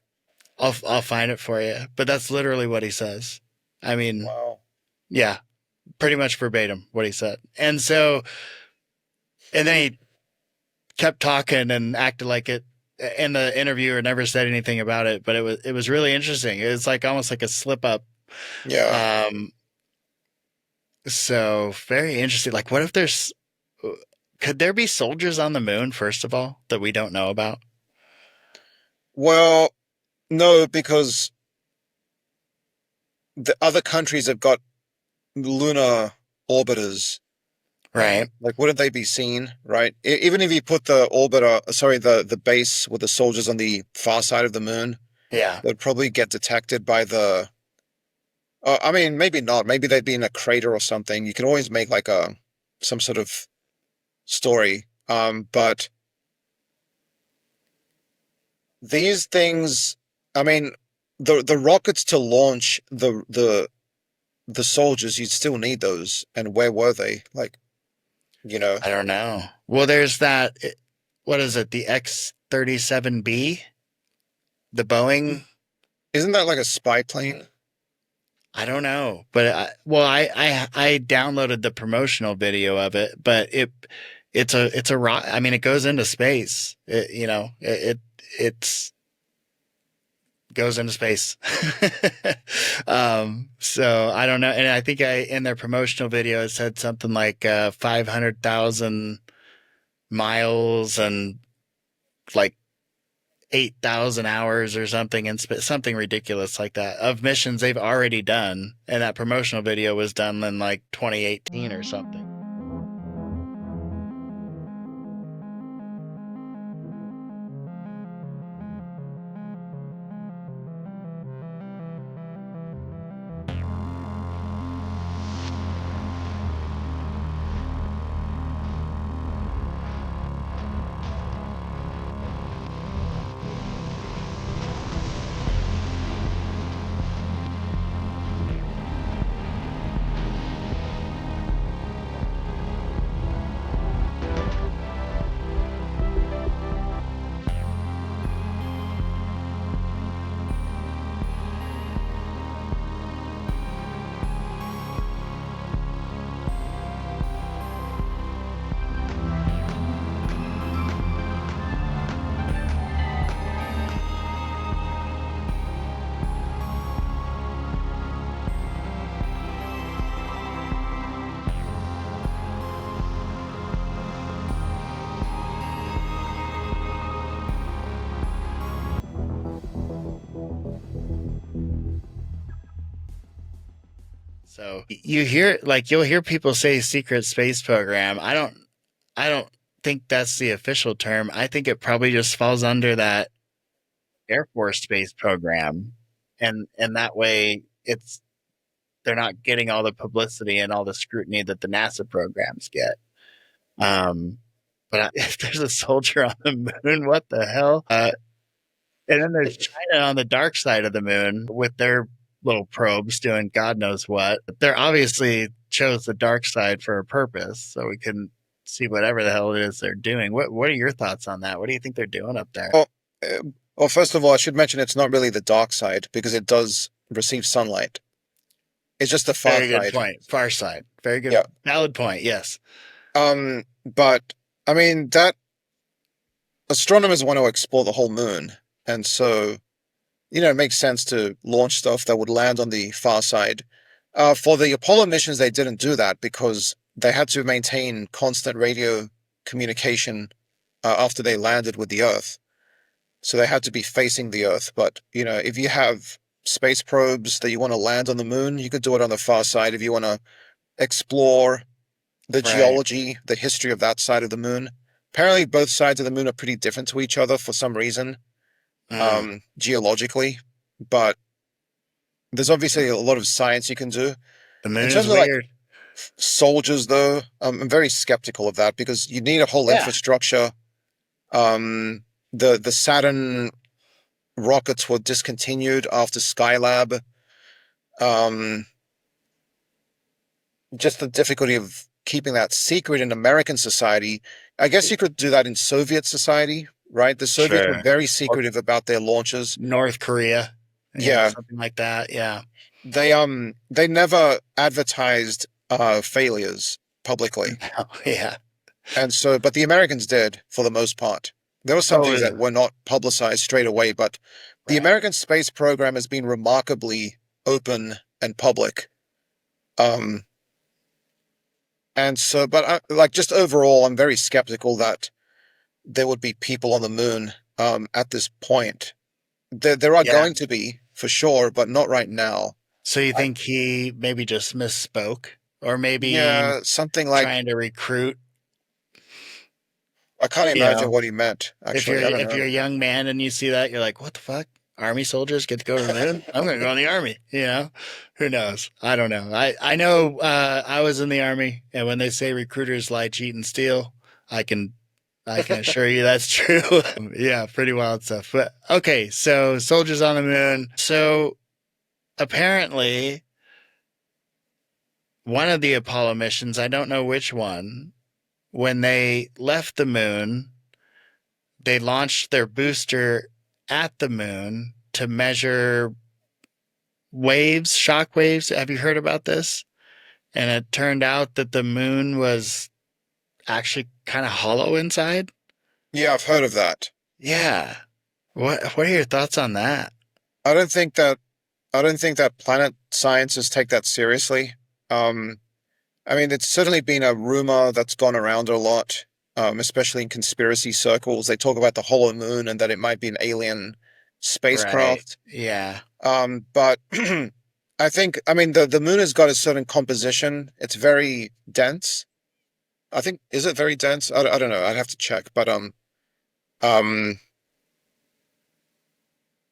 Speaker 1: I'll find it for you. But that's literally what he says. I mean,
Speaker 2: wow.
Speaker 1: Yeah, pretty much verbatim what he said. And so, and then he kept talking and acted like it. And the interviewer never said anything about it, but it was really interesting. It was like almost like a slip up.
Speaker 2: Yeah.
Speaker 1: So very interesting. Like, what if could there be soldiers on the moon, first of all, that we don't know about?
Speaker 2: Well, no, because the other countries have got lunar orbiters.
Speaker 1: Right.
Speaker 2: Like, wouldn't they be seen, right? Even if you put the base with the soldiers on the far side of the moon, they'd probably get detected by I mean, maybe not. Maybe they'd be in a crater or something. You can always make like some sort of story. But these things, I mean, the rockets to launch the soldiers, you'd still need those. And where were they? Like,
Speaker 1: I don't know. Well, there's that. What is it? The X-37B, the Boeing.
Speaker 2: Isn't that like a spy plane?
Speaker 1: I don't know, but I downloaded the promotional video of it, but it's a rock. I mean, it goes into space. It goes into space. So I don't know. And I think in their promotional video, it said something like 500,000 miles and like 8,000 hours or something, and something ridiculous like that of missions they've already done. And that promotional video was done in like 2018 or something. So you'll hear people say secret space program. I don't think that's the official term. I think it probably just falls under that Air Force space program. And that way they're not getting all the publicity and all the scrutiny that the NASA programs get. But if there's a soldier on the moon, what the hell? And then there's China on the dark side of the moon with their little probes doing God knows what. They're obviously chose the dark side for a purpose, so we can see whatever the hell it is they're doing. What are your thoughts on that? What do you think they're doing up there?
Speaker 2: Well, first of all, I should mention it's not really the dark side because it does receive sunlight. It's just the far side.
Speaker 1: Very good point. Far side. Very good. Yeah. Valid point. Yes.
Speaker 2: But I mean that astronomers want to explore the whole moon, and so it makes sense to launch stuff that would land on the far side. For the Apollo missions, they didn't do that because they had to maintain constant radio communication after they landed with the Earth. So they had to be facing the Earth. But, if you have space probes that you want to land on the moon, you could do it on the far side. If you want to explore the geology, the history of that side of the moon. Apparently, both sides of the moon are pretty different to each other for some reason. Geologically, but there's obviously a lot of science you can do.
Speaker 1: The moon is weird.
Speaker 2: Soldiers, though, I'm very skeptical of that because you need a whole infrastructure. The Saturn rockets were discontinued after Skylab. Just the difficulty of keeping that secret in American society. I guess you could do that in Soviet society. Right, the Soviets were very secretive about their launches.
Speaker 1: North Korea, something like that. Yeah,
Speaker 2: they never advertised failures publicly.
Speaker 1: Oh, yeah,
Speaker 2: and so, but the Americans did for the most part. There were some things that were not publicized straight away, but the American space program has been remarkably open and public. And so, but just overall, I'm very skeptical that there would be people on the moon at this point. There are going to be, for sure, but not right now.
Speaker 1: So you think he maybe just misspoke? Or maybe
Speaker 2: something like
Speaker 1: trying to recruit?
Speaker 2: I can't imagine what he meant, actually.
Speaker 1: If you're a young man and you see that, you're like, what the fuck? Army soldiers get to go to the moon? I'm going to go in the Army, Who knows? I don't know. I know I was in the Army, and when they say recruiters lie, cheat, and steal, I can I can assure you that's true. Yeah, pretty wild stuff. But okay, so soldiers on the moon. So apparently, one of the Apollo missions, I don't know which one, when they left the moon, they launched their booster at the moon to measure waves, shock waves. Have you heard about this? And it turned out that the moon was actually kind of hollow inside.
Speaker 2: Yeah, I've heard of that.
Speaker 1: Yeah. What are your thoughts on that?
Speaker 2: I don't think that planet scientists take that seriously. I mean, it's certainly been a rumor that's gone around a lot, especially in conspiracy circles. They talk about the hollow moon and that it might be an alien spacecraft.
Speaker 1: Right. Yeah.
Speaker 2: But I mean, the moon has got a certain composition. It's very dense. I think, is it very dense? I don't know. I'd have to check. But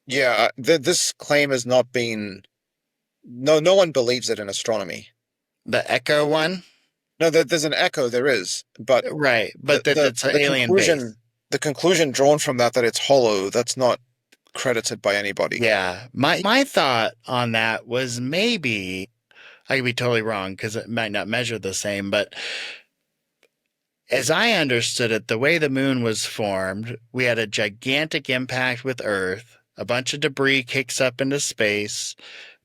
Speaker 2: yeah, this claim has not been. No one believes it in astronomy.
Speaker 1: The Echo one?
Speaker 2: No, there's an echo. There is, but
Speaker 1: right. But it's an alien base.
Speaker 2: The conclusion drawn from that it's hollow. That's not credited by anybody.
Speaker 1: Yeah, my thought on that was maybe I could be totally wrong because it might not measure the same, but as I understood it, the way the moon was formed, we had a gigantic impact with Earth. A bunch of debris kicks up into space.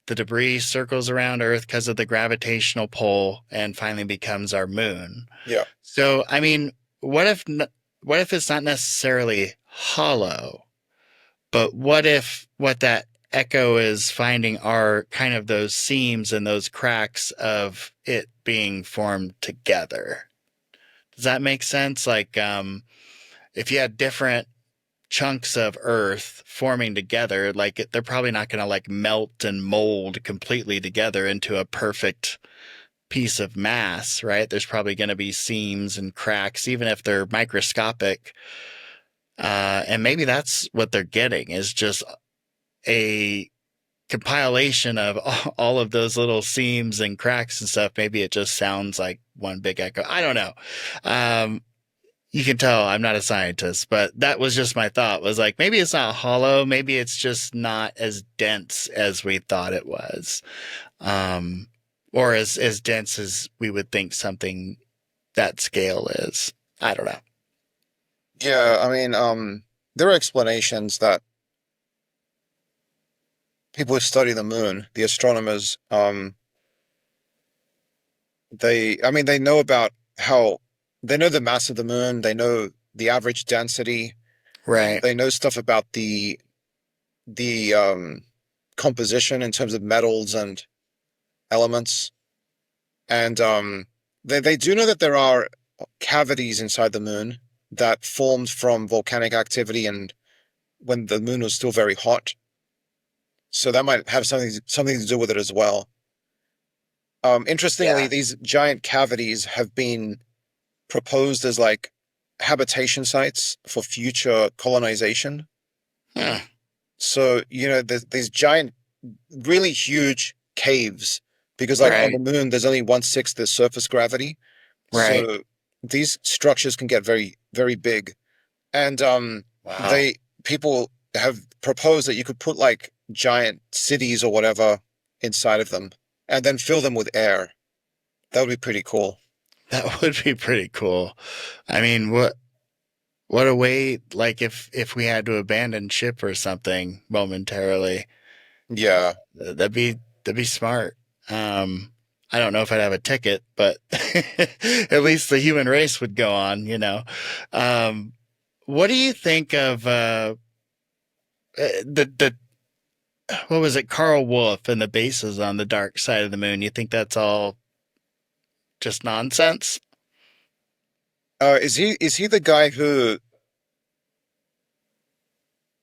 Speaker 1: The debris circles around Earth because of the gravitational pull and finally becomes our moon.
Speaker 2: Yeah.
Speaker 1: So, I mean, what if it's not necessarily hollow, but what if what that echo is finding are kind of those seams and those cracks of it being formed together? Does that make sense? Like, if you had different chunks of Earth forming together, like they're probably not going to like melt and mold completely together into a perfect piece of mass, right? There's probably going to be seams and cracks, even if they're microscopic. And maybe that's what they're getting is just a compilation of all of those little seams and cracks and stuff. Maybe it just sounds like one big echo. I don't know. You can tell I'm not a scientist, but that was just my thought was like, maybe it's not hollow. Maybe it's just not as dense as we thought it was. Or as dense as we would think something that scale is. I don't know.
Speaker 2: Yeah. I mean, there are explanations that people who study the moon, the astronomers, they know about how they know the mass of the moon. They know the average density.
Speaker 1: Right.
Speaker 2: They know stuff about the composition in terms of metals and elements. And they do know that there are cavities inside the moon that formed from volcanic activity and when the moon was still very hot. So that might have something to do with it as well. Interestingly, these giant cavities have been proposed as like habitation sites for future colonization.
Speaker 1: Huh.
Speaker 2: So, there's these giant, really huge caves because like on the moon, there's only 1/6 the surface gravity.
Speaker 1: Right.
Speaker 2: So these structures can get very, very big. And people have proposed that you could put like giant cities or whatever inside of them and then fill them with air. That would be pretty cool.
Speaker 1: That would be pretty cool. I mean, what a way, like if we had to abandon ship or something momentarily.
Speaker 2: Yeah.
Speaker 1: That'd be smart. I don't know if I'd have a ticket, but at least the human race would go on, What do you think of what was it, Carl Wolf and the bases on the dark side of the moon? You think that's all just nonsense?
Speaker 2: Is he the guy who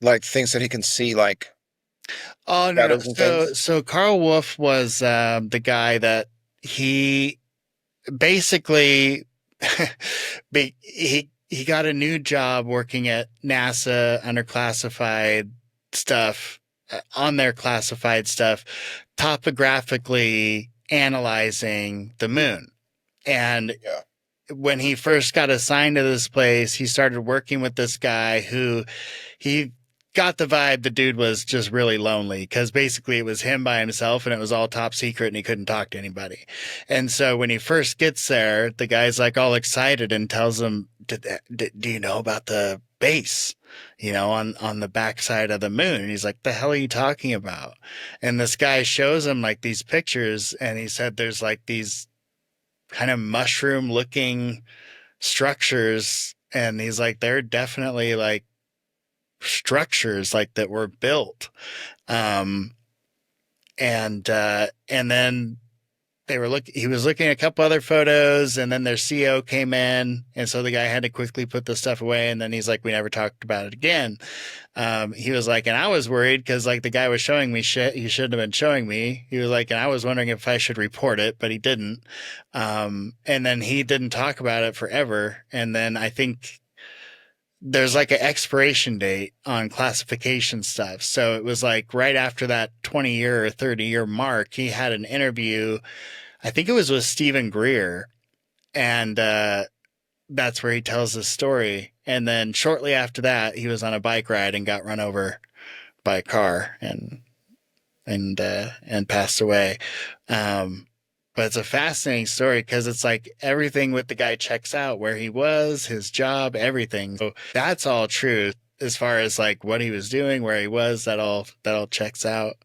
Speaker 2: like thinks that he can see like
Speaker 1: Oh no. So Carl Wolf was the guy that he basically he got a new job working at NASA under classified stuff, on their classified stuff, topographically analyzing the moon. And when he first got assigned to this place, he started working with this guy who he got the vibe the dude was just really lonely, because basically it was him by himself and it was all top secret and he couldn't talk to anybody. And so when he first gets there, the guy's like all excited and tells him, do you know about the base, on the backside of the moon? And he's like, the hell are you talking about? And this guy shows him like these pictures, and he said there's like these kind of mushroom looking structures. And he's like, they're definitely like structures like that were built. And then he was looking at a couple other photos, and then their CO came in. And so the guy had to quickly put the stuff away. And then he's like, we never talked about it again. He was like, and I was worried because like the guy was showing me shit he shouldn't have been showing me. He was like, and I was wondering if I should report it, but he didn't. And then he didn't talk about it forever. And then I think there's like an expiration date on classification stuff. So it was like right after that 20-year or 30-year mark, he had an interview. I think it was with Stephen Greer. And that's where he tells the story. And then shortly after that, he was on a bike ride and got run over by a car and passed away. But it's a fascinating story because it's like everything with the guy checks out, where he was, his job, everything. So that's all true as far as like what he was doing, where he was, that all checks out.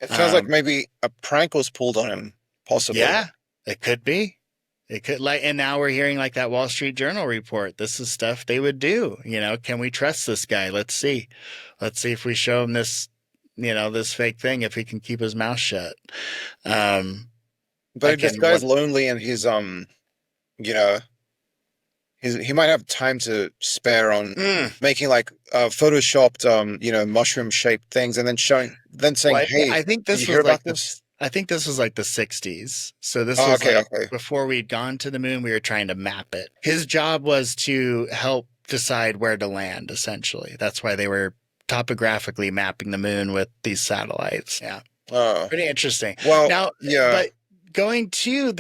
Speaker 2: It sounds like maybe a prank was pulled on him, possibly.
Speaker 1: Yeah, it could be. It could, like, and now we're hearing like that Wall Street Journal report. This is stuff they would do. Can we trust this guy? Let's see if we show him this, this fake thing, if he can keep his mouth shut.
Speaker 2: But if this guy's lonely and he's he might have time to spare on making like photoshopped mushroom shaped things, and then saying, hey,
Speaker 1: I think this
Speaker 2: you
Speaker 1: was
Speaker 2: hear
Speaker 1: like
Speaker 2: about this?
Speaker 1: I think this was like the 60s. So this was
Speaker 2: okay.
Speaker 1: Before we'd gone to the moon, we were trying to map it. His job was to help decide where to land, essentially. That's why they were topographically mapping the moon with these satellites. Yeah.
Speaker 2: Oh.
Speaker 1: Pretty interesting.
Speaker 2: Well,
Speaker 1: now,
Speaker 2: yeah.
Speaker 1: But going to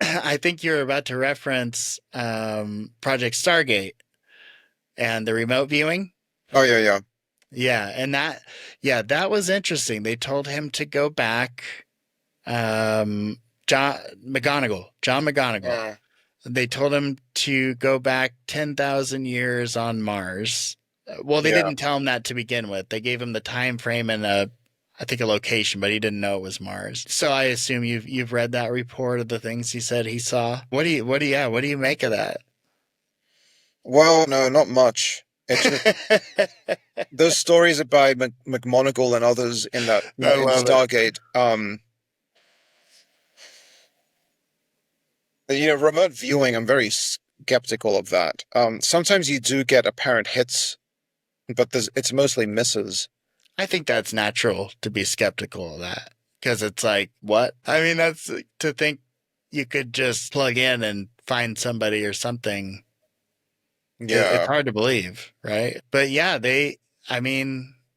Speaker 1: I think you're about to reference Project Stargate and the remote viewing.
Speaker 2: Oh, yeah.
Speaker 1: Yeah. And that was interesting. They told him to go back. John McGonigal. They told him to go back 10,000 years on Mars. Well, they didn't tell him that to begin with. They gave him the time frame and I think a location, but he didn't know it was Mars. So I assume you've read that report of the things he said he saw. What do you make of that?
Speaker 2: Well, no, not much. It's just, those stories about McMonagle and others in that in Stargate. Remote viewing, I'm very skeptical of that. Sometimes you do get apparent hits, but it's mostly misses.
Speaker 1: I think that's natural to be skeptical of that, because it's like, what? I mean, that's to think you could just plug in and find somebody or something.
Speaker 2: Yeah.
Speaker 1: It's hard to believe, right? But yeah, they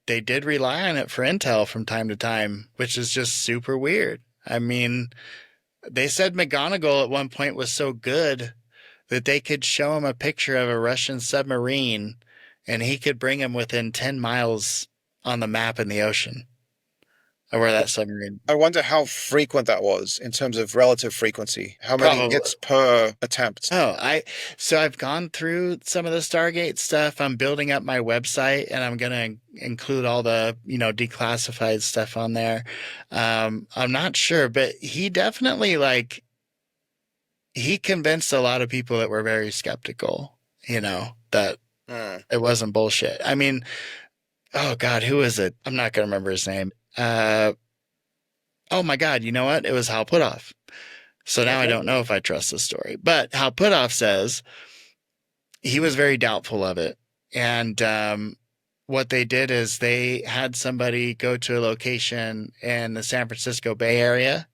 Speaker 1: did rely on it for intel from time to time, which is just super weird. I mean, they said McGonigal at one point was so good that they could show him a picture of a Russian submarine and he could bring him within 10 miles on the map in the ocean of where that submarine.
Speaker 2: I wonder how frequent that was in terms of relative frequency. How many hits per attempt?
Speaker 1: So I've gone through some of the Stargate stuff. I'm building up my website and I'm going to include all the, declassified stuff on there. I'm not sure, but he definitely he convinced a lot of people that were very skeptical, that it wasn't bullshit. I mean, oh God, who is it? I'm not going to remember his name. Oh my God, you know what? It was Hal Puthoff. So now I don't know if I trust the story. But Hal Puthoff says he was very doubtful of it. And what they did is they had somebody go to a location in the San Francisco Bay Area,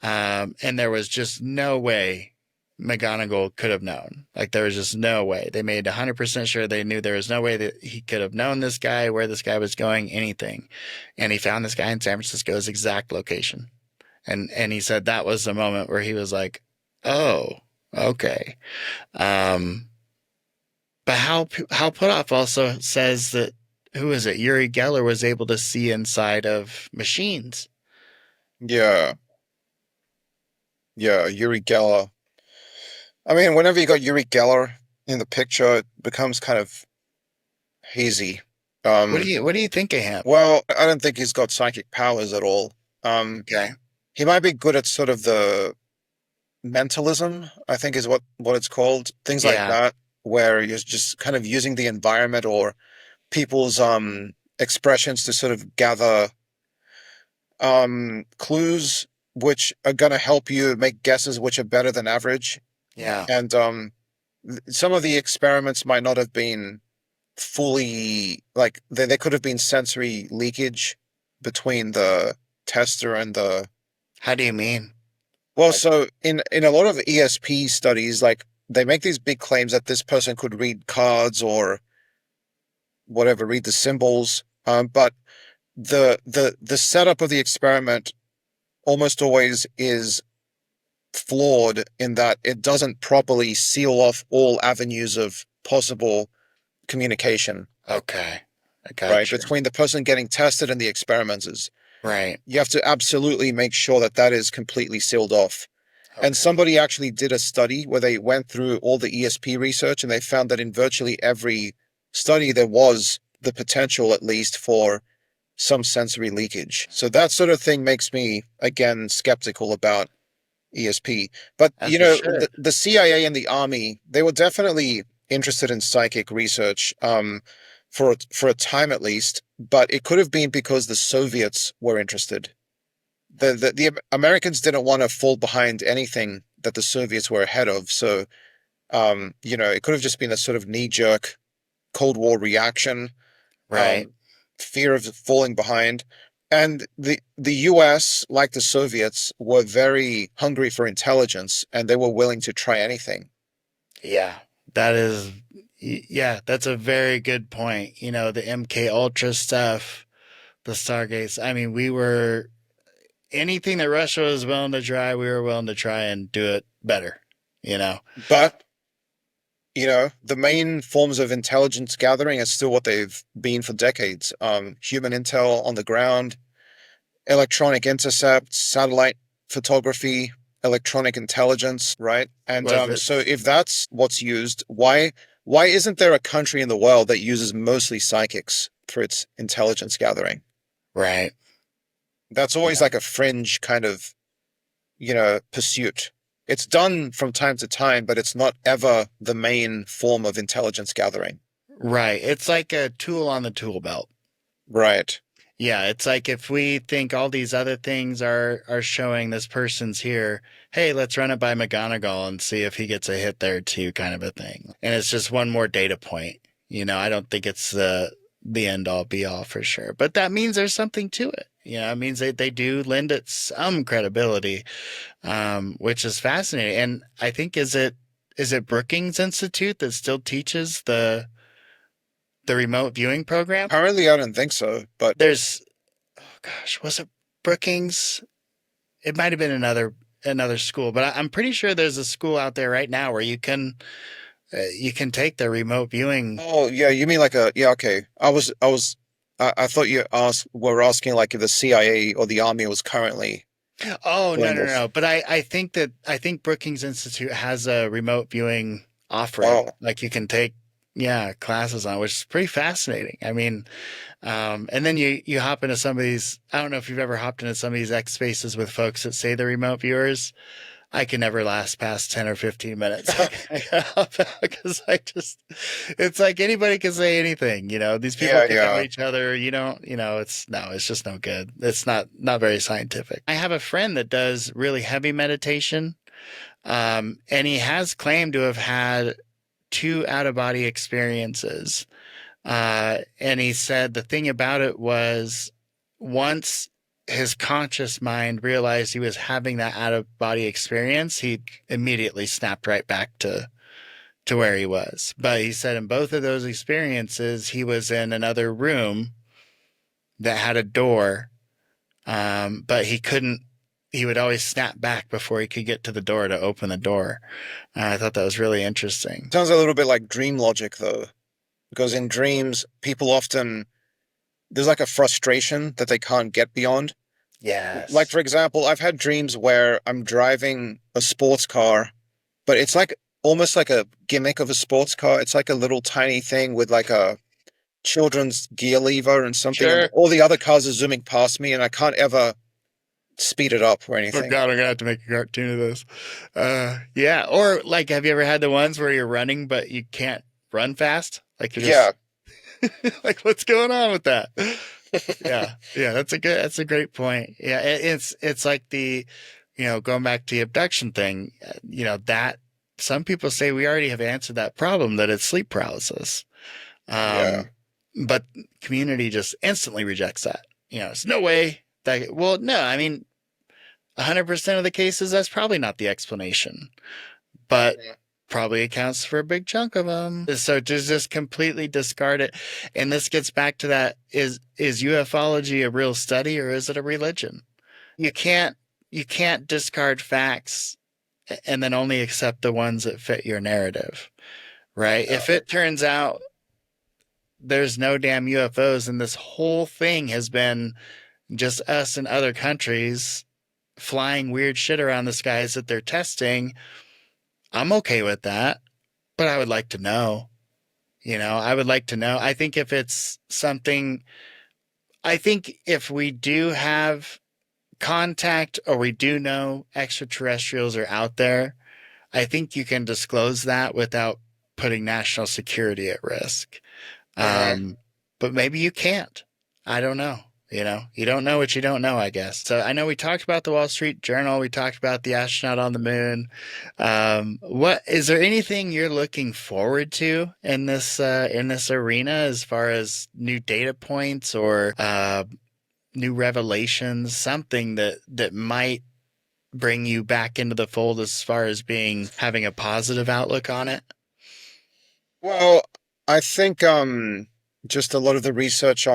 Speaker 1: and there was just no way McGonigal could have known. There was just no way. They made 100% sure they knew there was no way that he could have known this guy, where this guy was going, anything. And he found this guy in San Francisco's exact location. And he said that was the moment where he was like, oh, Okay. But Hal Puthoff also says that, who is it? Uri Geller was able to see inside of machines.
Speaker 2: Yeah. Yeah, Uri Geller. I mean, whenever you got Uri Geller in the picture, it becomes kind of hazy.
Speaker 1: What do you think of him?
Speaker 2: Well, I don't think he's got psychic powers at all.
Speaker 1: Okay.
Speaker 2: He might be good at sort of the mentalism, I think is what it's called. Things like that, where you're just kind of using the environment or people's expressions to sort of gather clues which are going to help you make guesses which are better than average.
Speaker 1: Yeah.
Speaker 2: And some of the experiments might not have been fully, like, there could have been sensory leakage between the tester and the...
Speaker 1: How do you mean?
Speaker 2: Well, so in a lot of ESP studies, like, they make these big claims that this person could read cards or whatever, read the symbols, but the setup of the experiment almost always is flawed in that it doesn't properly seal off all avenues of possible communication.
Speaker 1: Okay. I got
Speaker 2: right?
Speaker 1: you.
Speaker 2: Between the person getting tested and the experimenters.
Speaker 1: Right.
Speaker 2: You have to absolutely make sure that that is completely sealed off. Okay. And somebody actually did a study where they went through all the ESP research and they found that in virtually every study there was the potential, at least, for some sensory leakage. So that sort of thing makes me, again, skeptical about ESP. But,
Speaker 1: That's
Speaker 2: you know,
Speaker 1: sure.
Speaker 2: the CIA and the Army, they were definitely interested in psychic research for a time at least, but it could have been because the Soviets were interested. The Americans didn't want to fall behind anything that the Soviets were ahead of. So, you know, it could have just been a sort of knee-jerk Cold War reaction.
Speaker 1: Right.
Speaker 2: Fear of falling behind. And the US, like the Soviets, were very hungry for intelligence, and they were willing to try anything.
Speaker 1: Yeah, that's a very good point. You know, the MK Ultra stuff, the Stargates. I mean, anything that Russia was willing to try, we were willing to try and do it better, you know.
Speaker 2: But, you know, the main forms of intelligence gathering are still what they've been for decades. Human intel on the ground, electronic intercepts, satellite photography, electronic intelligence, right? And so if that's what's used, why isn't there a country in the world that uses mostly psychics for its intelligence gathering?
Speaker 1: Right.
Speaker 2: That's always like a fringe kind of, you know, pursuit. It's done from time to time, but it's not ever the main form of intelligence gathering.
Speaker 1: Right. It's like a tool on the tool belt.
Speaker 2: Right.
Speaker 1: Yeah, it's like if we think all these other things are showing this person's here, hey, let's run it by McGonagall and see if he gets a hit there too, kind of a thing. And it's just one more data point. You know, I don't think it's the end all be all for sure, but that means there's something to it. You know, it means they do lend it some credibility, which is fascinating. And I think is it Brookings Institute that still teaches the remote viewing program?
Speaker 2: Currently, I don't think so, but
Speaker 1: was it Brookings? It might have been another school, but I'm pretty sure there's a school out there right now where you can take the remote viewing.
Speaker 2: Oh yeah, you mean like okay. I thought you were asking like if the CIA or the Army was currently.
Speaker 1: Oh no. But I think Brookings Institute has a remote viewing offering.
Speaker 2: Oh.
Speaker 1: Like you can take classes on, which is pretty fascinating. I mean, and then you hop into some of these. I don't know if you've ever hopped into some of these X spaces with folks that say they're remote viewers. I can never last past 10 or 15 minutes because it's like anybody can say anything, you know, these people can know each other. It's just no good. It's not very scientific. I have a friend that does really heavy meditation. And he has claimed to have had 2 out-of-body experiences. And he said the thing about it was once his conscious mind realized he was having that out-of-body experience, he immediately snapped right back to where he was. But he said in both of those experiences, he was in another room that had a door, but he couldn't he would always snap back before he could get to the door to open the door. I thought that was really interesting.
Speaker 2: Sounds a little bit like dream logic, though, because in dreams, people often, there's like a frustration that they can't get beyond.
Speaker 1: Yes.
Speaker 2: Like, for example, I've had dreams where I'm driving a sports car, but it's like almost like a gimmick of a sports car. It's like a little tiny thing with like a children's gear lever and something.
Speaker 1: Sure.
Speaker 2: And all the other cars are zooming past me, and I can't ever speed it up or anything.
Speaker 1: Oh God, I'm gonna have to make a cartoon of this. Yeah. Or like, have you ever had the ones where you're running but you can't run fast? Like you're just, like, what's going on with that? Yeah. That's a great point. Yeah, it's like the, going back to the abduction thing. That some people say we already have answered that problem, that it's sleep paralysis. But community just instantly rejects that. It's no way that. Well, no, I mean, 100% of the cases, that's probably not the explanation, but probably accounts for a big chunk of them. So to just completely discard it. And this gets back to that. Is ufology a real study or is it a religion? You can't discard facts and then only accept the ones that fit your narrative, right? If it turns out there's no damn UFOs and this whole thing has been just us and other countries flying weird shit around the skies that they're testing, I'm okay with that, but I would like to know. I would like to know. I think if it's something, I think if we do have contact or we do know extraterrestrials are out there, I think you can disclose that without putting national security at risk. But maybe you can't. I don't know. You don't know what you don't know, I guess. So I know we talked about the Wall Street Journal. We talked about the astronaut on the moon. What is there anything you're looking forward to in this arena as far as new data points or new revelations, something that might bring you back into the fold as far as having a positive outlook on it?
Speaker 2: Well, I think just a lot of the research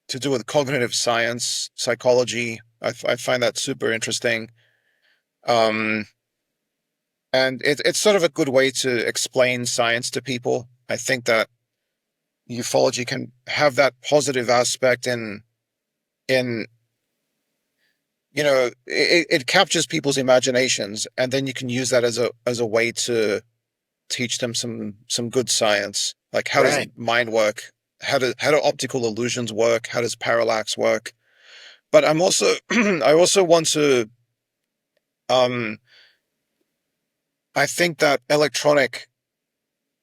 Speaker 2: to do with cognitive science, psychology, I find that super interesting. And it's sort of a good way to explain science to people. I think that ufology can have that positive aspect in it captures people's imaginations, and then you can use that as a way to teach them some good science. Like, how does mind work? How do optical illusions work? How does parallax work? But I also want to I think that electronic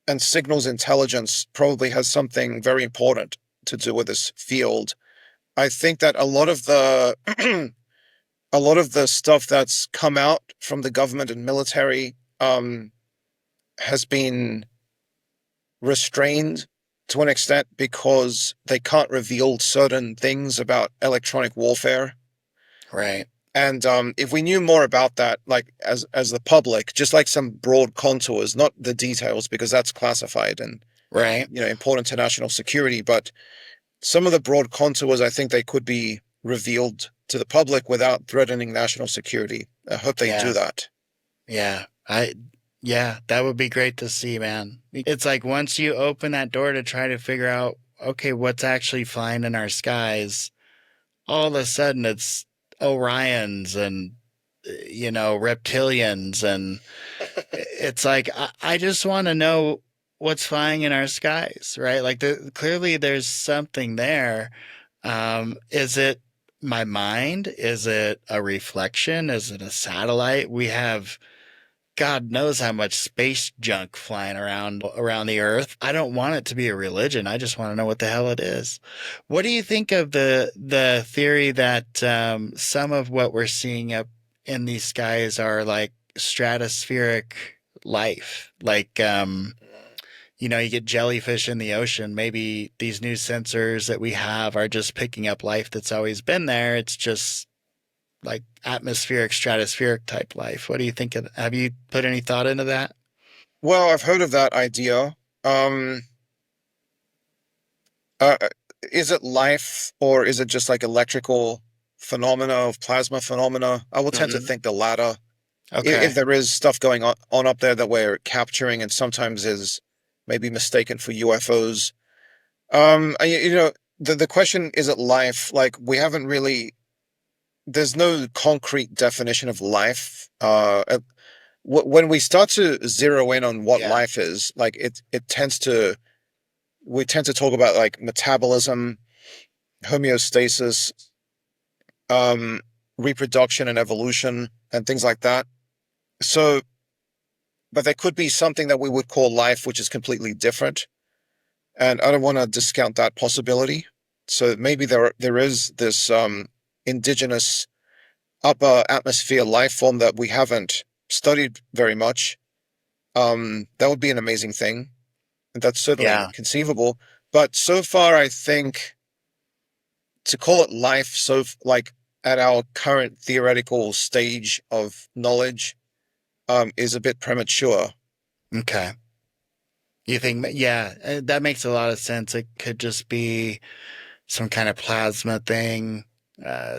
Speaker 2: and signals intelligence probably has something very important to do with this field. I think that a lot of the stuff that's come out from the government and military has been restrained to an extent because they can't reveal certain things about electronic warfare.
Speaker 1: Right.
Speaker 2: And if we knew more about that, like as the public, just like some broad contours, not the details, because that's classified and important to national security, but some of the broad contours, I think they could be revealed to the public without threatening national security. I hope they do that.
Speaker 1: Yeah. That would be great to see, man. It's like once you open that door to try to figure out, okay, what's actually flying in our skies, all of a sudden it's Orions and, reptilians. And it's like, I just want to know what's flying in our skies, right? Like clearly there's something there. Is it my mind? Is it a reflection? Is it a satellite? We have God knows how much space junk flying around the earth. I don't want it to be a religion. I just want to know what the hell it is. What do you think of the theory that some of what we're seeing up in these skies are like stratospheric life? Like, you get jellyfish in the ocean. Maybe these new sensors that we have are just picking up life that's always been there. It's just like atmospheric, stratospheric type life. What do you think have you put any thought into that?
Speaker 2: Well, I've heard of that idea. Is it life or is it just like electrical phenomena, of plasma phenomena. I will tend to think the latter.
Speaker 1: Okay.
Speaker 2: If there is stuff going on up there that we're capturing and sometimes is maybe mistaken for UFOs. The question, is it life? Like, we haven't really, there's no concrete definition of life. When we start to zero in on what life is, like we tend to talk about like metabolism, homeostasis, reproduction and evolution and things like that. So, but there could be something that we would call life, which is completely different. And I don't want to discount that possibility. So maybe there is this indigenous upper atmosphere life form that we haven't studied very much. That would be an amazing thing. That's certainly conceivable. But so far, I think to call it life, so like at our current theoretical stage of knowledge, is a bit premature.
Speaker 1: Okay. You think, that makes a lot of sense. It could just be some kind of plasma thing,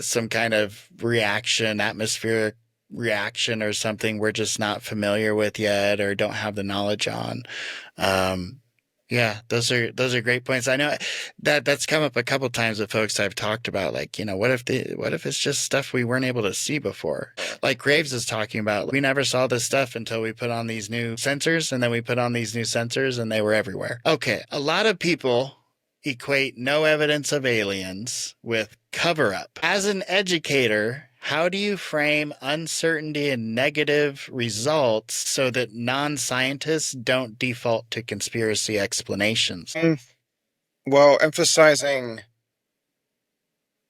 Speaker 1: some kind of reaction, atmospheric reaction or something we're just not familiar with yet or don't have the knowledge on. Those are great points. I know that's come up a couple times with folks I've talked about, like, what if it's just stuff we weren't able to see before? Like Graves is talking about, we never saw this stuff until we put on these new sensors, and then we put on these new sensors and they were everywhere. Okay, a lot of people equate no evidence of aliens with cover up. As an educator, how do you frame uncertainty and negative results so that non-scientists don't default to conspiracy explanations?
Speaker 2: Well, emphasizing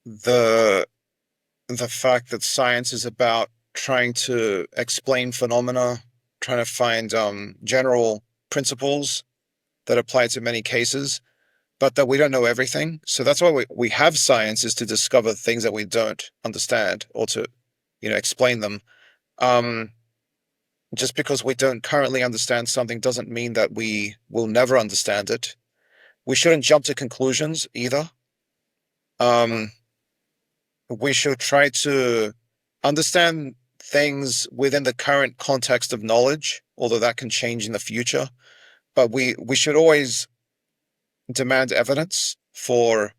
Speaker 2: the fact that science is about trying to explain phenomena, trying to find general principles that apply to many cases, but that we don't know everything. So that's why we have science, is to discover things that we don't understand or to, explain them. Just because we don't currently understand something doesn't mean that we will never understand it. We shouldn't jump to conclusions either. We should try to understand things within the current context of knowledge, although that can change in the future. But we should always demand evidence for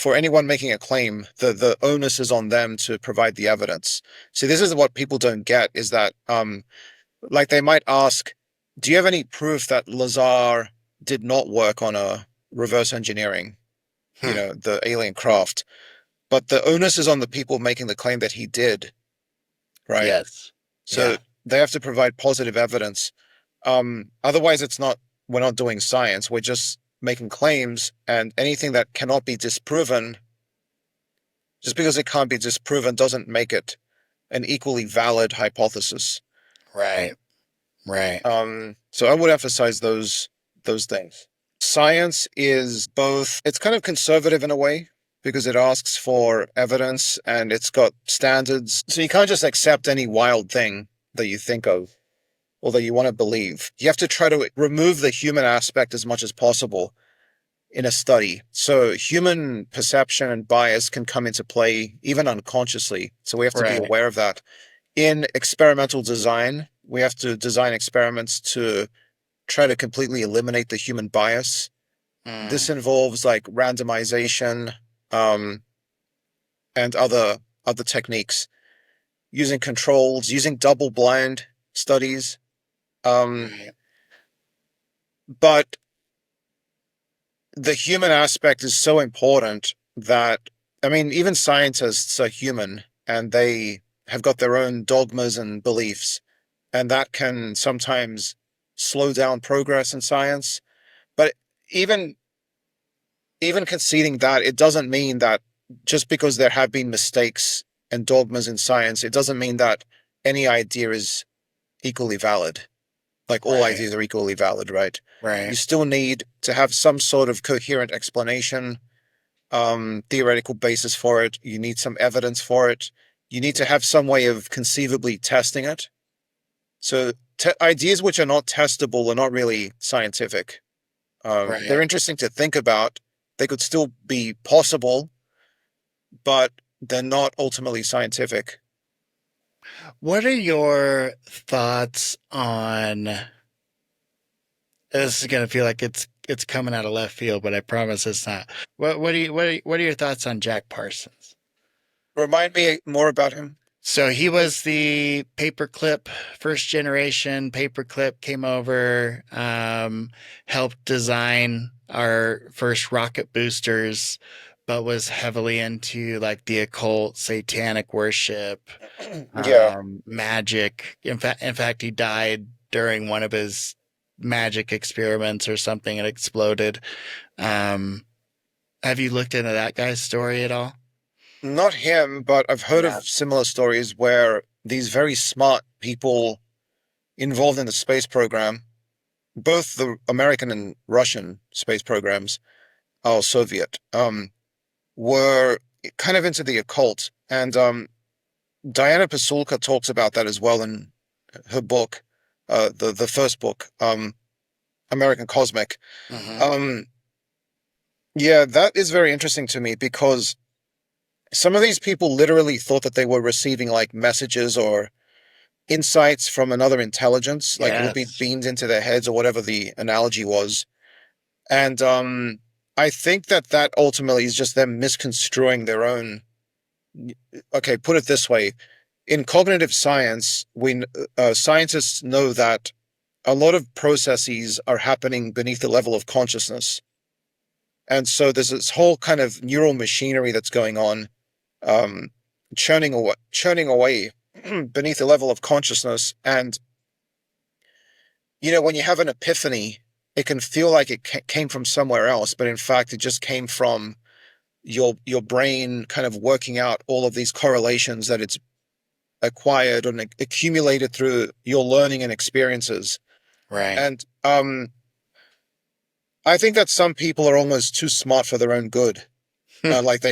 Speaker 2: anyone making a claim. The onus is on them to provide the evidence. See, this is what people don't get, is that like they might ask, do you have any proof that Lazar did not work on a reverse engineering, the alien craft? But the onus is on the people making the claim that he did, right?
Speaker 1: Yes.
Speaker 2: So they have to provide positive evidence. Otherwise, we're not doing science. We're just making claims, and anything that cannot be disproven, just because it can't be disproven doesn't make it an equally valid hypothesis.
Speaker 1: Right.
Speaker 2: So I would emphasize those things. Science is both, it's kind of conservative in a way, because it asks for evidence and it's got standards. So you can't just accept any wild thing that you think of or that you want to believe. You have to try to remove the human aspect as much as possible in a study. So human perception and bias can come into play even unconsciously. So we have to be aware of that. In experimental design, we have to design experiments to try to completely eliminate the human bias. This involves like randomization and other techniques, using controls, using double-blind studies. But the human aspect is so important that, even scientists are human and they have got their own dogmas and beliefs, and that can sometimes slow down progress in science. But even conceding that, it doesn't mean that just because there have been mistakes and dogmas in science, it doesn't mean that any idea is equally valid. Like all ideas are equally valid, right?
Speaker 1: Right.
Speaker 2: You still need to have some sort of coherent explanation, theoretical basis for it. You need some evidence for it. You need to have some way of conceivably testing it. So ideas which are not testable are not really scientific. They're interesting to think about. They could still be possible, but they're not ultimately scientific.
Speaker 1: What are your thoughts on? This is gonna feel like it's coming out of left field, but I promise it's not. What are your thoughts on Jack Parsons?
Speaker 2: Remind me more about him.
Speaker 1: So he was the paperclip, first generation paperclip, came over, helped design our first rocket boosters, but was heavily into like the occult, satanic worship, magic. In fact, he died during one of his magic experiments or something. It exploded. Have you looked into that guy's story at all?
Speaker 2: Not him, but I've heard of similar stories where these very smart people involved in the space program, both the American and Russian space programs, or Soviet, were kind of into the occult. And Diana Pasulka talks about that as well in her book, the first book, American Cosmic. Yeah, that is very interesting to me because some of these people literally thought that they were receiving like messages or insights from another intelligence, like it would be beamed into their heads or whatever the analogy was. And I think that ultimately is just them misconstruing their own. Okay, put it this way. In cognitive science, scientists know that a lot of processes are happening beneath the level of consciousness. And so there's this whole kind of neural machinery that's going on, churning away beneath the level of consciousness. And, when you have an epiphany, it can feel like it came from somewhere else, but in fact, it just came from your brain kind of working out all of these correlations that it's acquired and accumulated through your learning and experiences.
Speaker 1: Right.
Speaker 2: And I think that some people are almost too smart for their own good. Like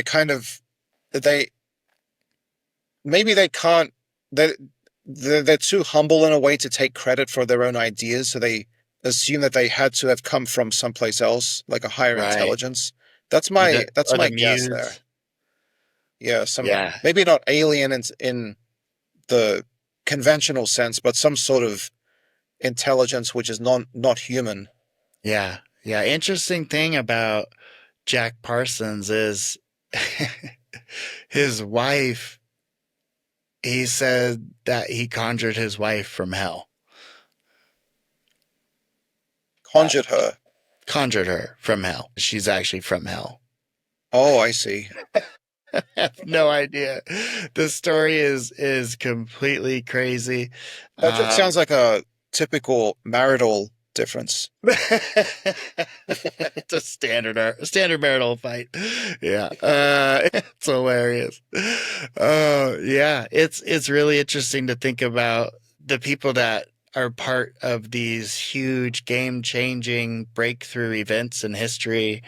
Speaker 2: maybe they can't, they're too humble in a way to take credit for their own ideas. So they assume that they had to have come from someplace else, like a higher intelligence. That's my guess there. Yeah. Maybe not alien in the conventional sense, but some sort of intelligence which is not human.
Speaker 1: Yeah. Interesting thing about Jack Parsons is his wife. He said that he conjured his wife from hell.
Speaker 2: Conjured her
Speaker 1: from hell. She's actually from hell.
Speaker 2: Oh, I see.
Speaker 1: I have no idea. The story is completely crazy.
Speaker 2: That just sounds like a typical marital difference.
Speaker 1: It's a standard marital fight. Yeah. It's hilarious. Yeah. It's really interesting to think about the people that are part of these huge game-changing breakthrough events in history.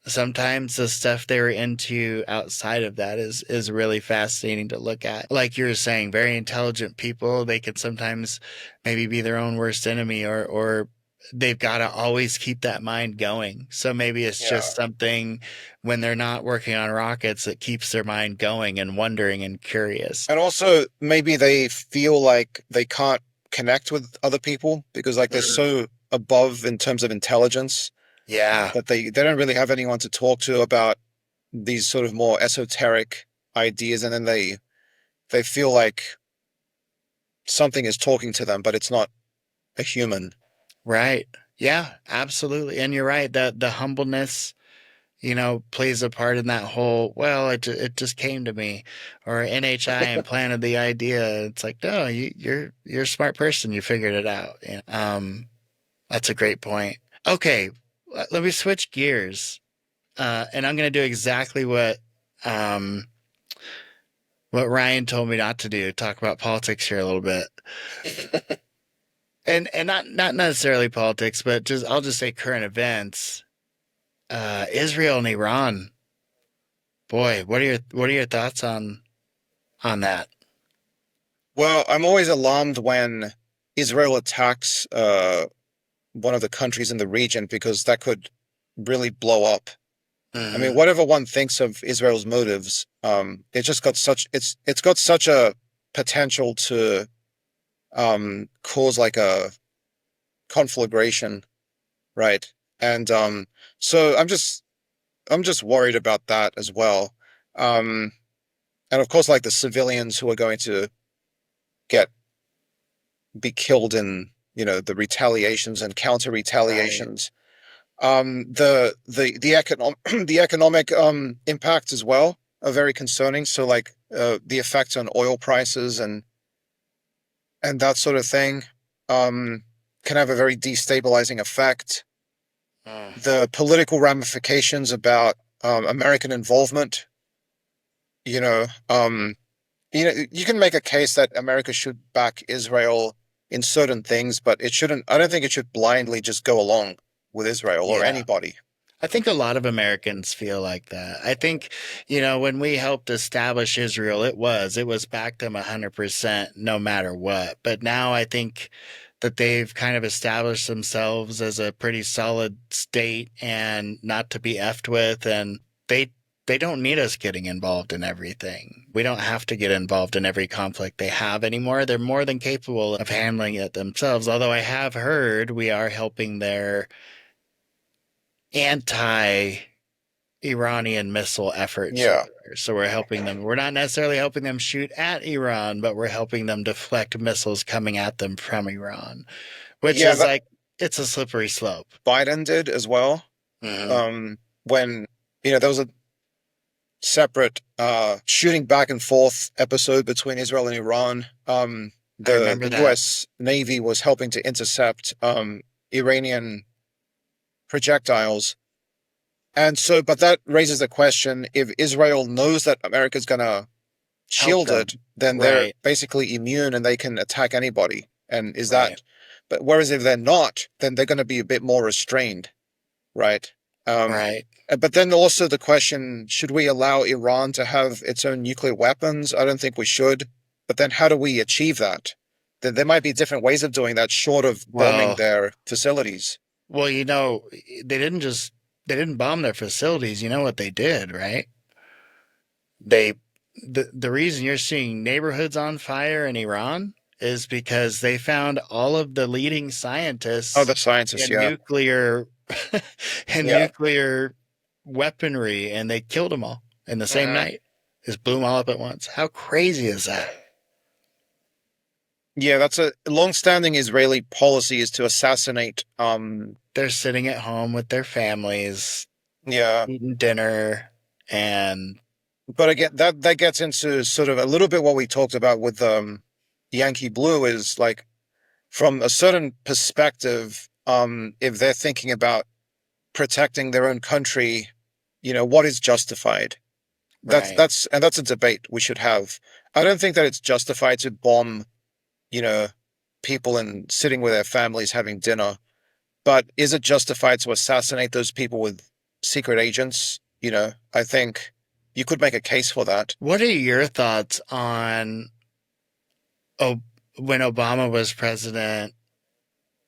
Speaker 1: Sometimes the stuff they were into outside of that is really fascinating to look at. Like you were saying, very intelligent people, they can sometimes maybe be their own worst enemy, or they've got to always keep that mind going. So maybe it's just something when they're not working on rockets that keeps their mind going and wondering and curious.
Speaker 2: And also maybe they feel like they can't connect with other people because like they're so above in terms of intelligence.
Speaker 1: Yeah.
Speaker 2: That they don't really have anyone to talk to about these sort of more esoteric ideas, and then they feel like something is talking to them, but it's not a human.
Speaker 1: Right. Yeah, absolutely. And you're right that the humbleness, plays a part in that whole, well, it just came to me, or NHI implanted the idea. It's like, no, you're a smart person. You figured it out. That's a great point. Okay. Let me switch gears, and I'm going to do exactly what Ryan told me not to do. Talk about politics here a little bit, and not necessarily politics, but I'll just say current events. Israel and Iran. Boy, what are your thoughts on that?
Speaker 2: Well, I'm always alarmed when Israel attacks one of the countries in the region because that could really blow up I mean, whatever one thinks of Israel's motives, it's got such a potential to cause like a conflagration, right? And so I'm just worried about that as well. And of course, like the civilians who are going to be killed in, the retaliations and counter retaliations. The economic impacts as well are very concerning. So like the effects on oil prices and that sort of thing can have a very destabilizing effect. The political ramifications about American involvement, you can make a case that America should back Israel in certain things, but I don't think it should blindly just go along with Israel or anybody.
Speaker 1: I think a lot of Americans feel like that. I think, when we helped establish Israel, it was backed them 100% no matter what. But now I think that they've kind of established themselves as a pretty solid state and not to be effed with. And they don't need us getting involved in everything. We don't have to get involved in every conflict they have anymore. They're more than capable of handling it themselves. Although I have heard we are helping their anti-Iranian missile efforts.
Speaker 2: Yeah.
Speaker 1: So we're helping them. We're not necessarily helping them shoot at Iran, but we're helping them deflect missiles coming at them from Iran, which is it's a slippery slope.
Speaker 2: Biden did as well. When, there was a separate shooting back and forth episode between Israel and Iran. The U.S. Navy was helping to intercept Iranian projectiles. And so, but that raises the question, if Israel knows that America's going to shield it, then they're basically immune and they can attack anybody. And but whereas if they're not, then they're going to be a bit more restrained, right? But then also the question, should we allow Iran to have its own nuclear weapons? I don't think we should. But then how do we achieve that? There might be different ways of doing that short of bombing their facilities.
Speaker 1: Well, they didn't bomb their facilities. You know what they did, right? The reason you're seeing neighborhoods on fire in Iran is because they found all of the leading scientists.
Speaker 2: Oh, the scientists,
Speaker 1: in nuclear nuclear weaponry, and they killed them all in the same night. Just blew them all up at once. How crazy is that?
Speaker 2: Yeah, that's a long-standing Israeli policy, is to assassinate.
Speaker 1: They're sitting at home with their families, eating dinner,
Speaker 2: But again, that gets into sort of a little bit what we talked about with Yankee Blue, is like, from a certain perspective, if they're thinking about protecting their own country, what is justified? That's a debate we should have. I don't think that it's justified to bomb, people and sitting with their families having dinner. But is it justified to assassinate those people with secret agents? I think you could make a case for that.
Speaker 1: What are your thoughts on when Obama was president,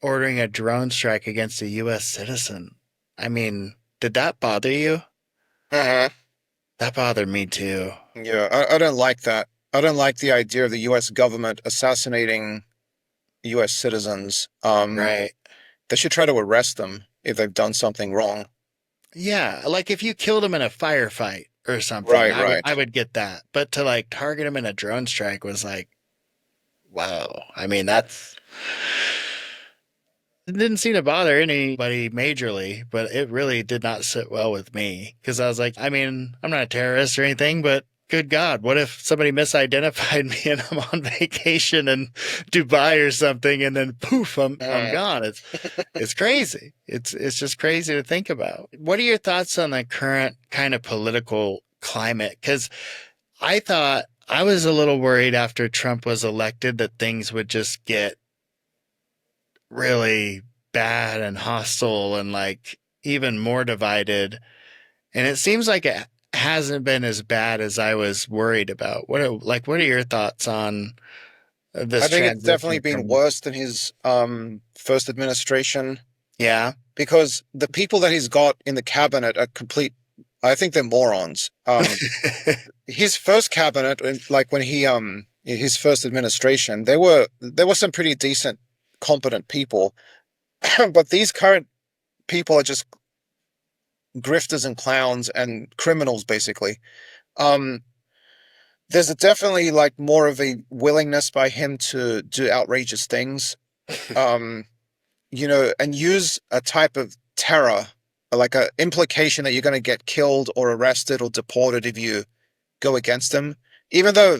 Speaker 1: ordering a drone strike against a U.S. citizen? I mean, did that bother you? That bothered me too.
Speaker 2: Yeah, I don't like that. I don't like the idea of the U.S. government assassinating U.S. citizens. They should try to arrest them if they've done something wrong.
Speaker 1: Yeah, like if you killed them in a firefight or something, I would get that. But to target them in a drone strike was like, wow. I mean, it didn't seem to bother anybody majorly, but it really did not sit well with me, because I was like, I mean, I'm not a terrorist or anything, but good God, what if somebody misidentified me and I'm on vacation in Dubai or something, and then poof, I'm gone. It's crazy. It's just crazy to think about. What are your thoughts on the current kind of political climate? Because I thought I was a little worried after Trump was elected that things would just get really bad and hostile and even more divided. And it seems like it hasn't been as bad as I was worried about. What are your thoughts on this?
Speaker 2: I think it's definitely been worse than his first administration.
Speaker 1: Yeah.
Speaker 2: Because the people that he's got in the cabinet are complete I think they're morons. His first cabinet, like when he his first administration, there were some pretty decent, competent people, but these current people are just grifters and clowns and criminals, basically. There's definitely like more of a willingness by him to do outrageous things, you know, and use a type of terror, like a implication that you're going to get killed or arrested or deported if you go against him, even though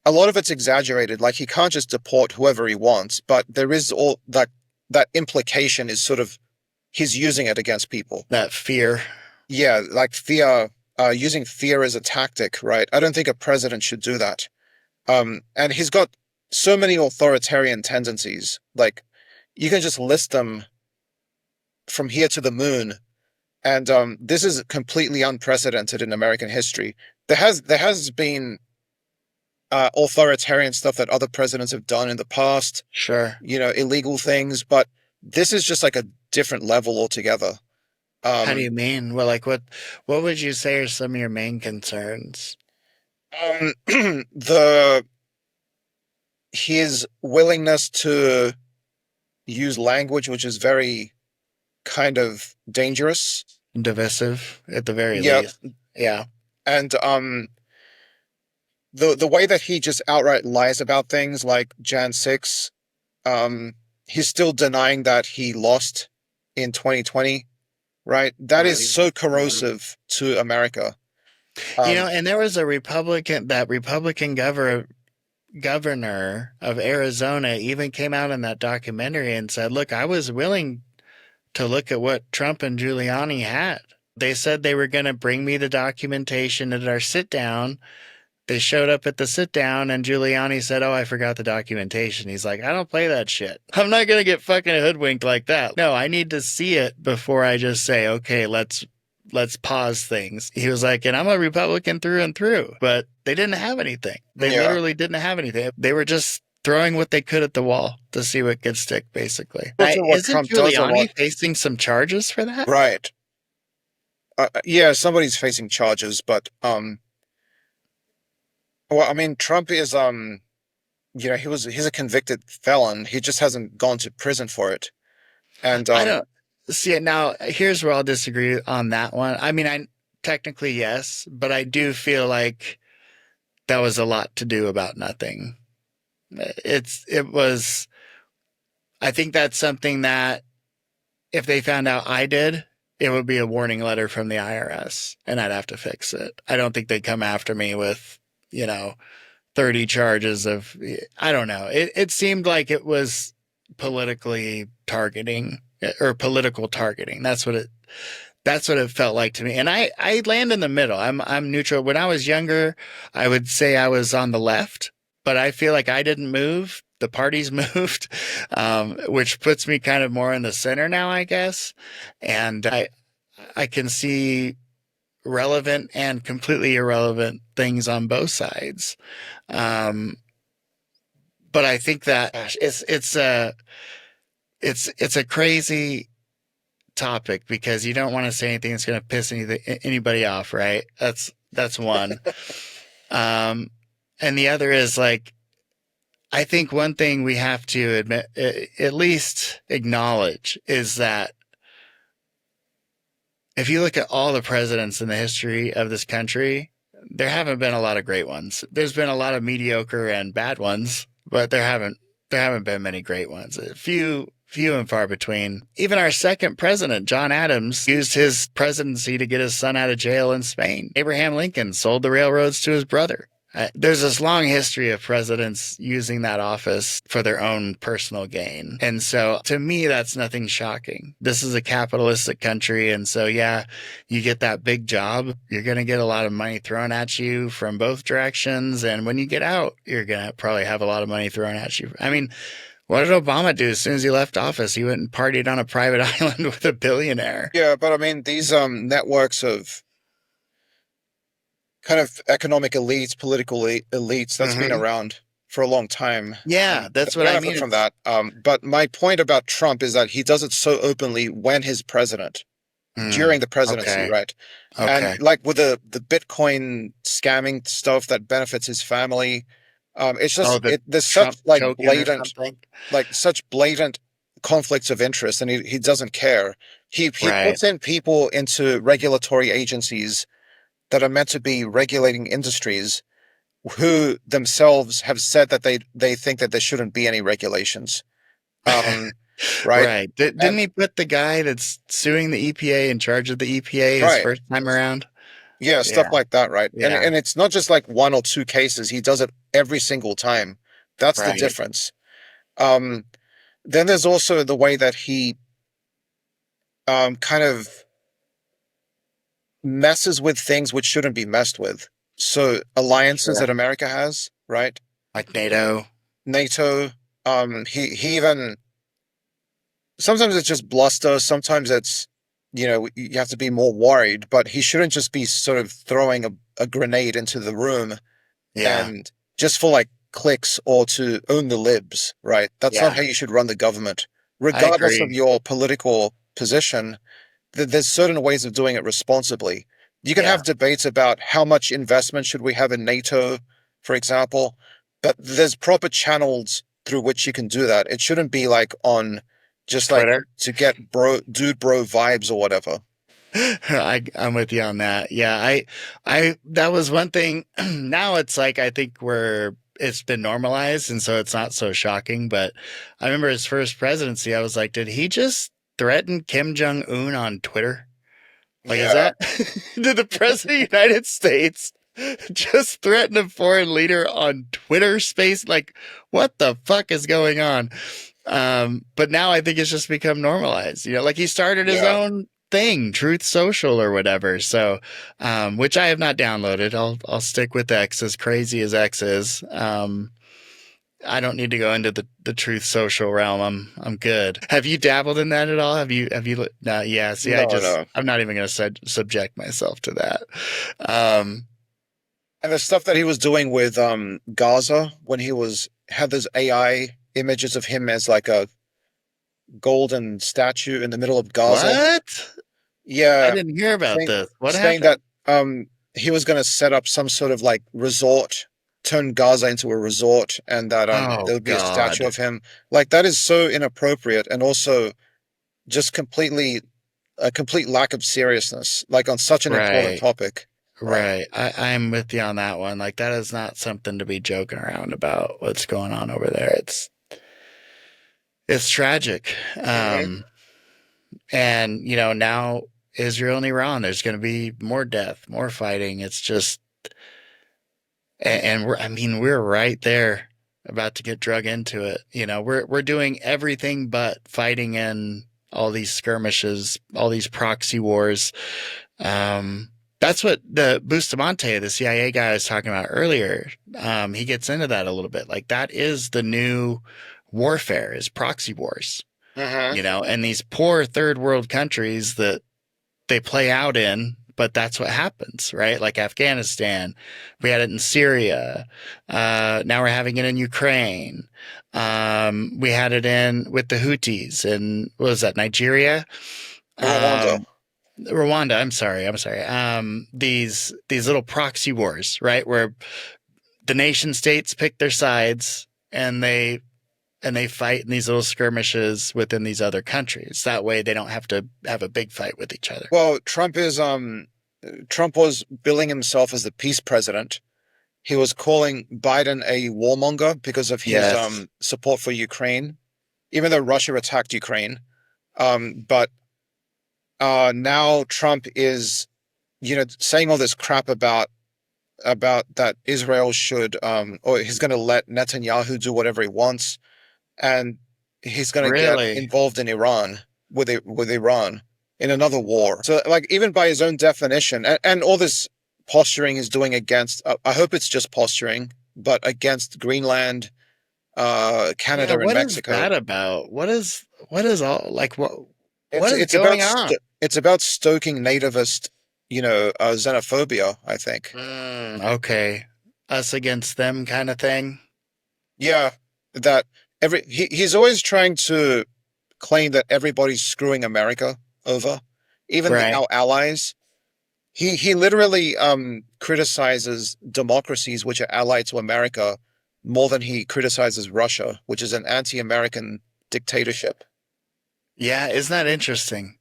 Speaker 2: a lot of it's exaggerated. Like, he can't just deport whoever he wants, but there is all that implication is sort of he's using it against people.
Speaker 1: That fear.
Speaker 2: Yeah, like fear, using fear as a tactic, right? I don't think a president should do that. And he's got so many authoritarian tendencies. Like, you can just list them from here to the moon. And this is completely unprecedented in American history. There has been authoritarian stuff that other presidents have done in the past.
Speaker 1: Sure.
Speaker 2: You know, illegal things, but this is just like a different level altogether.
Speaker 1: How do you mean? Well, like what would you say are some of your main concerns?
Speaker 2: His willingness to use language which is very kind of dangerous,
Speaker 1: divisive at the very least. Yeah.
Speaker 2: And the way that he just outright lies about things, like Jan 6, he's still denying that he lost in 2020, right? That is so corrosive to America.
Speaker 1: You know, and there was a Republican governor of Arizona even came out in that documentary and said, look, I was willing to look at what Trump and Giuliani had. They said they were going to bring me the documentation at our sit down. They showed up at the sit down and Giuliani said, oh, I forgot the documentation. He's like, I don't play that shit. I'm not going to get fucking hoodwinked like that. No, I need to see it before I just say, okay, let's pause things. He was like, and I'm a Republican through and through, but they didn't have anything. They literally didn't have anything. They were just throwing what they could at the wall to see what could stick, basically. Isn't Giuliani facing some charges for that?
Speaker 2: Right. Yeah, somebody's facing charges, but well, I mean, Trump is you know, he's a convicted felon. He just hasn't gone to prison for it. And
Speaker 1: I don't see it now. Here's where I'll disagree on that one. I mean, I technically yes, but I do feel like that was a lot to do about nothing. It was. I think that's something that if they found out I did, it would be a warning letter from the IRS, and I'd have to fix it. I don't think they'd come after me with, you know, 30 charges of. I don't know. It seemed like it was politically targeting. Or political targeting. That's what it felt like to me. And I land in the middle. I'm neutral. When I was younger, I would say I was on the left, but I feel like I didn't move. The parties moved, which puts me kind of more in the center now, I guess. And I can see relevant and completely irrelevant things on both sides. But I think that it's a crazy topic because you don't want to say anything that's going to piss anybody off, right? That's one. And the other is like, I think one thing we have to admit, at least acknowledge, is that if you look at all the presidents in the history of this country, there haven't been a lot of great ones. There's been a lot of mediocre and bad ones, but there haven't been many great ones. Few and far between. Even our second president, John Adams, used his presidency to get his son out of jail in Spain. Abraham Lincoln sold the railroads to his brother. There's this long history of presidents using that office for their own personal gain. And so to me, that's nothing shocking. This is a capitalistic country. And so, yeah, you get that big job. You're going to get a lot of money thrown at you from both directions. And when you get out, you're going to probably have a lot of money thrown at you. I mean, what did Obama do as soon as he left office? He went and partied on a private island with a billionaire.
Speaker 2: Yeah, but I mean, these networks of kind of economic elites, political elites, that's been around for a long time.
Speaker 1: Yeah, that's what I mean
Speaker 2: from that. But my point about Trump is that he does it so openly when he's president, during the presidency,
Speaker 1: Okay.
Speaker 2: right?
Speaker 1: Okay.
Speaker 2: And like with the Bitcoin scamming stuff that benefits his family, it's just there's
Speaker 1: Trump
Speaker 2: such like
Speaker 1: token or
Speaker 2: blatant,
Speaker 1: something?
Speaker 2: such blatant conflicts of interest, and he doesn't care. He
Speaker 1: Right.
Speaker 2: puts in people into regulatory agencies that are meant to be regulating industries, who themselves have said that they think that there shouldn't be any regulations. Right?
Speaker 1: Right. Didn't he put the guy that's suing the EPA in charge of the EPA his
Speaker 2: Right.
Speaker 1: first time around?
Speaker 2: Yeah, stuff like that, right?
Speaker 1: Yeah.
Speaker 2: And it's not just like one or two cases. He does it every single time. That's the
Speaker 1: Right.
Speaker 2: difference. Then there's also the way that he kind of messes with things which shouldn't be messed with. So alliances that America has, right?
Speaker 1: Like NATO.
Speaker 2: He even sometimes it's just bluster, sometimes it's you have to be more worried, but he shouldn't just be sort of throwing a grenade into the room and just for like clicks or to own the libs, right? That's not how you should run the government. Regardless of your political position, there's certain ways of doing it responsibly. You can have debates about how much investment should we have in NATO, for example, but there's proper channels through which you can do that. It shouldn't be like on just like
Speaker 1: Twitter?
Speaker 2: to get dude bro vibes or whatever.
Speaker 1: I'm with you on that. Yeah, I that was one thing. Now it's like I think it's been normalized, and so it's not so shocking. But I remember his first presidency, I was like, did he just threaten Kim Jong-un on Twitter? Like, is that did the president of the United States just threaten a foreign leader on Twitter space? Like, what the fuck is going on? But now I think it's just become normalized. Like he started his own thing, Truth Social or whatever. So, which I have not downloaded. I'll stick with X, as crazy as X is. I don't need to go into the Truth Social realm. I'm good. Have you dabbled in that at all? Have you? No. Yeah. See,
Speaker 2: No.
Speaker 1: I'm not even going to subject myself to that.
Speaker 2: And the stuff that he was doing with Gaza when he had those AI images of him as like a golden statue in the middle of Gaza.
Speaker 1: What?
Speaker 2: Yeah.
Speaker 1: I didn't hear about this. What
Speaker 2: saying
Speaker 1: happened?
Speaker 2: that he was going to set up some sort of like resort, turn Gaza into a resort, and that there would be a statue of him. Like, that is so inappropriate, and also just a complete lack of seriousness, like on such an important topic.
Speaker 1: Right. I'm with you on that one. Like, that is not something to be joking around about what's going on over there. It's tragic. And, now Israel and Iran, there's going to be more death, more fighting. It's just, and we're right there about to get drug into it. We're doing everything but fighting in all these skirmishes, all these proxy wars. That's what the Bustamante, the CIA guy I was talking about earlier, he gets into that a little bit. Like, that is the new warfare, is proxy wars. And these poor third world countries that they play out in, but that's what happens, right? Like Afghanistan, we had it in Syria. Now we're having it in Ukraine. We had it with the Houthis in, what was that, Nigeria? Rwanda. I'm sorry. These little proxy wars, right? Where the nation states pick their sides and they fight in these little skirmishes within these other countries. That way they don't have to have a big fight with each other.
Speaker 2: Well, Trump was billing himself as the peace president. He was calling Biden a warmonger because of his support for Ukraine, even though Russia attacked Ukraine. But now Trump is, saying all this crap about that Israel should, or he's going to let Netanyahu do whatever he wants, and he's going to get involved in Iran with Iran in another war. So, like, even by his own definition, and all this posturing he's doing against, I hope it's just posturing, but against Greenland, Canada, and Mexico.
Speaker 1: What is that about? What is all, like, what is
Speaker 2: going
Speaker 1: on?
Speaker 2: It's about stoking nativist, xenophobia, I think.
Speaker 1: Okay. Us against them kind of thing?
Speaker 2: Yeah. That he's always trying to claim that everybody's screwing America over. even
Speaker 1: Right.
Speaker 2: our allies. He literally criticizes democracies which are allied to America more than he criticizes Russia, which is an anti-American dictatorship.
Speaker 1: Yeah, isn't that interesting?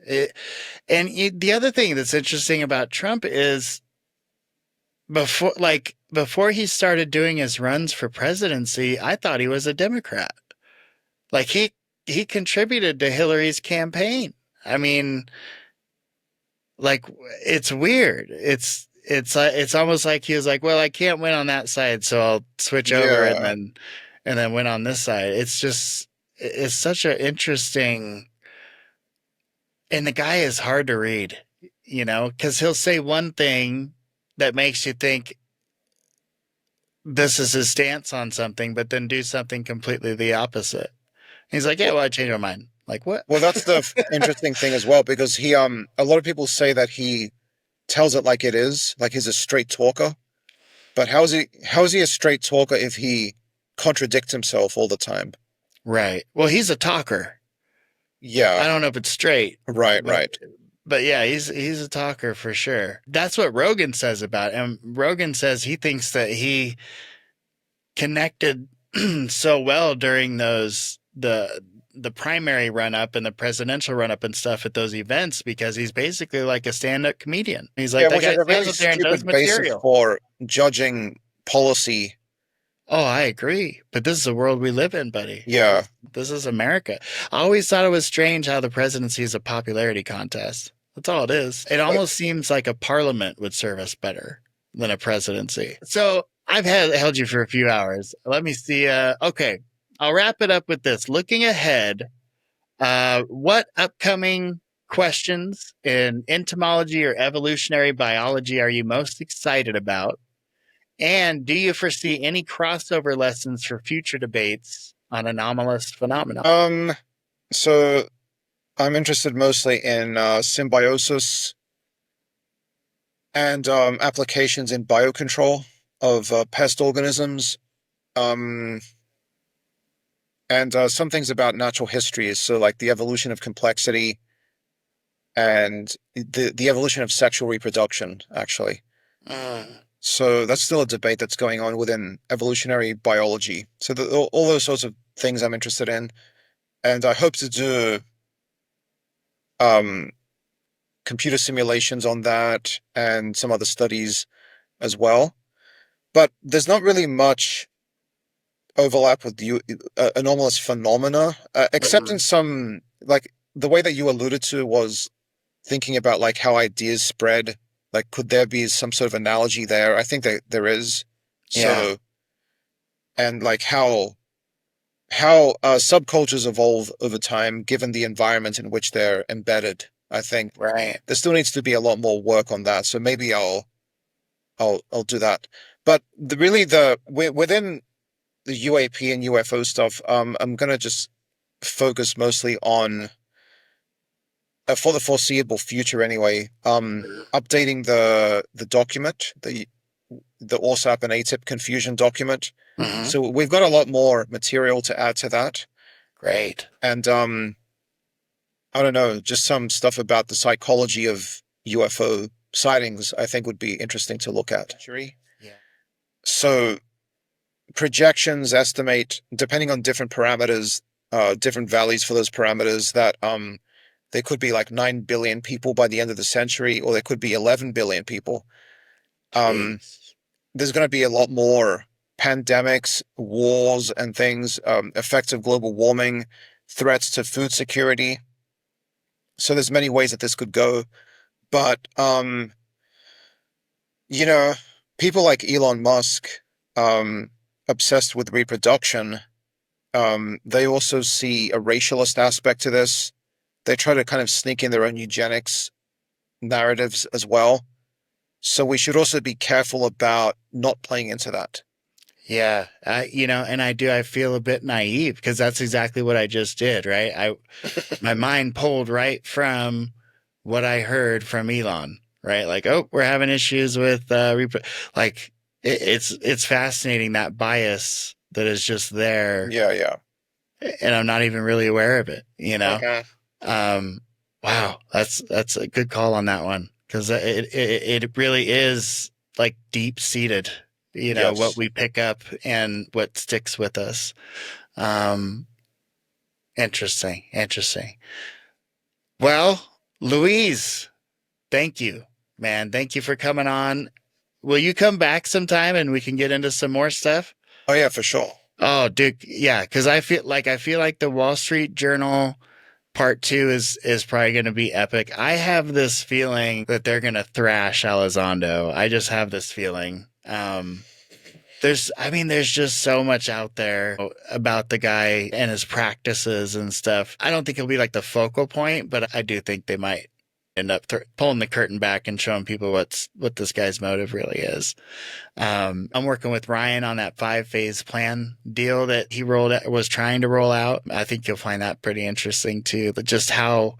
Speaker 1: The other thing that's interesting about Trump is before he started doing his runs for presidency, I thought he was a Democrat. Like he contributed to Hillary's campaign. I mean, like it's weird. It's almost like he was like, well, I can't win on that side, so I'll switch over and then win on this side. It's such an interesting, and the guy is hard to read, because he'll say one thing that makes you think this is his stance on something, but then do something completely the opposite. He's like, yeah, well, I changed my mind. Like, what?
Speaker 2: Well, that's the interesting thing as well, because a lot of people say that he tells it like it is, like he's a straight talker. But how is he a straight talker if he contradicts himself all the time?
Speaker 1: Right. Well, he's a talker.
Speaker 2: Yeah.
Speaker 1: I don't know if it's straight.
Speaker 2: Right.
Speaker 1: But yeah, he's a talker for sure. That's what Rogan says about him. Rogan says he thinks that he connected so well during the primary run up and the presidential run up and stuff at those events because he's basically like a stand up comedian. He's like,
Speaker 2: that guy
Speaker 1: stands up there and does material
Speaker 2: for judging policy.
Speaker 1: Oh, I agree. But this is the world we live in, buddy.
Speaker 2: Yeah.
Speaker 1: This is America. I always thought it was strange how the presidency is a popularity contest. That's all it is. It almost seems like a parliament would serve us better than a presidency. So I've held you for a few hours. Let me see. Okay. I'll wrap it up with this. Looking ahead, what upcoming questions in entomology or evolutionary biology are you most excited about? And do you foresee any crossover lessons for future debates on anomalous phenomena?
Speaker 2: So I'm interested mostly in symbiosis and applications in biocontrol of pest organisms, and some things about natural histories, so like the evolution of complexity and the evolution of sexual reproduction, actually. So that's still a debate that's going on within evolutionary biology. So all those sorts of things I'm interested in. And I hope to do computer simulations on that and some other studies as well. But there's not really much overlap with anomalous phenomena, except in some, like the way that you alluded to was thinking about like how ideas spread. Like, could there be some sort of analogy there? I think that there is.
Speaker 1: Yeah.
Speaker 2: So, and like how subcultures evolve over time, given the environment in which they're embedded. I think
Speaker 1: right.
Speaker 2: There still needs to be a lot more work on that. So maybe I'll do that. But within the UAP and UFO stuff, I'm gonna just focus mostly on, for the foreseeable future anyway, updating the document, the AAWSAP and AATIP confusion document.
Speaker 1: Mm-hmm.
Speaker 2: So we've got a lot more material to add to that.
Speaker 1: Great.
Speaker 2: And I don't know, just some stuff about the psychology of UFO sightings I think would be interesting to look at.
Speaker 1: Yeah.
Speaker 2: So projections estimate, depending on different parameters, different values for those parameters, that there could be like 9 billion people by the end of the century, or there could be 11 billion people. There's going to be a lot more pandemics, wars, and things, effects of global warming, threats to food security. So there's many ways that this could go. But, people like Elon Musk, obsessed with reproduction, they also see a racialist aspect to this. They try to kind of sneak in their own eugenics narratives as well. So we should also be careful about not playing into that.
Speaker 1: Yeah. I feel a bit naive because that's exactly what I just did, right? My mind pulled right from what I heard from Elon, right? Like, oh, we're having issues with, it's fascinating, that bias that is just there.
Speaker 2: Yeah.
Speaker 1: And I'm not even really aware of it,
Speaker 2: Okay.
Speaker 1: Wow, that's a good call on that one, because it really is like deep seated,
Speaker 2: Yes.
Speaker 1: what we pick up and what sticks with us. Interesting. Well, Louise, thank you, man. Thank you for coming on. Will you come back sometime and we can get into some more stuff?
Speaker 2: Oh yeah, for sure.
Speaker 1: Oh, dude, yeah, because I feel like the Wall Street Journal part 2 is probably going to be epic. I have this feeling that they're going to thrash Elizondo. I just have this feeling. There's just so much out there about the guy and his practices and stuff. I don't think he'll be like the focal point, but I do think they might end up pulling the curtain back and showing people what this guy's motive really is. I'm working with Ryan on that 5-phase plan deal that he was trying to roll out. I think you'll find that pretty interesting too, but just how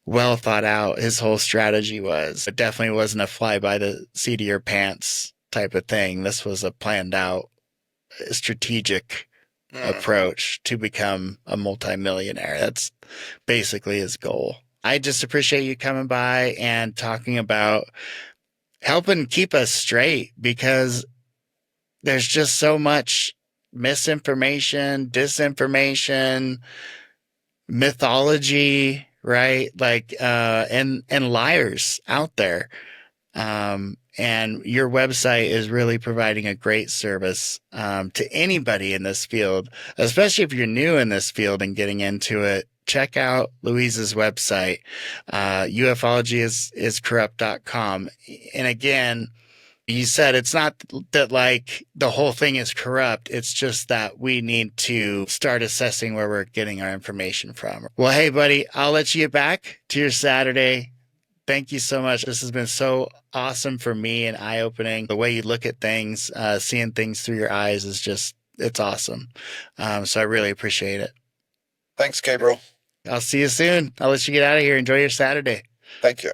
Speaker 1: well thought out his whole strategy was. It definitely wasn't a fly by the seat of your pants type of thing. This was a planned out strategic approach to become a multimillionaire. That's basically his goal. I just appreciate you coming by and talking about helping keep us straight, because there's just so much misinformation, disinformation, mythology, right? Like, and liars out there. And your website is really providing a great service to anybody in this field, especially if you're new in this field and getting into it. Check out Louise's website. Ufology is corrupt.com. And again, you said it's not that like the whole thing is corrupt. It's just that we need to start assessing where we're getting our information from. Well, hey, buddy, I'll let you get back to your Saturday. Thank you so much. This has been so awesome for me and eye-opening. The way you look at things, seeing things through your eyes is just, it's awesome. So I really appreciate it.
Speaker 2: Thanks, Gabriel.
Speaker 1: I'll see you soon. I'll let you get out of here. Enjoy your Saturday.
Speaker 2: Thank you.